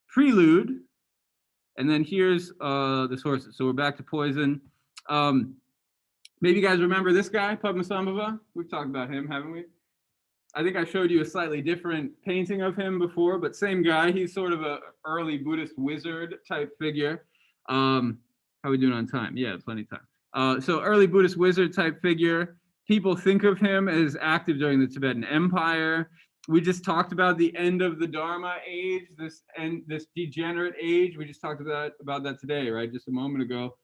prelude. And then here's the sources. So we're back to poison. Maybe you guys remember this guy, Padmasambhava. We've talked about him, haven't we? I think I showed you a slightly different painting of him before, but same guy. He's sort of an early Buddhist wizard type figure. How are we doing on time? Yeah, plenty of time. So early Buddhist wizard type figure. People think of him as active during the Tibetan Empire. We just talked about the end of the Dharma age, this degenerate age. We just talked about that today, right? Just a moment ago.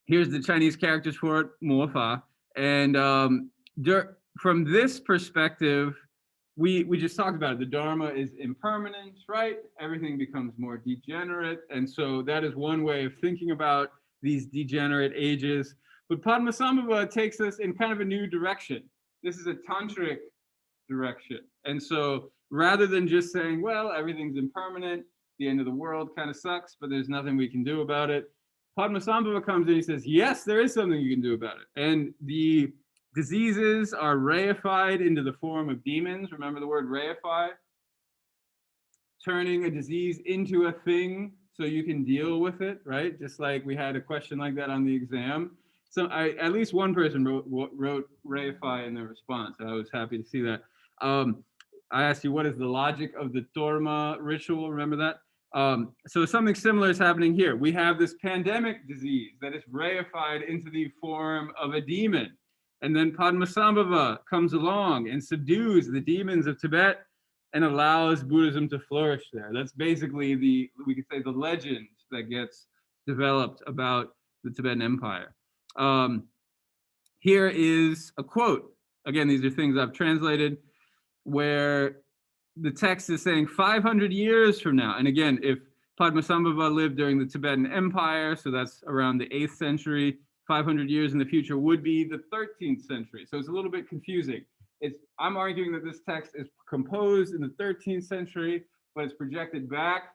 Here's the Chinese characters for it, Mo Fa. And from this perspective, we just talked about it. The Dharma is impermanent, right? Everything becomes more degenerate. And so that is one way of thinking about these degenerate ages. But Padmasambhava takes us in kind of a new direction. This is a tantric direction. And so rather than just saying, well, everything's impermanent, the end of the world kind of sucks, but there's nothing we can do about it, Padmasambhava comes in and he says, yes, there is something you can do about it. And the diseases are reified into the form of demons. Remember the word reify? Turning a disease into a thing so you can deal with it, right? Just like we had a question like that on the exam. So at least one person wrote reify in their response. I was happy to see that. I asked you, what is the logic of the Torma ritual? Remember that? So something similar is happening here. We have this pandemic disease that is reified into the form of a demon. And then Padmasambhava comes along and subdues the demons of Tibet and allows Buddhism to flourish there. That's basically we could say the legend that gets developed about the Tibetan Empire. here is a quote. Again, these are things I've translated, where the text is saying 500 years from now. And again, if Padmasambhava lived during the Tibetan Empire, so that's around the 8th century, 500 years in the future would be the 13th century. So it's a little bit confusing. I'm arguing that this text is composed in the 13th century, but it's projected back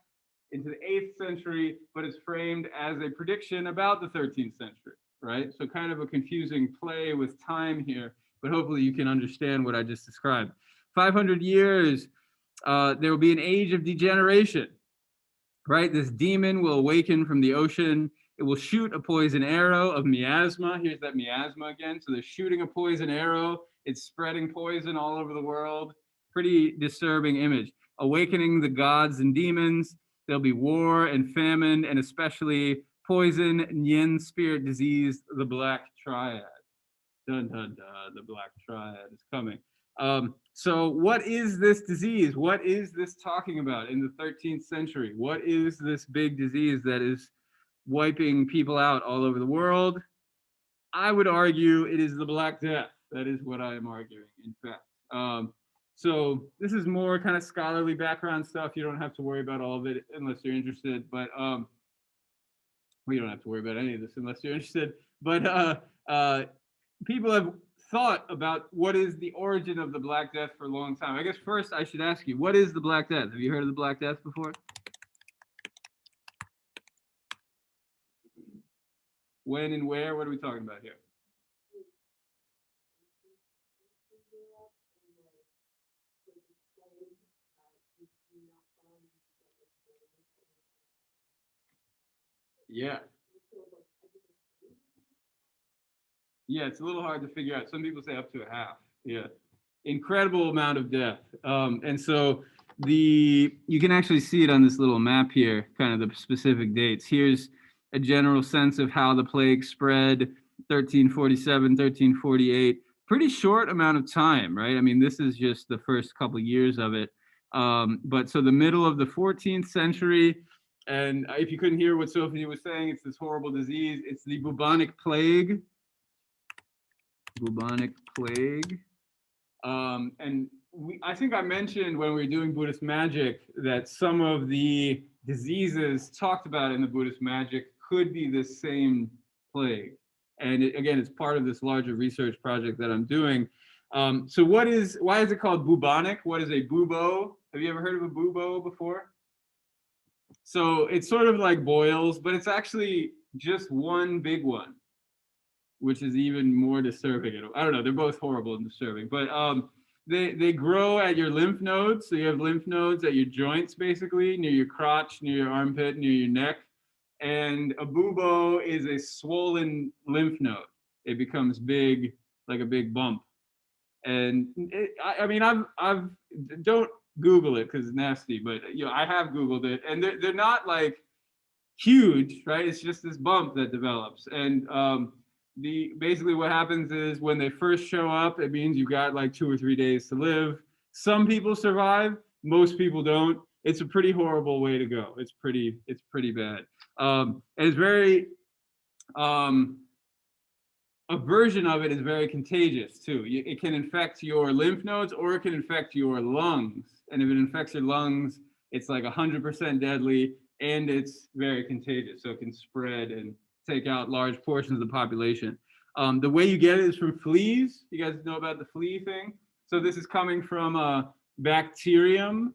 into the 8th century, but it's framed as a prediction about the 13th century, right? So kind of a confusing play with time here, but hopefully you can understand what I just described. 500 years, there will be an age of degeneration, right? This demon will awaken from the ocean. It will shoot a poison arrow of miasma. Here's that miasma again. So they're shooting a poison arrow. It's spreading poison all over the world. Pretty disturbing image. Awakening the gods and demons. There'll be war and famine, and especially poison, yin, spirit disease, the Black Triad. Dun, dun, dun, the Black Triad is coming. So what is this disease? What is this talking about in the 13th century? What is this big disease that is wiping people out all over the world? I would argue it is the Black Death. That is what I am arguing, in fact. So this is more kind of scholarly background stuff. You don't have to worry about all of it unless you're interested. But well, you don't have to worry about any of this unless you're interested. But people have thought about what is the origin of the Black Death for a long time. I guess first I should ask you, what is the Black Death? Have you heard of the Black Death before? When and where? What are we talking about here? Yeah. Yeah, it's a little hard to figure out. Some people say up to a half. Yeah. Incredible amount of death. And so you can actually see it on this little map here, kind of the specific dates. Here's a general sense of how the plague spread, 1347, 1348. Pretty short amount of time, right? I mean, this is just the first couple years of it. But so the middle of the 14th century, and if you couldn't hear what Sophie was saying, it's this horrible disease. It's the bubonic plague. Bubonic plague. And I think I mentioned when we were doing Buddhist magic that some of the diseases talked about in the Buddhist magic could be this same plague. And again, it's part of this larger research project that I'm doing. So why is it called bubonic? What is a bubo? Have you ever heard of a bubo before? So it's sort of like boils, but it's actually just one big one, which is even more disturbing. I don't know, they're both horrible and disturbing, but they grow at your lymph nodes. So you have lymph nodes at your joints, basically, near your crotch, near your armpit, near your neck. And a bubo is a swollen lymph node. It becomes big, like a big bump. And I mean, I've don't Google it because it's nasty, but I have Googled it, and they're not like huge, right? It's just this bump that develops. And basically what happens is when they first show up, it means you've got like 2 or 3 days to live. Some people survive, most people don't. It's a pretty horrible way to go. It's pretty bad. And it's very, a version of it is very contagious too. It can infect your lymph nodes or it can infect your lungs. And if it infects your lungs, it's like 100% deadly and it's very contagious. So it can spread and take out large portions of the population. The way you get it is from fleas. You guys know about the flea thing? So this is coming from a bacterium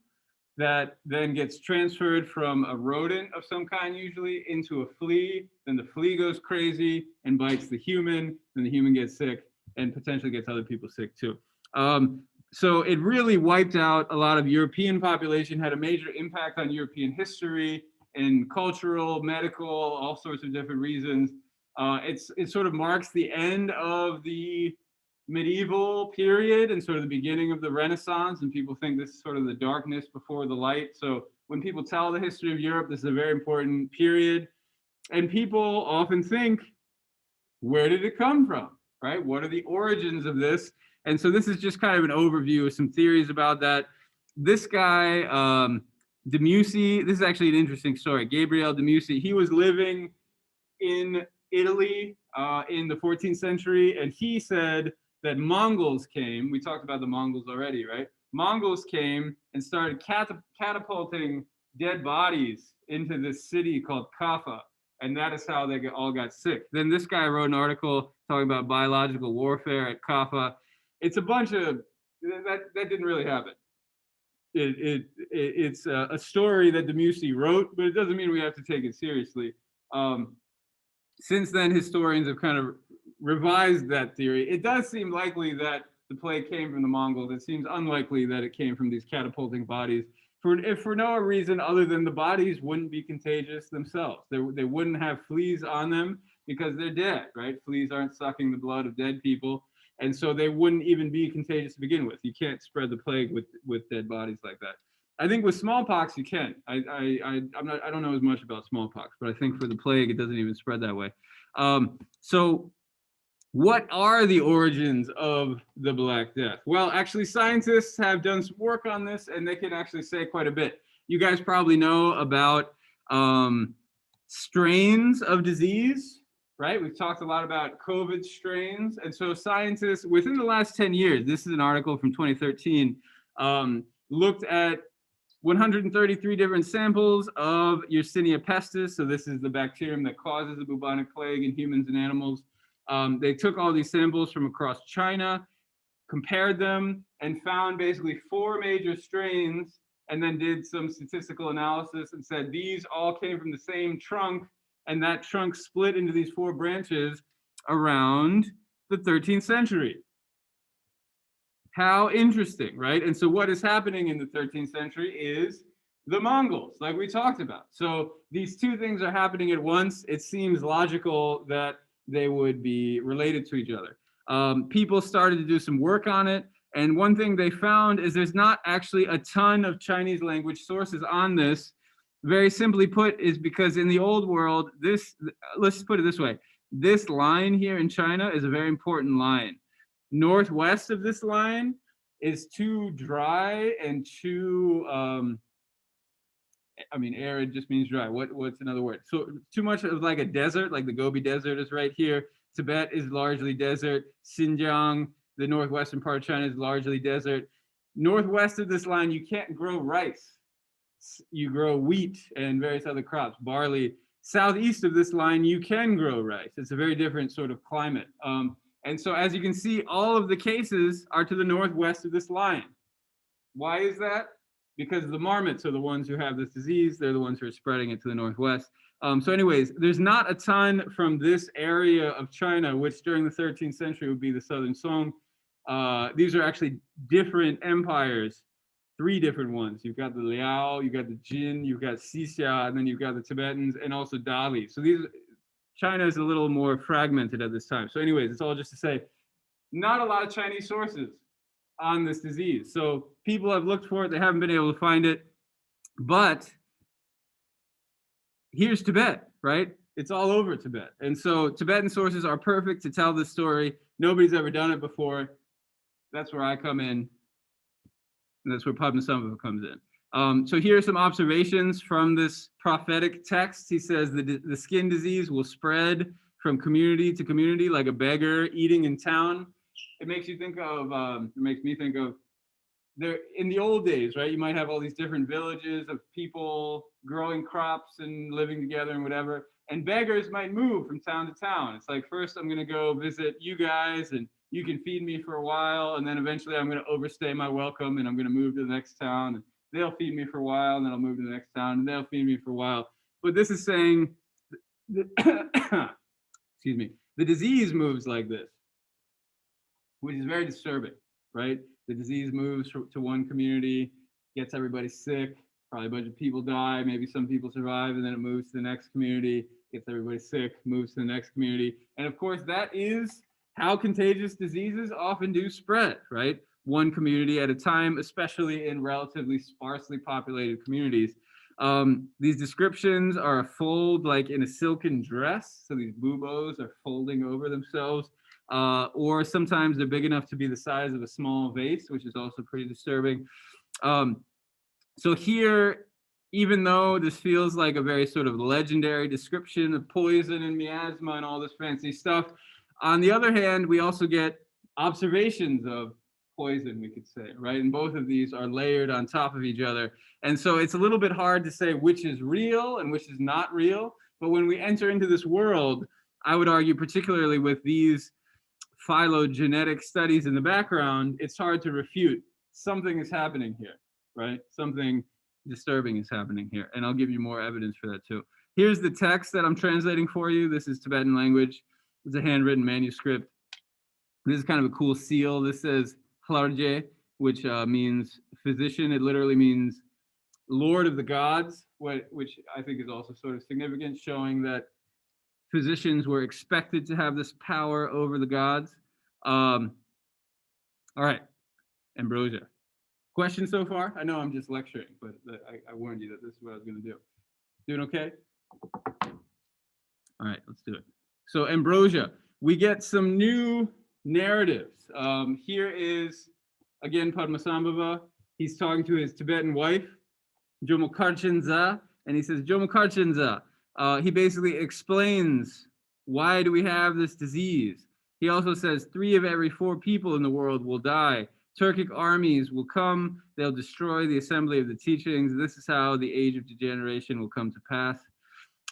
that then gets transferred from a rodent of some kind, usually, into a flea. Then the flea goes crazy and bites the human. Then the human gets sick and potentially gets other people sick too. So it really wiped out a lot of European population, had a major impact on European history and cultural, medical, all sorts of different reasons. It sort of marks the end of the medieval period and sort of the beginning of the Renaissance, and people think this is sort of the darkness before the light. So when people tell the history of Europe, this is a very important period, and people often think, where did it come from, right? What are the origins of this? And so this is just kind of an overview of some theories about that. This guy, Demussi, this is actually an interesting story. Gabriel Demussi, he was living in Italy in the 14th century, and he said that Mongols came. We talked about the Mongols already, right? Mongols came and started catapulting dead bodies into this city called Kaffa, and that is how they all got sick. Then this guy wrote an article talking about biological warfare at Kaffa. It's a bunch of that didn't really happen. It's a story that Demussi wrote, but it doesn't mean we have to take it seriously. Since then, historians have kind of revised that theory. It does seem likely that the plague came from the Mongols. It seems unlikely that it came from these catapulting bodies, for no reason other than the bodies wouldn't be contagious themselves. They wouldn't have fleas on them because they're dead, right? Fleas aren't sucking the blood of dead people, and so they wouldn't even be contagious to begin with. You can't spread the plague with dead bodies like that. I think with smallpox you can. I don't know as much about smallpox, but I think for the plague it doesn't even spread that way. So what are the origins of the Black Death? Well, actually scientists have done some work on this and they can actually say quite a bit. You guys probably know about strains of disease, right? We've talked a lot about COVID strains. And so scientists within the last 10 years, this is an article from 2013, looked at 133 different samples of Yersinia pestis. So this is the bacterium that causes the bubonic plague in humans and animals. They took all these samples from across China, compared them, and found basically 4 major strains, and then did some statistical analysis and said these all came from the same trunk, and that trunk split into these 4 branches around the 13th century. How interesting, right? And so what is happening in the 13th century is the Mongols, like we talked about. So these 2 things are happening at once. It seems logical that they would be related to each other. People started to do some work on it. And one thing they found is there's not actually a ton of Chinese language sources on this. Very simply put, is because in the old world, let's put it this way. This line here in China is a very important line. Northwest of this line is too dry and too, arid just means dry. What's another word? So too much of like a desert, like the Gobi Desert is right here. Tibet is largely desert. Xinjiang, the northwestern part of China, is largely desert. Northwest of this line, you can't grow rice. You grow wheat and various other crops, barley. Southeast of this line, you can grow rice. It's a very different sort of climate. And so as you can see, all of the cases are to the northwest of this line. Why is that? Because the marmots are the ones who have this disease. They're the ones who are spreading it to the northwest. So anyways, there's not a ton from this area of China, which during the 13th century would be the Southern Song. These are actually different empires, 3 different ones. You've got the Liao, you've got the Jin, you've got Xixia, and then you've got the Tibetans and also Dali. So China is a little more fragmented at this time. So anyways, it's all just to say, not a lot of Chinese sources on this disease. So people have looked for it, they haven't been able to find it. But here's Tibet, right? It's all over Tibet. And so Tibetan sources are perfect to tell this story. Nobody's ever done it before. That's where I come in. And that's where Padmasambhava comes in. So here are some observations from this prophetic text. He says the skin disease will spread from community to community like a beggar eating in town. It makes you think of, it makes me think of, there in the old days, right? You might have all these different villages of people growing crops and living together and whatever. And beggars might move from town to town. It's like, first I'm gonna go visit you guys and you can feed me for a while. And then eventually I'm gonna overstay my welcome and I'm gonna move to the next town. And they'll feed me for a while and then I'll move to the next town and they'll feed me for a while. But this is saying, excuse me, the disease moves like this, which is very disturbing, right? The disease moves to one community, gets everybody sick, probably a bunch of people die, maybe some people survive, and then it moves to the next community, gets everybody sick, moves to the next community. And of course, that is how contagious diseases often do spread, right? One community at a time, especially in relatively sparsely populated communities. These descriptions are a fold like in a silken dress. So these buboes are folding over themselves. Or sometimes they're big enough to be the size of a small vase, which is also pretty disturbing. So here even though this feels like a very sort of legendary description of poison and miasma and all this fancy stuff, on the other hand, we also get observations of poison, we could say, right? And both of these are layered on top of each other. And so it's a little bit hard to say which is real and which is not real. But when we enter into this world, I would argue, particularly with these phylogenetic studies in the background, it's hard to refute something is happening here, right? Something disturbing is happening here. And I'll give you more evidence for that too. Here's the text that I'm translating for you. This is Tibetan language. It's a handwritten manuscript. This is kind of a cool seal. This says Hlarje, which means physician. It literally means Lord of the gods, which I think is also sort of significant, showing that physicians were expected to have this power over the gods. All right, ambrosia. Questions so far? I know I'm just lecturing, but I warned you that this is what I was going to do. Doing okay? All right, let's do it. So ambrosia, we get some new narratives. Here is, again, Padmasambhava. He's talking to his Tibetan wife, Jomo Karchenza, and he says, Jomo Karchenza. He basically explains, why do we have this disease? He also says 3 of every 4 people in the world will die. Turkic armies will come. They'll destroy the assembly of the teachings. This is how the age of degeneration will come to pass.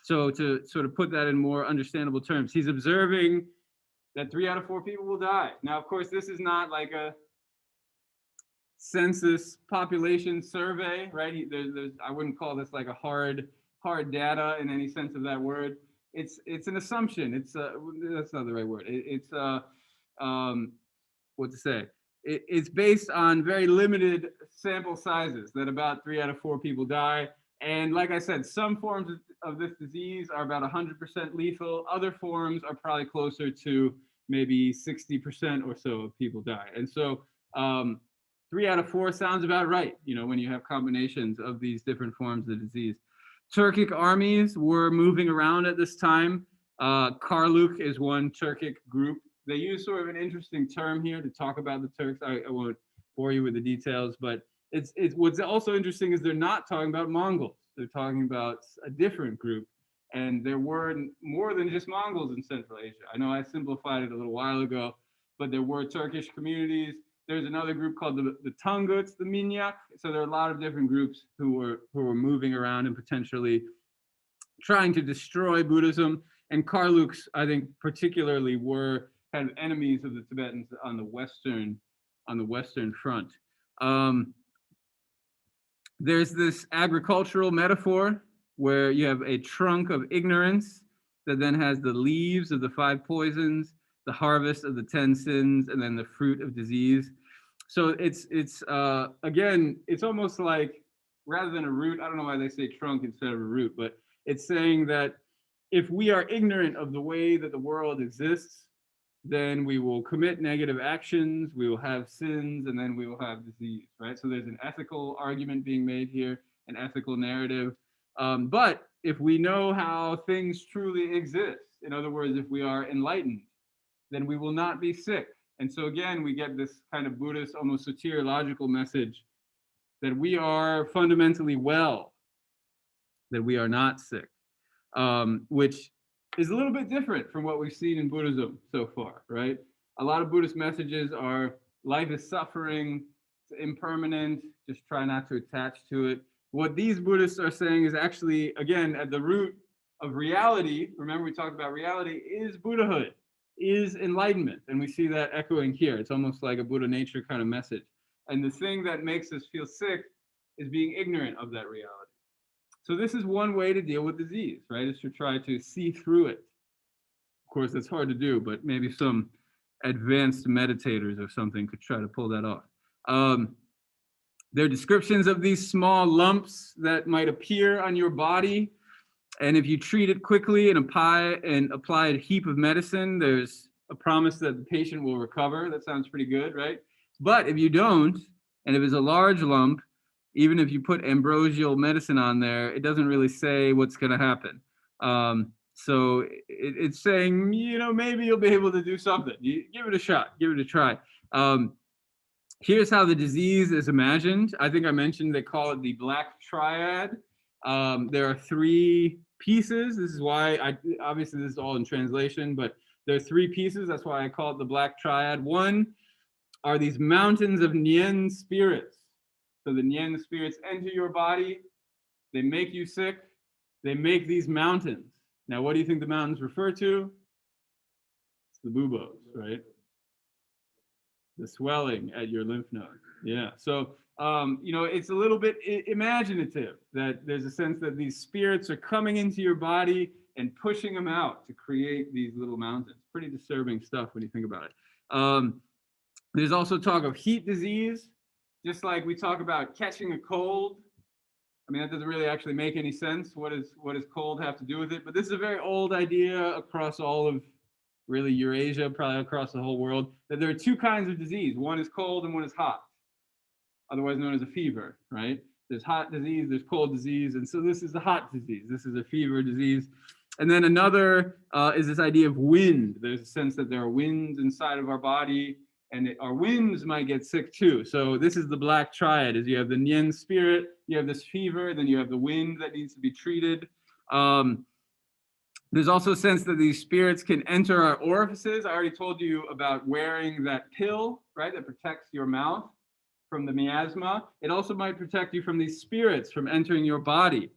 So to sort of put that in more understandable terms, he's observing that 3 out of 4 people will die. Now, of course, this is not like a census population survey, right? I wouldn't call this like a hard data in any sense of that word. It's an assumption. That's not the right word. What to say? It's based on very limited sample sizes that about 3 out of 4 people die. And like I said, some forms of this disease are about 100% lethal. Other forms are probably closer to maybe 60% or so of people die. And so 3 out of 4 sounds about right, when you have combinations of these different forms of disease. Turkic armies were moving around at this time. Karluk is one Turkic group. They use sort of an interesting term here to talk about the Turks. I won't bore you with the details, but it's what's also interesting is they're not talking about Mongols. They're talking about a different group. And there were more than just Mongols in Central Asia. I know I simplified it a little while ago, but there were Turkish communities. There's another group called the Tunguts, the Minyak. So there are a lot of different groups who were moving around and potentially trying to destroy Buddhism. And Karluks, I think, particularly were kind of enemies of the Tibetans on the Western front. There's this agricultural metaphor where you have a trunk of ignorance that then has the leaves of the 5 poisons, the harvest of the 10 sins, and then the fruit of disease. So it's again, it's almost like, rather than a root, I don't know why they say trunk instead of a root, but it's saying that if we are ignorant of the way that the world exists, then we will commit negative actions, we will have sins, and then we will have disease, right? So there's an ethical argument being made here, an ethical narrative. But if we know how things truly exist, in other words, if we are enlightened, then we will not be sick. And so again, we get this kind of Buddhist, almost soteriological message that we are fundamentally well, that we are not sick, which is a little bit different from what we've seen in Buddhism so far, right? A lot of Buddhist messages are life is suffering, it's impermanent, just try not to attach to it. What these Buddhists are saying is actually, again, at the root of reality, remember we talked about reality, is Buddhahood, is enlightenment. And we see that echoing here. It's almost like a Buddha nature kind of message. And the thing that makes us feel sick is being ignorant of that reality. So this is one way to deal with disease, right? Is to try to see through it. Of course, that's hard to do, but maybe some advanced meditators or something could try to pull that off. There are descriptions of these small lumps that might appear on your body. And if you treat it quickly and apply a heap of medicine, there's a promise that the patient will recover. That sounds pretty good, right? But if you don't, and if it's a large lump, even if you put ambrosial medicine on there, it doesn't really say what's going to happen. So it's saying, maybe you'll be able to do something. You give it a shot, give it a try. Here's how the disease is imagined. I think I mentioned they call it the black triad. There are 3 pieces. This is why obviously this is all in translation, but there are 3 pieces. That's why I call it the Black Triad. One are these mountains of Nien spirits. So the Nien spirits enter your body, they make you sick, they make these mountains. Now, what do you think the mountains refer to? It's the buboes, right? The swelling at your lymph node. Yeah. So, it's a little bit imaginative that there's a sense that these spirits are coming into your body and pushing them out to create these little mountains. Pretty disturbing stuff when you think about it. There's also talk of heat disease, just like we talk about catching a cold. I mean, that doesn't really actually make any sense. What does cold have to do with it? But this is a very old idea across all of really Eurasia, probably across the whole world, that there are 2 kinds of disease. One is cold and one is hot, otherwise known as a fever, right? There's hot disease, there's cold disease, and so this is a hot disease. This is a fever disease. And then another is this idea of wind. There's a sense that there are winds inside of our body, and our winds might get sick too. So this is the Black Triad, is you have the Nien spirit, you have this fever, then you have the wind that needs to be treated. There's also a sense that these spirits can enter our orifices. I already told you about wearing that pill, right, that protects your mouth from the miasma. It also might protect you from these spirits from entering your body,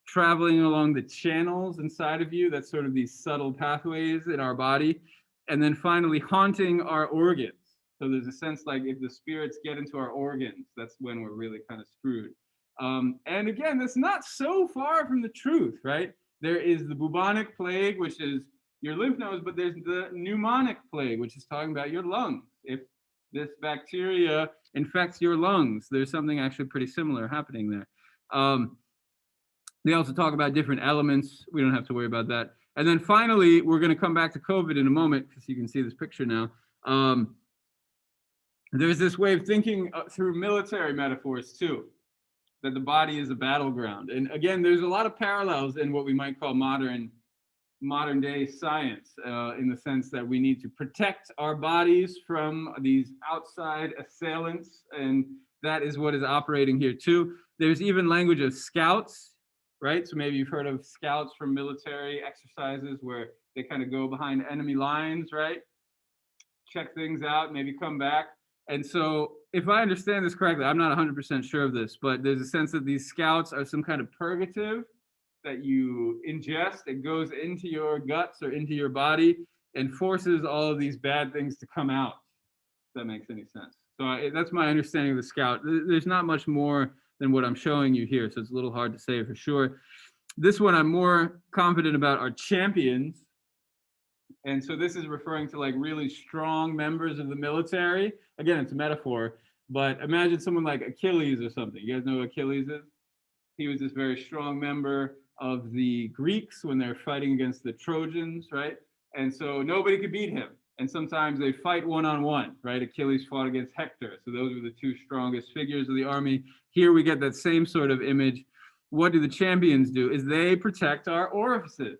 traveling along the channels inside of you. That's sort of these subtle pathways in our body. And then finally, haunting our organs. So there's a sense like if the spirits get into our organs, that's when we're really kind of screwed. And again, that's not so far from the truth, right? There is the bubonic plague, which is your lymph nodes, but there's the pneumonic plague, which is talking about your lungs. If this bacteria infects your lungs, there's something actually pretty similar happening there. They also talk about different elements. We don't have to worry about that. And then finally, we're going to come back to COVID in a moment, because you can see this picture now. There's this way of thinking through military metaphors too, that the body is a battleground. And again, there's a lot of parallels in what we might call modern day science, in the sense that we need to protect our bodies from these outside assailants, and that is what is operating here too. There's even language of scouts, right? So maybe you've heard of scouts from military exercises where they kind of go behind enemy lines, right? Check things out, maybe come back. And so if I understand this correctly, I'm not 100% sure of this, but there's a sense that these scouts are some kind of purgative that you ingest. It goes into your guts or into your body and forces all of these bad things to come out, if that makes any sense. So that's my understanding of the scout. There's not much more than what I'm showing you here, so it's a little hard to say for sure. This one I'm more confident about are champions. And so this is referring to like really strong members of the military. Again, it's a metaphor, but imagine someone like Achilles or something. You guys know who Achilles is? He was this very strong member of the Greeks when they're fighting against the Trojans, right? And so nobody could beat him. And sometimes they fight one-on-one, right? Achilles fought against Hector. So those were the 2 strongest figures of the army. Here we get that same sort of image. What do the champions do? Is they protect our orifices,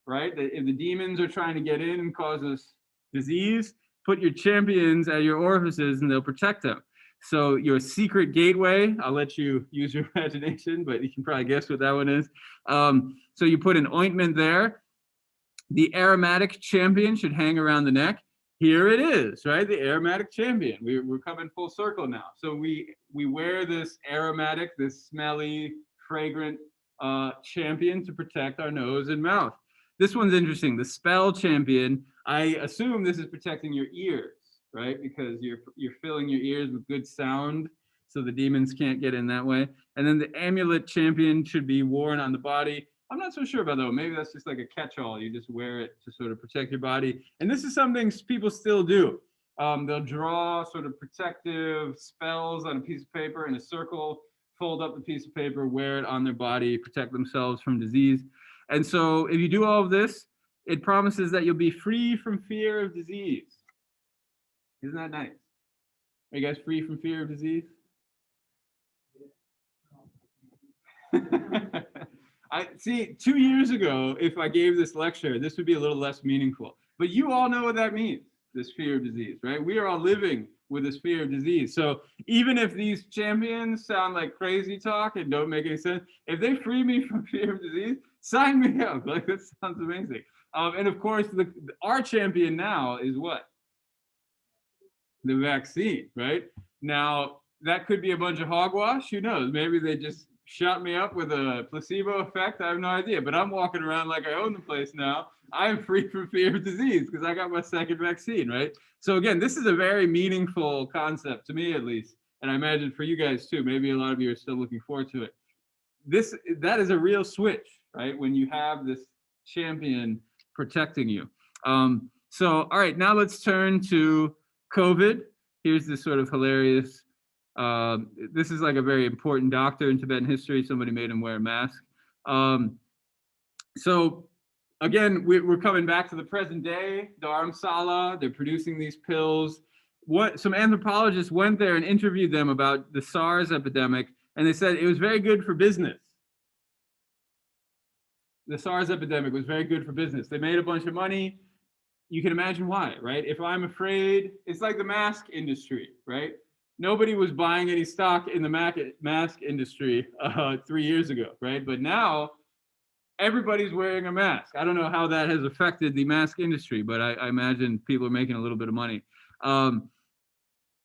right? If the demons are trying to get in and cause us disease, put your champions at your orifices and they'll protect them. So your secret gateway, I'll let you use your imagination, but you can probably guess what that one is. So you put an ointment there. The aromatic champion should hang around the neck. Here it is, right? The aromatic champion. We're coming full circle now. So we wear this aromatic, this smelly, fragrant champion to protect our nose and mouth. This one's interesting. The spell champion, I assume this is protecting your ears, right? Because you're filling your ears with good sound, so the demons can't get in that way. And then the amulet champion should be worn on the body. I'm not so sure about that. Maybe that's just like a catch-all. You just wear it to sort of protect your body. And this is something people still do. They'll draw sort of protective spells on a piece of paper in a circle, fold up the piece of paper, wear it on their body, protect themselves from disease. And so if you do all of this, it promises that you'll be free from fear of disease. Isn't that nice? Are you guys free from fear of disease? I see, 2 years ago, if I gave this lecture, this would be a little less meaningful. But you all know what that means, this fear of disease, right? We are all living with this fear of disease. So even if these champions sound like crazy talk and don't make any sense, if they free me from fear of disease, sign me up. Like, that sounds amazing. And of course, our champion now is what? The vaccine, right? Now, that could be a bunch of hogwash. Who knows? Maybe they just shot me up with a placebo effect. I have no idea. But I'm walking around like I own the place now. I'm free from fear of disease because I got my second vaccine, right? So again, this is a very meaningful concept to me, at least, and I imagine for you guys too. Maybe a lot of you are still looking forward to it. That is a real switch, right? When you have this champion protecting you. So, all right, now let's turn to COVID. Here's this sort of hilarious. This is like a very important doctor in Tibetan history. Somebody made him wear a mask. So again, we're coming back to the present day, Dharamsala. They're producing these pills. Some anthropologists went there and interviewed them about the SARS epidemic, and they said it was very good for business. The SARS epidemic was very good for business. They made a bunch of money. You can imagine why, right? If I'm afraid, it's like the mask industry, right? Nobody was buying any stock in the mask industry 3 years ago, right? But now everybody's wearing a mask. I don't know how that has affected the mask industry, but I imagine people are making a little bit of money. And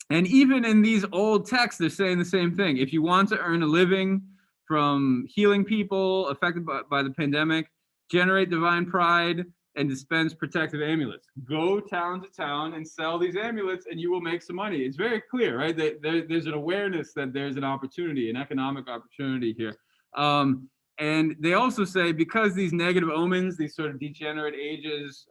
even in these old texts, they're saying the same thing. If you want to earn a living from healing people affected by the pandemic, generate divine pride, and dispense protective amulets. Go town to town and sell these amulets, and you will make some money. It's very clear, right? There's an awareness that there's an opportunity, an economic opportunity here. And they also say because these negative omens, these sort of degenerate ages,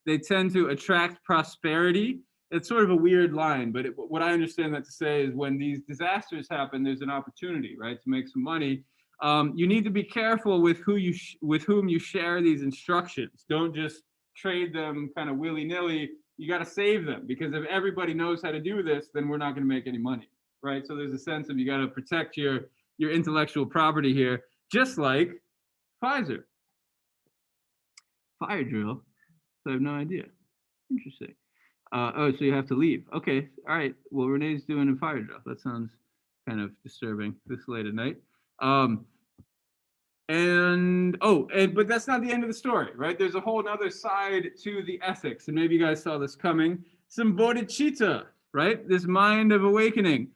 they tend to attract prosperity. It's sort of a weird line, but what I understand that to say is when these disasters happen, there's an opportunity, right, to make some money. You need to be careful with whom you share these instructions. Don't just trade them kind of willy-nilly. You got to save them, because if everybody knows how to do this, then we're not going to make any money, right? So there's a sense of you got to protect your intellectual property here, just like Pfizer. Fire drill? I have no idea. Interesting. Oh, so you have to leave. Okay, all right. Well, Renee's doing a fire drill. That sounds kind of disturbing this late at night. But that's not the end of the story, right? There's a whole other side to the ethics, and maybe you guys saw this coming. Some bodhicitta, right? This mind of awakening.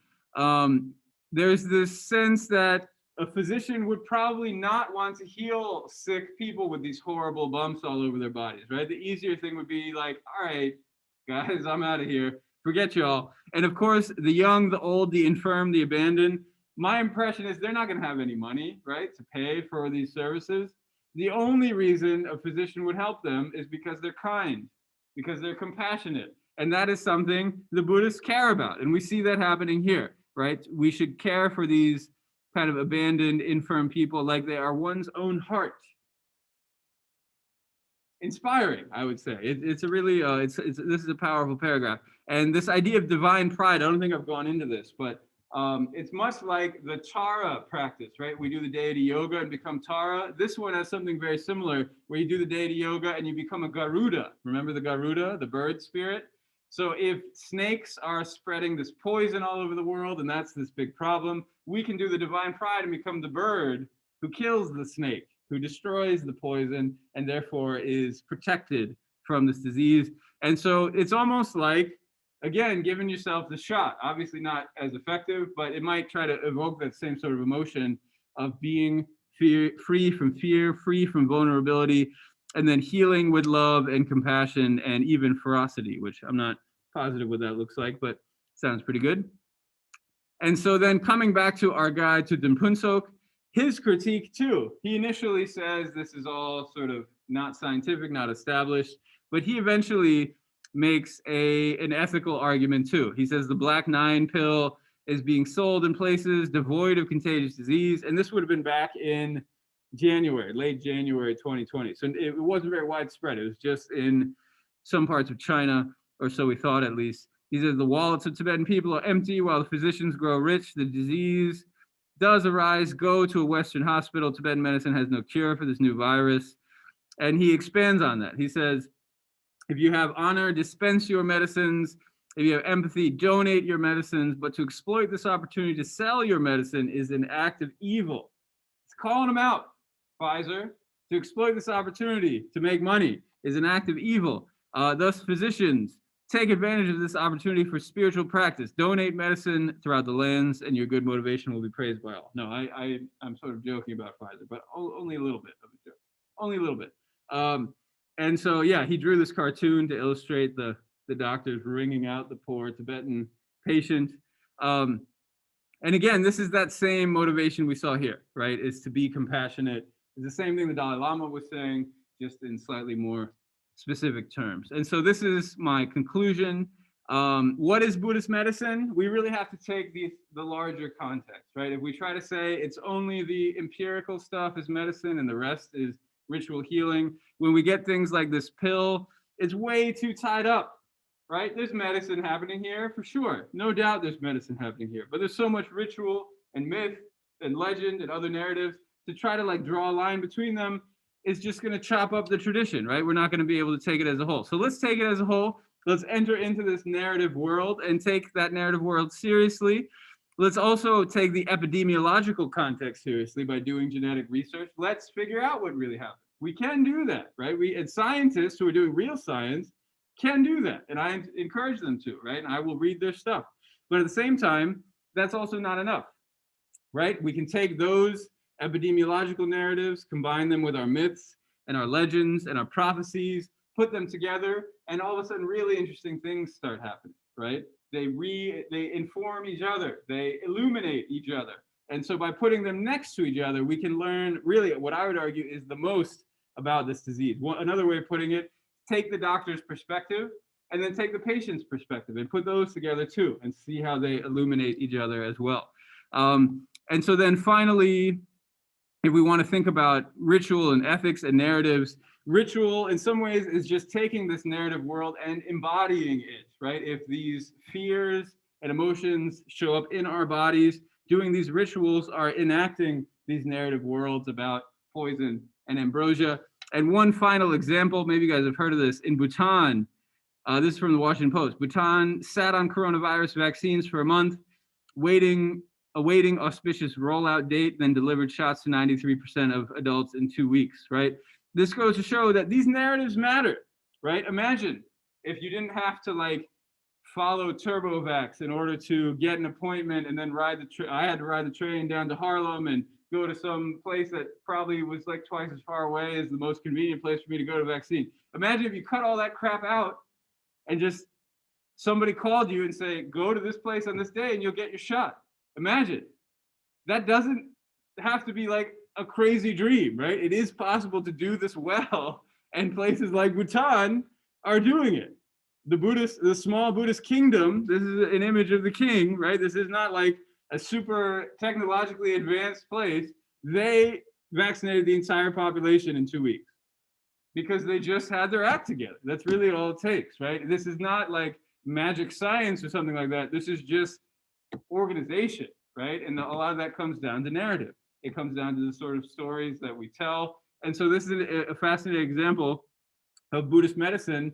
There's this sense that a physician would probably not want to heal sick people with these horrible bumps all over their bodies, right? The easier thing would be like, all right, guys, I'm out of here. Forget y'all. And of course, the young, the old, the infirm, the abandoned. My impression is they're not going to have any money, right, to pay for these services. The only reason a physician would help them is because they're kind, because they're compassionate. And that is something the Buddhists care about. And we see that happening here, right? We should care for these kind of abandoned, infirm people like they are one's own heart. Inspiring, I would say. It's a really, this is a powerful paragraph. And this idea of divine pride, I don't think I've gone into this, but it's much like the Tara practice, right? We do the deity yoga and become Tara. This one has something very similar, where you do the deity yoga and you become a Garuda. Remember the Garuda, the bird spirit? So if snakes are spreading this poison all over the world, and that's this big problem, we can do the divine pride and become the bird who kills the snake, who destroys the poison, and therefore is protected from this disease. And so it's almost like, again, giving yourself the shot. Obviously not as effective, but it might try to evoke that same sort of emotion of being free from fear, free from vulnerability, and then healing with love and compassion and even ferocity, which I'm not positive what that looks like, but sounds pretty good. And so then coming back to our guide to Dimpunsok, his critique too, he initially says this is all sort of not scientific, not established, but he eventually makes an ethical argument too. He says the Black 9 pill is being sold in places devoid of contagious disease, and this would have been back in January, late January 2020. So it wasn't very widespread. It was just in some parts of China, or so we thought at least. He says the wallets of Tibetan people are empty while the physicians grow rich. The disease does arise. Go to a Western hospital. Tibetan medicine has no cure for this new virus. And he expands on that. He says, if you have honor, dispense your medicines If you have empathy, donate your medicines, but to exploit this opportunity to sell your medicine is an act of evil. It's calling them out, Pfizer. To exploit this opportunity to make money is an act of evil. Thus, physicians, take advantage of this opportunity for spiritual practice. Donate medicine throughout the lands, and your good motivation will be praised by all. No, I'm sort of joking about Pfizer, but only a little bit of a joke. Only a little bit. And so, yeah, he drew this cartoon to illustrate the doctors wringing out the poor Tibetan patient. And again, this is that same motivation we saw here, right? Is to be compassionate. It's the same thing the Dalai Lama was saying, just in slightly more specific terms. And so this is my conclusion. What is Buddhist medicine? We really have to take the larger context, right? If we try to say it's only the empirical stuff is medicine and the rest is ritual healing, when we get things like this pill, it's way too tied up, right? There's medicine happening here for sure. No doubt there's medicine happening here, but there's so much ritual and myth and legend and other narratives to try to like draw a line between them is just going to chop up the tradition, right? We're not going to be able to take it as a whole. So let's take it as a whole. Let's enter into this narrative world and take that narrative world seriously. Let's also take the epidemiological context seriously by doing genetic research. Let's figure out what really happened. We can do that, right? And scientists who are doing real science can do that. And I encourage them to, right? And I will read their stuff. But at the same time, that's also not enough, right? We can take those epidemiological narratives, combine them with our myths and our legends and our prophecies, put them together, and all of a sudden really interesting things start happening, right? They inform each other, they illuminate each other. And so by putting them next to each other, we can learn really what I would argue is the most about this disease. Another way of putting it, take the doctor's perspective and then take the patient's perspective and put those together too and see how they illuminate each other as well. And so then finally, if we want to think about ritual and ethics and narratives, ritual in some ways is just taking this narrative world and embodying it, right? If these fears and emotions show up in our bodies, doing these rituals are enacting these narrative worlds about poison and ambrosia. And one final example, maybe you guys have heard of this, in Bhutan, this is from the Washington Post. Bhutan sat on coronavirus vaccines for a month, awaiting auspicious rollout date, then delivered shots to 93% of adults in 2 weeks, right? This goes to show that these narratives matter, right? Imagine if you didn't have to like follow TurboVax in order to get an appointment and then ride the train. I had to ride the train down to Harlem and go to some place that probably was like twice as far away as the most convenient place for me to go to vaccine. Imagine if you cut all that crap out and just somebody called you and say, go to this place on this day and you'll get your shot. Imagine. That doesn't have to be like a crazy dream, right? It is possible to do this well, and places like Bhutan are doing it. The small Buddhist kingdom, this is an image of the king, right? This is not like a super technologically advanced place. They vaccinated the entire population in 2 weeks because they just had their act together. That's really all it takes, right? This is not like magic science or something like that. This is just organization, right? And a lot of that comes down to narrative. It comes down to the sort of stories that we tell. And so this is a fascinating example of Buddhist medicine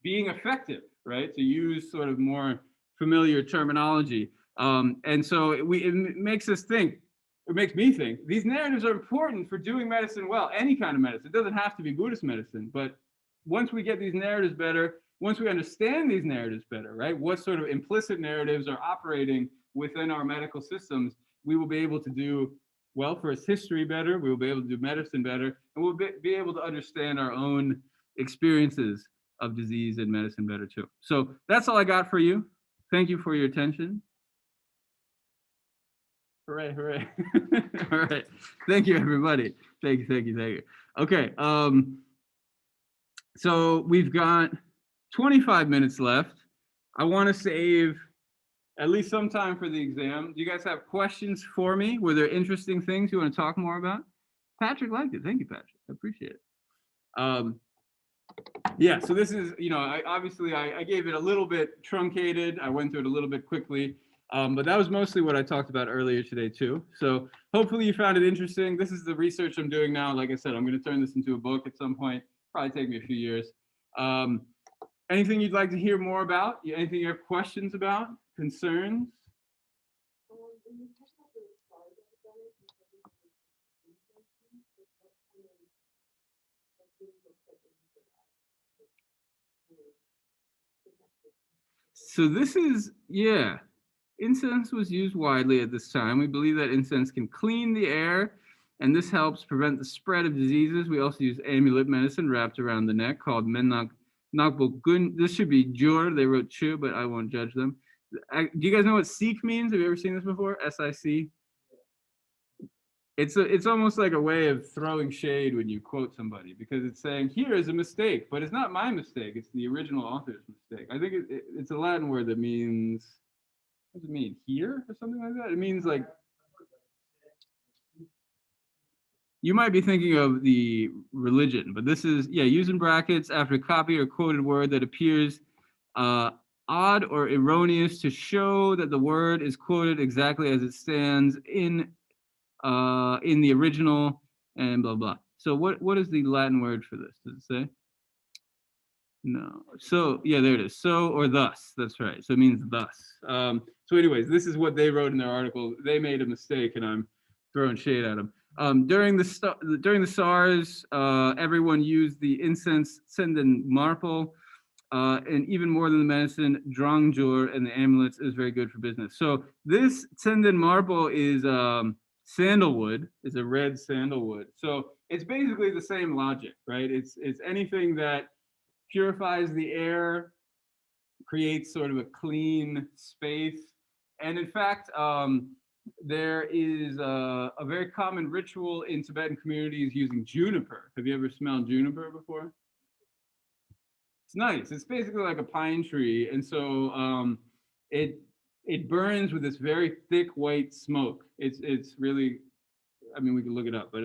being effective, right? To use sort of more familiar terminology. And so it makes us think, it makes me think, these narratives are important for doing medicine well, any kind of medicine. It doesn't have to be Buddhist medicine, but once we get these narratives better, once we understand these narratives better, right? What sort of implicit narratives are operating within our medical systems, we will be able to do, well, first history better, we will be able to do medicine better, and we'll be able to understand our own experiences of disease and medicine better too. So that's all I got for you. Thank you for your attention. Hooray, hooray. All right. Thank you, everybody. Thank you. Okay. So we've got 25 minutes left. I want to save at least some time for the exam. Do you guys have questions for me? Were there interesting things you want to talk more about? Patrick liked it. Thank you, Patrick. I appreciate it. Yeah, so this is, I gave it a little bit truncated. I went through it a little bit quickly, but that was mostly what I talked about earlier today too. So hopefully you found it interesting. This is the research I'm doing now. Like I said, I'm going to turn this into a book at some point. Probably take me a few years. Anything you'd like to hear more about? Anything you have questions about? Concerns? When you talk about the stars that are better, you said it was interesting, but what kind of like things looks like it you could So this is, yeah, incense was used widely at this time. We believe that incense can clean the air, and this helps prevent the spread of diseases. We also use amulet medicine wrapped around the neck called mennak nakbogun. This should be jur. They wrote chu, but I won't judge them. Do you guys know what Sikh means? Have you ever seen this before? SIC. It's almost like a way of throwing shade when you quote somebody, because it's saying here is a mistake, but it's not my mistake. It's the original author's mistake. I think it's a Latin word that means, what does it mean? Here or something like that? It means like, you might be thinking of the religion, but this is, yeah, using brackets after a copy or quoted word that appears odd or erroneous to show that the word is quoted exactly as it stands in the original, and blah blah. So what is the Latin word for this? Does it say? No. So yeah, there it is. So or thus. That's right. So it means thus. So anyways, this is what they wrote in their article. They made a mistake, and I'm throwing shade at them. During the SARS, everyone used the incense Senden Marple, and even more than the medicine, Drangjur and the amulets is very good for business. So this Senden Marple is sandalwood, is a red sandalwood. So it's basically the same logic, right? It's anything that purifies the air, creates sort of a clean space. And in fact, there is a very common ritual in Tibetan communities using juniper. Have you ever smelled juniper before? It's nice. It's basically like a pine tree. And so it burns with this very thick white smoke. It's really, I mean, we can look it up, but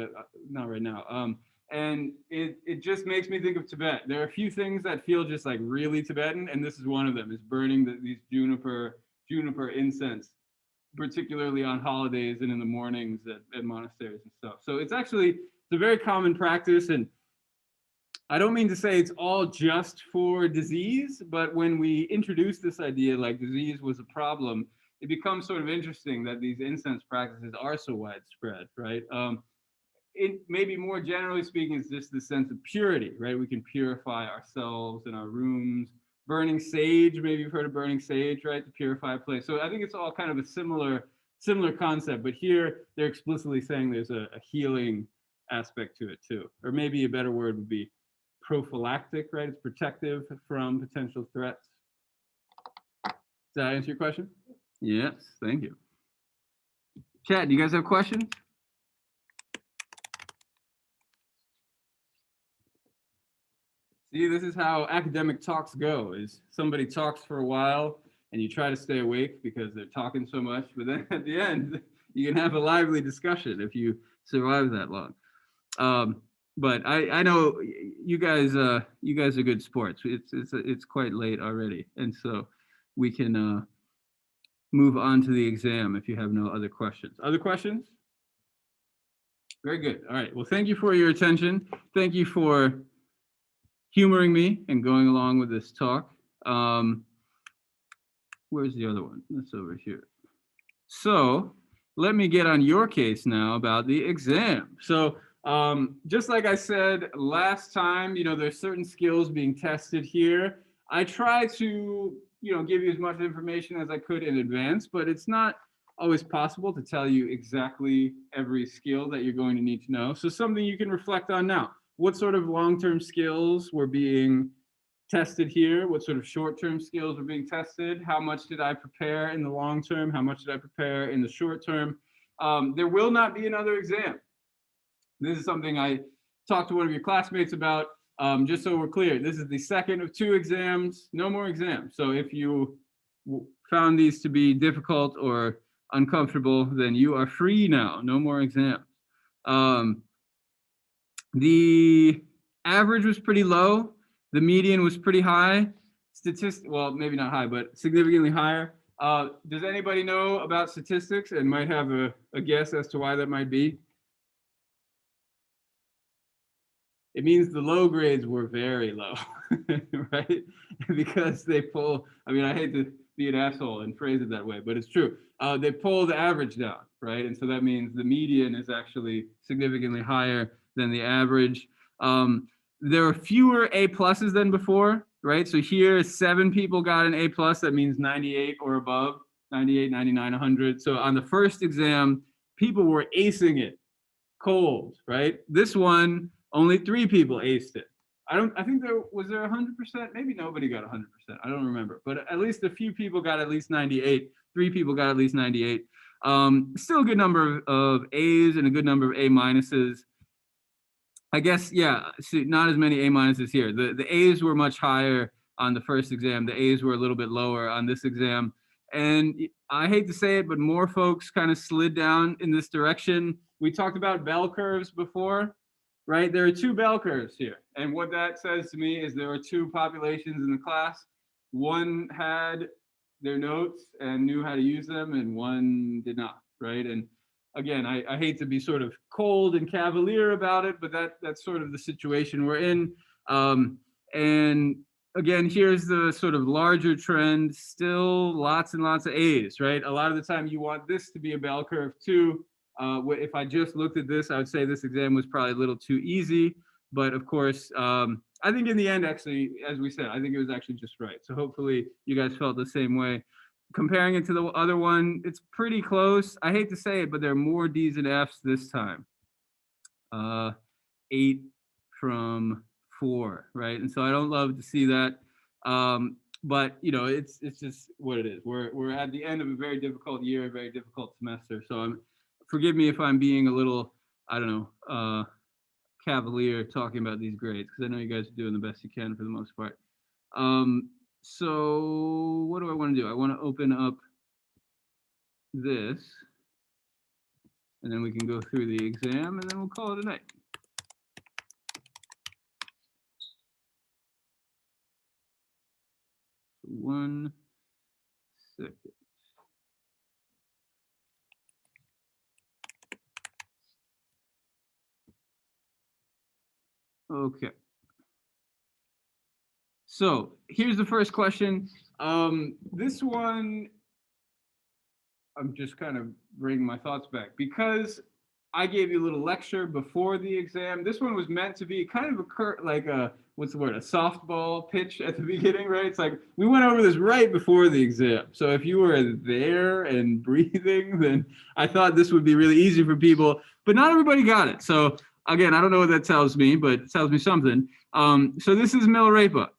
not right now. And it just makes me think of Tibet. There are a few things that feel just like really Tibetan, and this is one of them, is burning these juniper incense, particularly on holidays and in the mornings at monasteries and stuff. So it's a very common practice, and I don't mean to say it's all just for disease, but when we introduce this idea like disease was a problem, it becomes sort of interesting that these incense practices are so widespread, right? It maybe more generally speaking, it's just the sense of purity, right? We can purify ourselves and our rooms. Burning sage, maybe you've heard of burning sage, right? To purify a place. So I think it's all kind of a similar concept, but here they're explicitly saying there's a healing aspect to it too. Or maybe a better word would be prophylactic, right? It's protective from potential threats. Does that answer your question? Yes, thank you. Chat, do you guys have questions? See, this is how academic talks go, is somebody talks for a while and you try to stay awake because they're talking so much, but then at the end, you can have a lively discussion if you survive that long. But I know you guys are good sports. It's quite late already, and so we can move on to the exam if you have no other questions. Other questions? Very good. All right. Well, thank you for your attention. Thank you for humoring me and going along with this talk. Where's the other one? That's over here. So let me get on your case now about the exam. So just like I said last time, there's certain skills being tested here. I try to, give you as much information as I could in advance, but it's not always possible to tell you exactly every skill that you're going to need to know. So something you can reflect on now. What sort of long-term skills were being tested here? What sort of short-term skills were being tested? How much did I prepare in the long term? How much did I prepare in the short term? There will not be another exam. This is something I talked to one of your classmates about, just so we're clear. This is the second of 2 exams, no more exams. So if you found these to be difficult or uncomfortable, then you are free now, no more exams. The average was pretty low. The median was pretty high. Well, maybe not high, but significantly higher. Does anybody know about statistics and might have a guess as to why that might be? it means the low grades were very low, right? Because they pull, I mean, I hate to be an asshole and phrase it that way, but it's true. They pull the average down, right? And so that means the median is actually significantly higher than the average. There are fewer A pluses than before, right? So here, 7 people got an A plus. That means 98 or above, 98, 99, 100. So on the first exam, people were acing it cold, right? This one, only 3 people aced it. I think there was there 100%. Maybe nobody got 100%. I don't remember, but at least a few people got at least 98. 3 people got at least 98. Still a good number of A's and a good number of A minuses. I guess, yeah, see, not as many A minuses here. The A's were much higher on the first exam. The A's were a little bit lower on this exam. And I hate to say it, but more folks kind of slid down in this direction. We talked about bell curves before, right? There are 2 bell curves here. And what that says to me is there are 2 populations in the class. One had their notes and knew how to use them, and one did not, right? And again, I hate to be sort of cold and cavalier about it, but that's sort of the situation we're in. And again, here's the sort of larger trend, still lots and lots of A's, right? A lot of the time you want this to be a bell curve too. If I just looked at this, I would say this exam was probably a little too easy. But of course, I think in the end, actually, as we said, I think it was actually just right. So hopefully you guys felt the same way. Comparing it to the other one, it's pretty close. I hate to say it, but there are more D's and F's this time. 8 from 4, right? And so I don't love to see that. But you know, it's just what it is. We're at the end of a very difficult year, a very difficult semester. So forgive me if I'm being a little, I don't know, cavalier talking about these grades, because I know you guys are doing the best you can for the most part. So what do I want to do? I want to open up this, and then we can go through the exam, and then we'll call it a night. One second. Okay. So here's the first question. This one, I'm just kind of bringing my thoughts back because I gave you a little lecture before the exam. This one was meant to be kind of like a, what's the word, a softball pitch at the beginning, right? It's like we went over this right before the exam. So if you were there and breathing, then I thought this would be really easy for people, but not everybody got it. So again, I don't know what that tells me, but it tells me something. So this is Milarepa.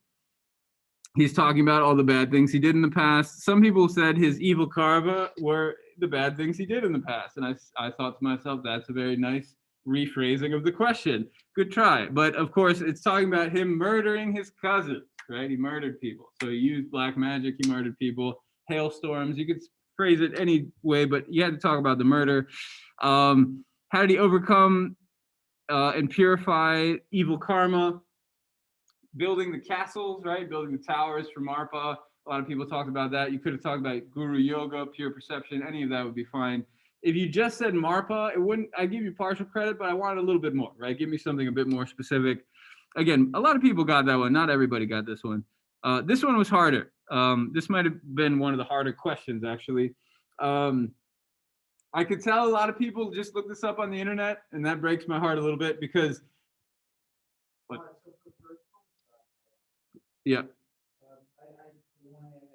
He's talking about all the bad things he did in the past. Some people said his evil karma were the bad things he did in the past. And I thought to myself, that's a very nice rephrasing of the question. Good try. But of course, it's talking about him murdering his cousins, right? He murdered people. So he used black magic, he murdered people, hailstorms. You could phrase it any way, but you had to talk about the murder. How did he overcome and purify evil karma? Building the castles, right? Building the towers for Marpa. A lot of people talked about that. You could have talked about Guru Yoga, pure perception. Any of that would be fine. If you just said Marpa, it wouldn't. I give you partial credit, but I wanted a little bit more, right? Give me something a bit more specific. Again, a lot of people got that one. Not everybody got this one. This one was harder. This might have been one of the harder questions, actually. I could tell a lot of people just look this up on the internet, and that breaks my heart a little bit because. What? Yeah. The one I had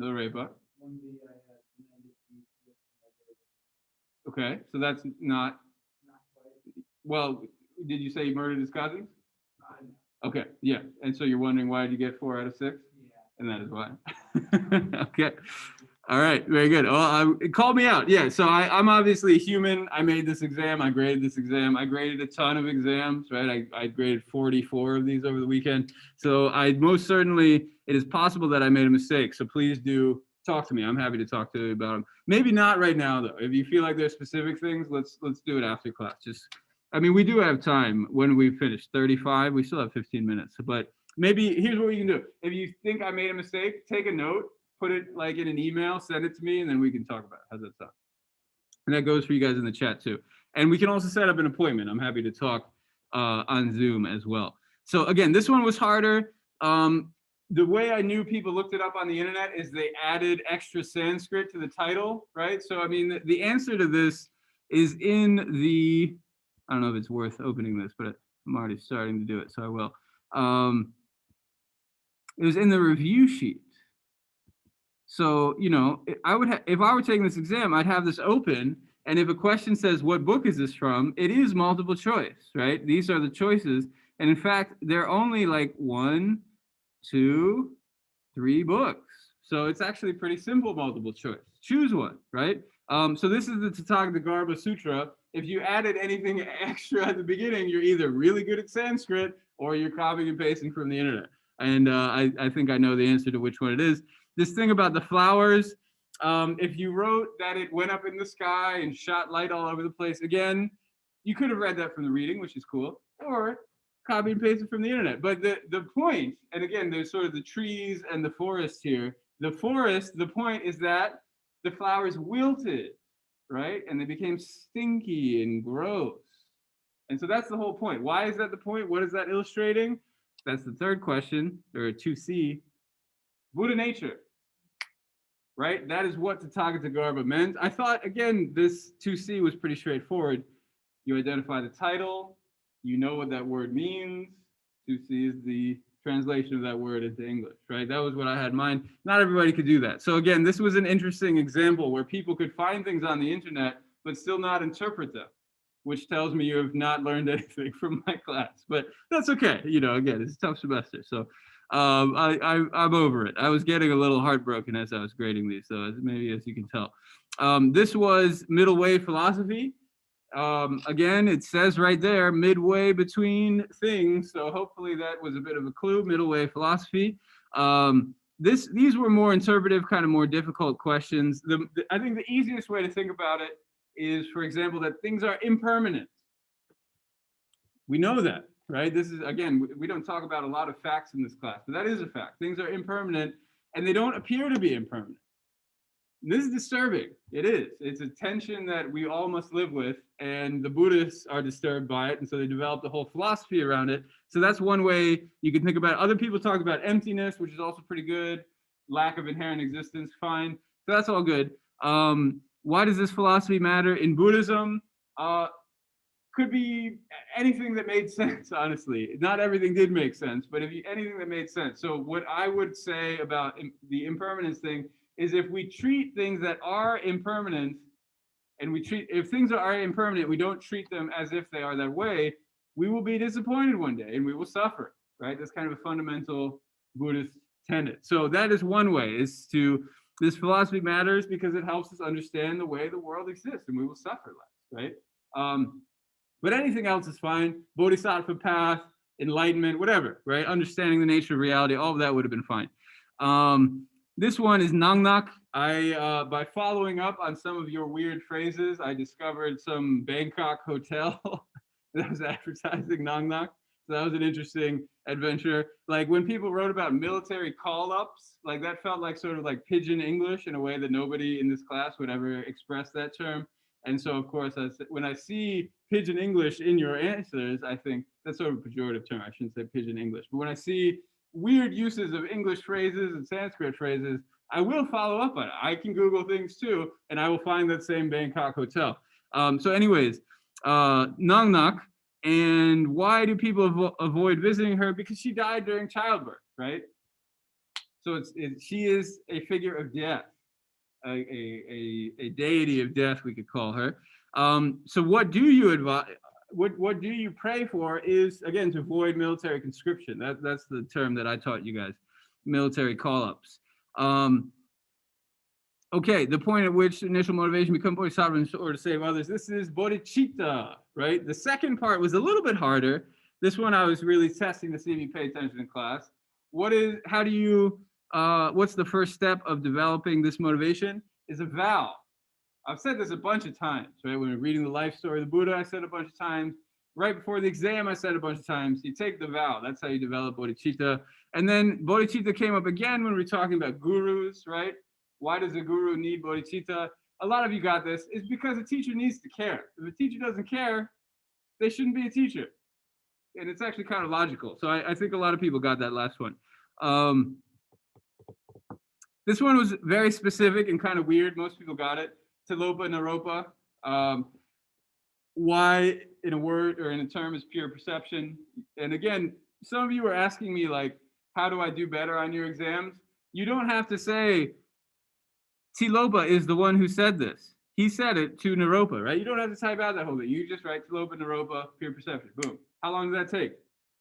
Milarepa. One B I had 90. Okay, so that's not quite. Well, did you say he murdered his cousins? Okay, yeah. And so you're wondering why did you get 4 out of 6? Yeah. And that is why. Okay. All right, very good. Well, it called me out. Yeah, so I'm obviously a human. I made this exam. I graded this exam. I graded a ton of exams, right? I graded 44 of these over the weekend. So I most certainly, it is possible that I made a mistake. So please do talk to me. I'm happy to talk to you about them. Maybe not right now, though. If you feel like there's specific things, let's do it after class. I mean, we do have time when we finish 35. We still have 15 minutes. But maybe here's what we can do. If you think I made a mistake, take a note. Put it like in an email, send it to me, and then we can talk about it. How's that sound? And that goes for you guys in the chat too. And we can also set up an appointment. I'm happy to talk on Zoom as well. So again, this one was harder. The way I knew people looked it up on the internet is they added extra Sanskrit to the title, right? So I mean, the answer to this is in the, I don't know if it's worth opening this, but I'm already starting to do it, so I will. It was in the review sheet. So, you know, I would if I were taking this exam, I'd have this open, and if a question says, what book is this from? It is multiple choice, right? These are the choices. And in fact, they're only like 1, 2, 3 books. So it's actually pretty simple multiple choice. Choose one, right? So this is the Tathagata Sutra. If you added anything extra at the beginning, you're either really good at Sanskrit or you're copying and pasting from the internet. And I think I know the answer to which one it is. This thing about the flowers, if you wrote that it went up in the sky and shot light all over the place, again, you could have read that from the reading, which is cool, or copy and paste it from the internet. But the point, and again, there's sort of the trees and the forest here. The forest, the point is that the flowers wilted, right? And they became stinky and gross. And so that's the whole point. Why is that the point? What is that illustrating? That's the third question, or 2C. Buddha nature, right? That is what Tathagata meant. I thought, again, this 2C was pretty straightforward. You identify the title, you know what that word means. 2C is the translation of that word into English, right? That was what I had in mind. Not everybody could do that. So again, this was an interesting example where people could find things on the internet, but still not interpret them, which tells me you have not learned anything from my class, but that's okay. You know, again, it's a tough semester. So I'm over it. I was getting a little heartbroken as I was grading these, so maybe as you can tell. This was middle way philosophy. Again, it says right there, midway between things. So hopefully that was a bit of a clue, middle way philosophy. These were more interpretive, kind of more difficult questions. I think the easiest way to think about it is, for example, that things are impermanent. We know that, right? This is, again, we don't talk about a lot of facts in this class, but that is a fact. Things are impermanent, and they don't appear to be impermanent. This is disturbing. It is. It's a tension that we all must live with, and the Buddhists are disturbed by it, and so they developed a whole philosophy around it. So that's one way you can think about it. Other people talk about emptiness, which is also pretty good. Lack of inherent existence, fine. So that's all good. Why does this philosophy matter in Buddhism? Could be anything that made sense, honestly. Not everything did make sense, but anything that made sense. So what I would say about the impermanence thing is, if we treat things that are impermanent, and if things are impermanent, we don't treat them as if they are that way, we will be disappointed one day and we will suffer, right? That's kind of a fundamental Buddhist tenet. So that is one way, this philosophy matters because it helps us understand the way the world exists, and we will suffer less, right? But anything else is fine. Bodhisattva path, enlightenment, whatever, right? Understanding the nature of reality, all of that would have been fine. This one is Nangnak. By following up on some of your weird phrases, I discovered some Bangkok hotel that was advertising Nangnak. So that was an interesting adventure. Like when people wrote about military call-ups, like that felt like sort of like pidgin English in a way that nobody in this class would ever express that term. And so, of course, when I see pidgin English in your answers, I think that's sort of a pejorative term. I shouldn't say pidgin English. But when I see weird uses of English phrases and Sanskrit phrases, I will follow up on it. I can Google things too, and I will find that same Bangkok hotel. So anyways, Nangnak. And why do people avoid visiting her? Because she died during childbirth, right? So she is a figure of death. A deity of death, we could call her. So what do you advise? What do you pray for? Is, again, to avoid military conscription. That's the term that I taught you guys, military call-ups. Okay, the point at which initial motivation become bodhisattva in order to save others. This is bodhicitta, right? The second part was a little bit harder. This one I was really testing to see if you pay attention in class. What's the first step of developing this motivation? Is a vow. I've said this a bunch of times, right? When we're reading the life story of the Buddha, I said a bunch of times. Right before the exam, I said a bunch of times. You take the vow. That's how you develop bodhicitta. And then bodhicitta came up again when we were talking about gurus, right? Why does a guru need bodhicitta? A lot of you got this. It's because a teacher needs to care. If a teacher doesn't care, they shouldn't be a teacher. and it's actually kind of logical. So I think a lot of people got that last one. This one was very specific and kind of weird. Most people got it. Tilopa Naropa. Why in a word or in a term is pure perception. And again, some of you were asking me like, how do I do better on your exams? You don't have to say, Tilopa is the one who said this. He said it to Naropa, right? You don't have to type out that whole thing. You just write Tilopa Naropa, pure perception. Boom. How long does that take?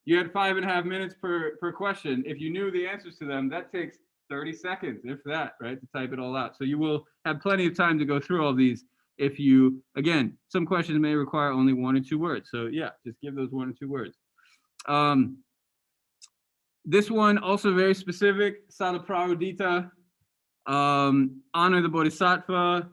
You had 5.5 minutes per question. If you knew the answers to them, that takes 30 seconds, if that, right, to type it all out. So you will have plenty of time to go through all these if you, again, some questions may require only 1 or 2 words. So yeah, just give those 1 or 2 words. This one also very specific, Salapravodita, honor the Bodhisattva.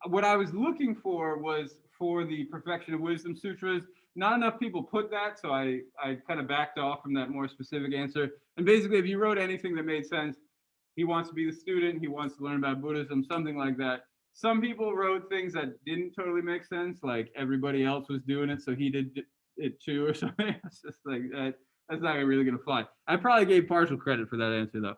What I was looking for was for the Perfection of Wisdom Sutras. Not enough people put that, so I kind of backed off from that more specific answer. And basically, if you wrote anything that made sense, he wants to be the student, he wants to learn about Buddhism, something like that. Some people wrote things that didn't totally make sense, like everybody else was doing it, so he did it too, or something. It's just like that. That's not really going to fly. I probably gave partial credit for that answer, though.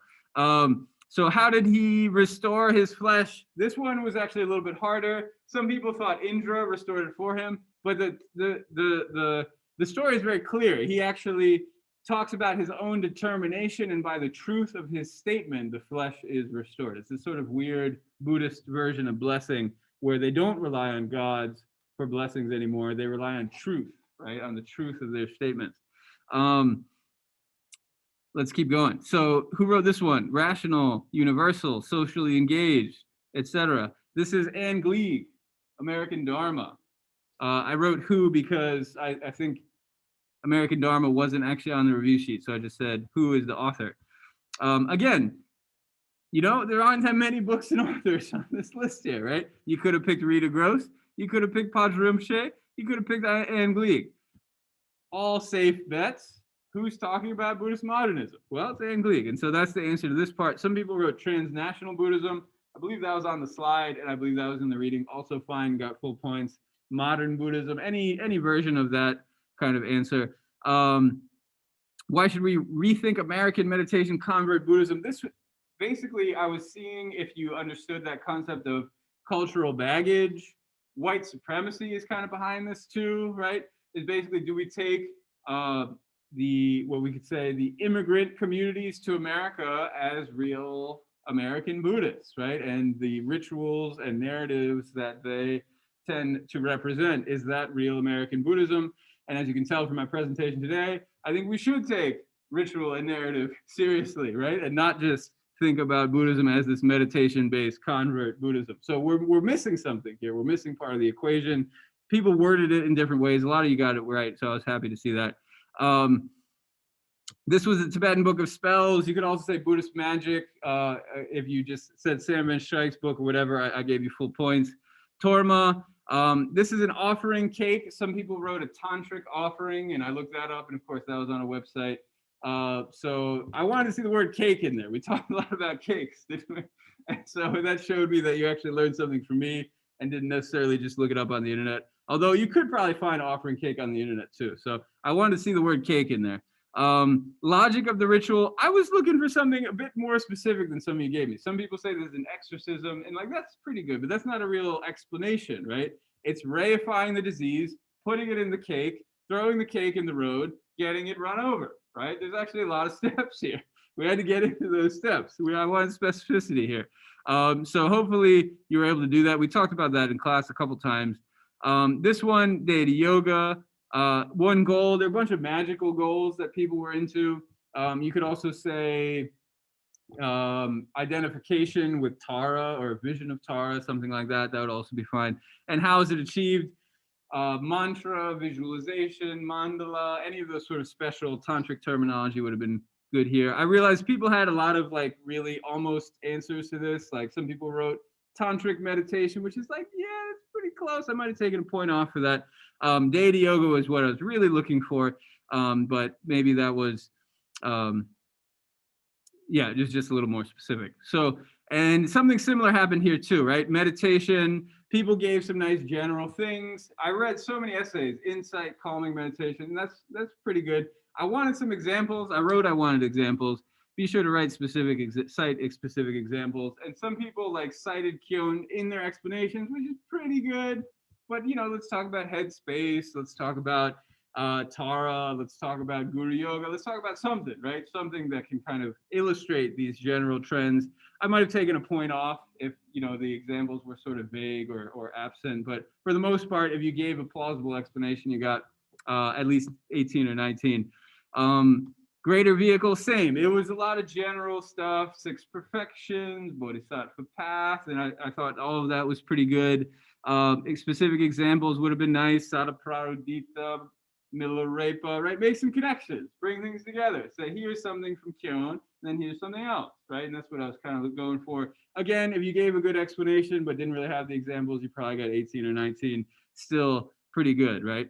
So how did he restore his flesh? This one was actually a little bit harder. Some people thought Indra restored it for him, but the story is very clear. He actually talks about his own determination, and by the truth of his statement, the flesh is restored. It's this sort of weird Buddhist version of blessing where they don't rely on gods for blessings anymore. They rely on truth, right? On the truth of their statements. Let's keep going. So who wrote this one? Rational, universal, socially engaged, etc. This is Anne Gleig, American Dharma. I wrote who because I think American Dharma wasn't actually on the review sheet, so I just said who is the author. Again, you know, there aren't that many books and authors on this list here, right? You could have picked Rita Gross, you could have picked Padre Rinpoche, you could have picked Anne Gleig. All safe bets. Who's talking about Buddhist modernism? Well, it's Anne Gleig, and so that's the answer to this part. Some people wrote transnational Buddhism. I believe that was on the slide, and I believe that was in the reading. Also fine, got full points. Modern Buddhism, any version of that kind of answer. Why should we rethink American meditation convert Buddhism? This basically, I was seeing if you understood that concept of cultural baggage. White supremacy is kind of behind this too, right? Is basically, do we take what we could say the immigrant communities to America as real American Buddhists, right? And the rituals and narratives that they tend to represent, is that real American Buddhism? And as you can tell from my presentation today, I think we should take ritual and narrative seriously, right? And not just think about Buddhism as this meditation-based convert Buddhism. So we're missing something here. We're missing part of the equation. People worded it in different ways. A lot of you got it right, so I was happy to see that. This was a Tibetan book of spells. You could also say Buddhist magic. If you just said Sam Van Schijk's book or whatever, I gave you full points. Torma. This is an offering cake. Some people wrote a tantric offering, and I looked that up, and of course that was on a website. So I wanted to see the word cake in there. We talked a lot about cakes, didn't we? And so that showed me that you actually learned something from me and didn't necessarily just look it up on the internet. Although you could probably find offering cake on the internet too. So I wanted to see the word cake in there. Logic of the ritual. I was looking for something a bit more specific than some of you gave me. Some people say there's an exorcism, and like that's pretty good, but that's not a real explanation, right? It's reifying the disease, putting it in the cake, throwing the cake in the road, getting it run over, right? There's actually a lot of steps here. We had to get into those steps. I wanted specificity here. So hopefully you were able to do that. We talked about that in class a couple times. This one, deity yoga, one goal. There are a bunch of magical goals that people were into. You could also say identification with Tara or vision of Tara, something like that. That would also be fine. And how is it achieved? Mantra, visualization, mandala, any of those sort of special tantric terminology would have been good here. I realized people had a lot of like really almost answers to this. Like some people wrote tantric meditation, which is like, yeah, it's pretty close. I might have taken a point off for that. Deity yoga was what I was really looking for, but maybe that was, yeah, just a little more specific. So, and something similar happened here too, right? Meditation, people gave some nice general things. I read so many essays, insight, calming meditation, and that's pretty good. I wanted some examples. I wanted examples. Be sure to write cite specific examples. And some people like cited Kyun in their explanations, which is pretty good. But let's talk about headspace. Let's talk about Tara. Let's talk about Guru Yoga. Let's talk about something, right? Something that can kind of illustrate these general trends. I might have taken a point off if the examples were sort of vague or absent. But for the most part, if you gave a plausible explanation, you got at least 18 or 19. Greater vehicle, same. It was a lot of general stuff, 6 perfections, bodhisattva path, and I thought all of that was pretty good. Specific examples would have been nice. Sada Prarodita, Milarepa, right? Make some connections, bring things together. Say, here's something from Kyun, and then here's something else, right? And that's what I was kind of going for. Again, if you gave a good explanation but didn't really have the examples, you probably got 18 or 19. Still pretty good, right?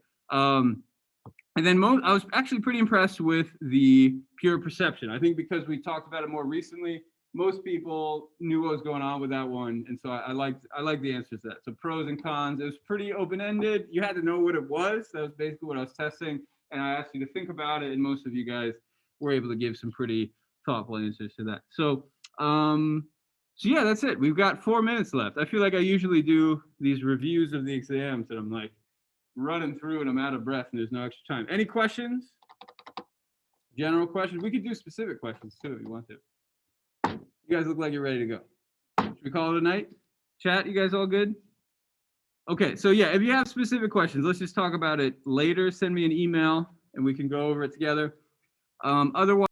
And then I was actually pretty impressed with the pure perception. I think because we talked about it more recently, most people knew what was going on with that one, and so I liked the answers to that. So pros and cons. It was pretty open-ended. You had to know what it was. That was basically what I was testing, and I asked you to think about it, and most of you guys were able to give some pretty thoughtful answers to that. So yeah, that's it. We've got 4 minutes left. I feel like I usually do these reviews of the exams, and I'm like running through and I'm out of breath and there's no extra time. Any questions? General questions? We could do specific questions too if you want to. You guys look like you're ready to go. Should we call it a night? Chat, you guys all good? Okay, so yeah, if you have specific questions, let's just talk about it later. Send me an email and we can go over it together. Otherwise,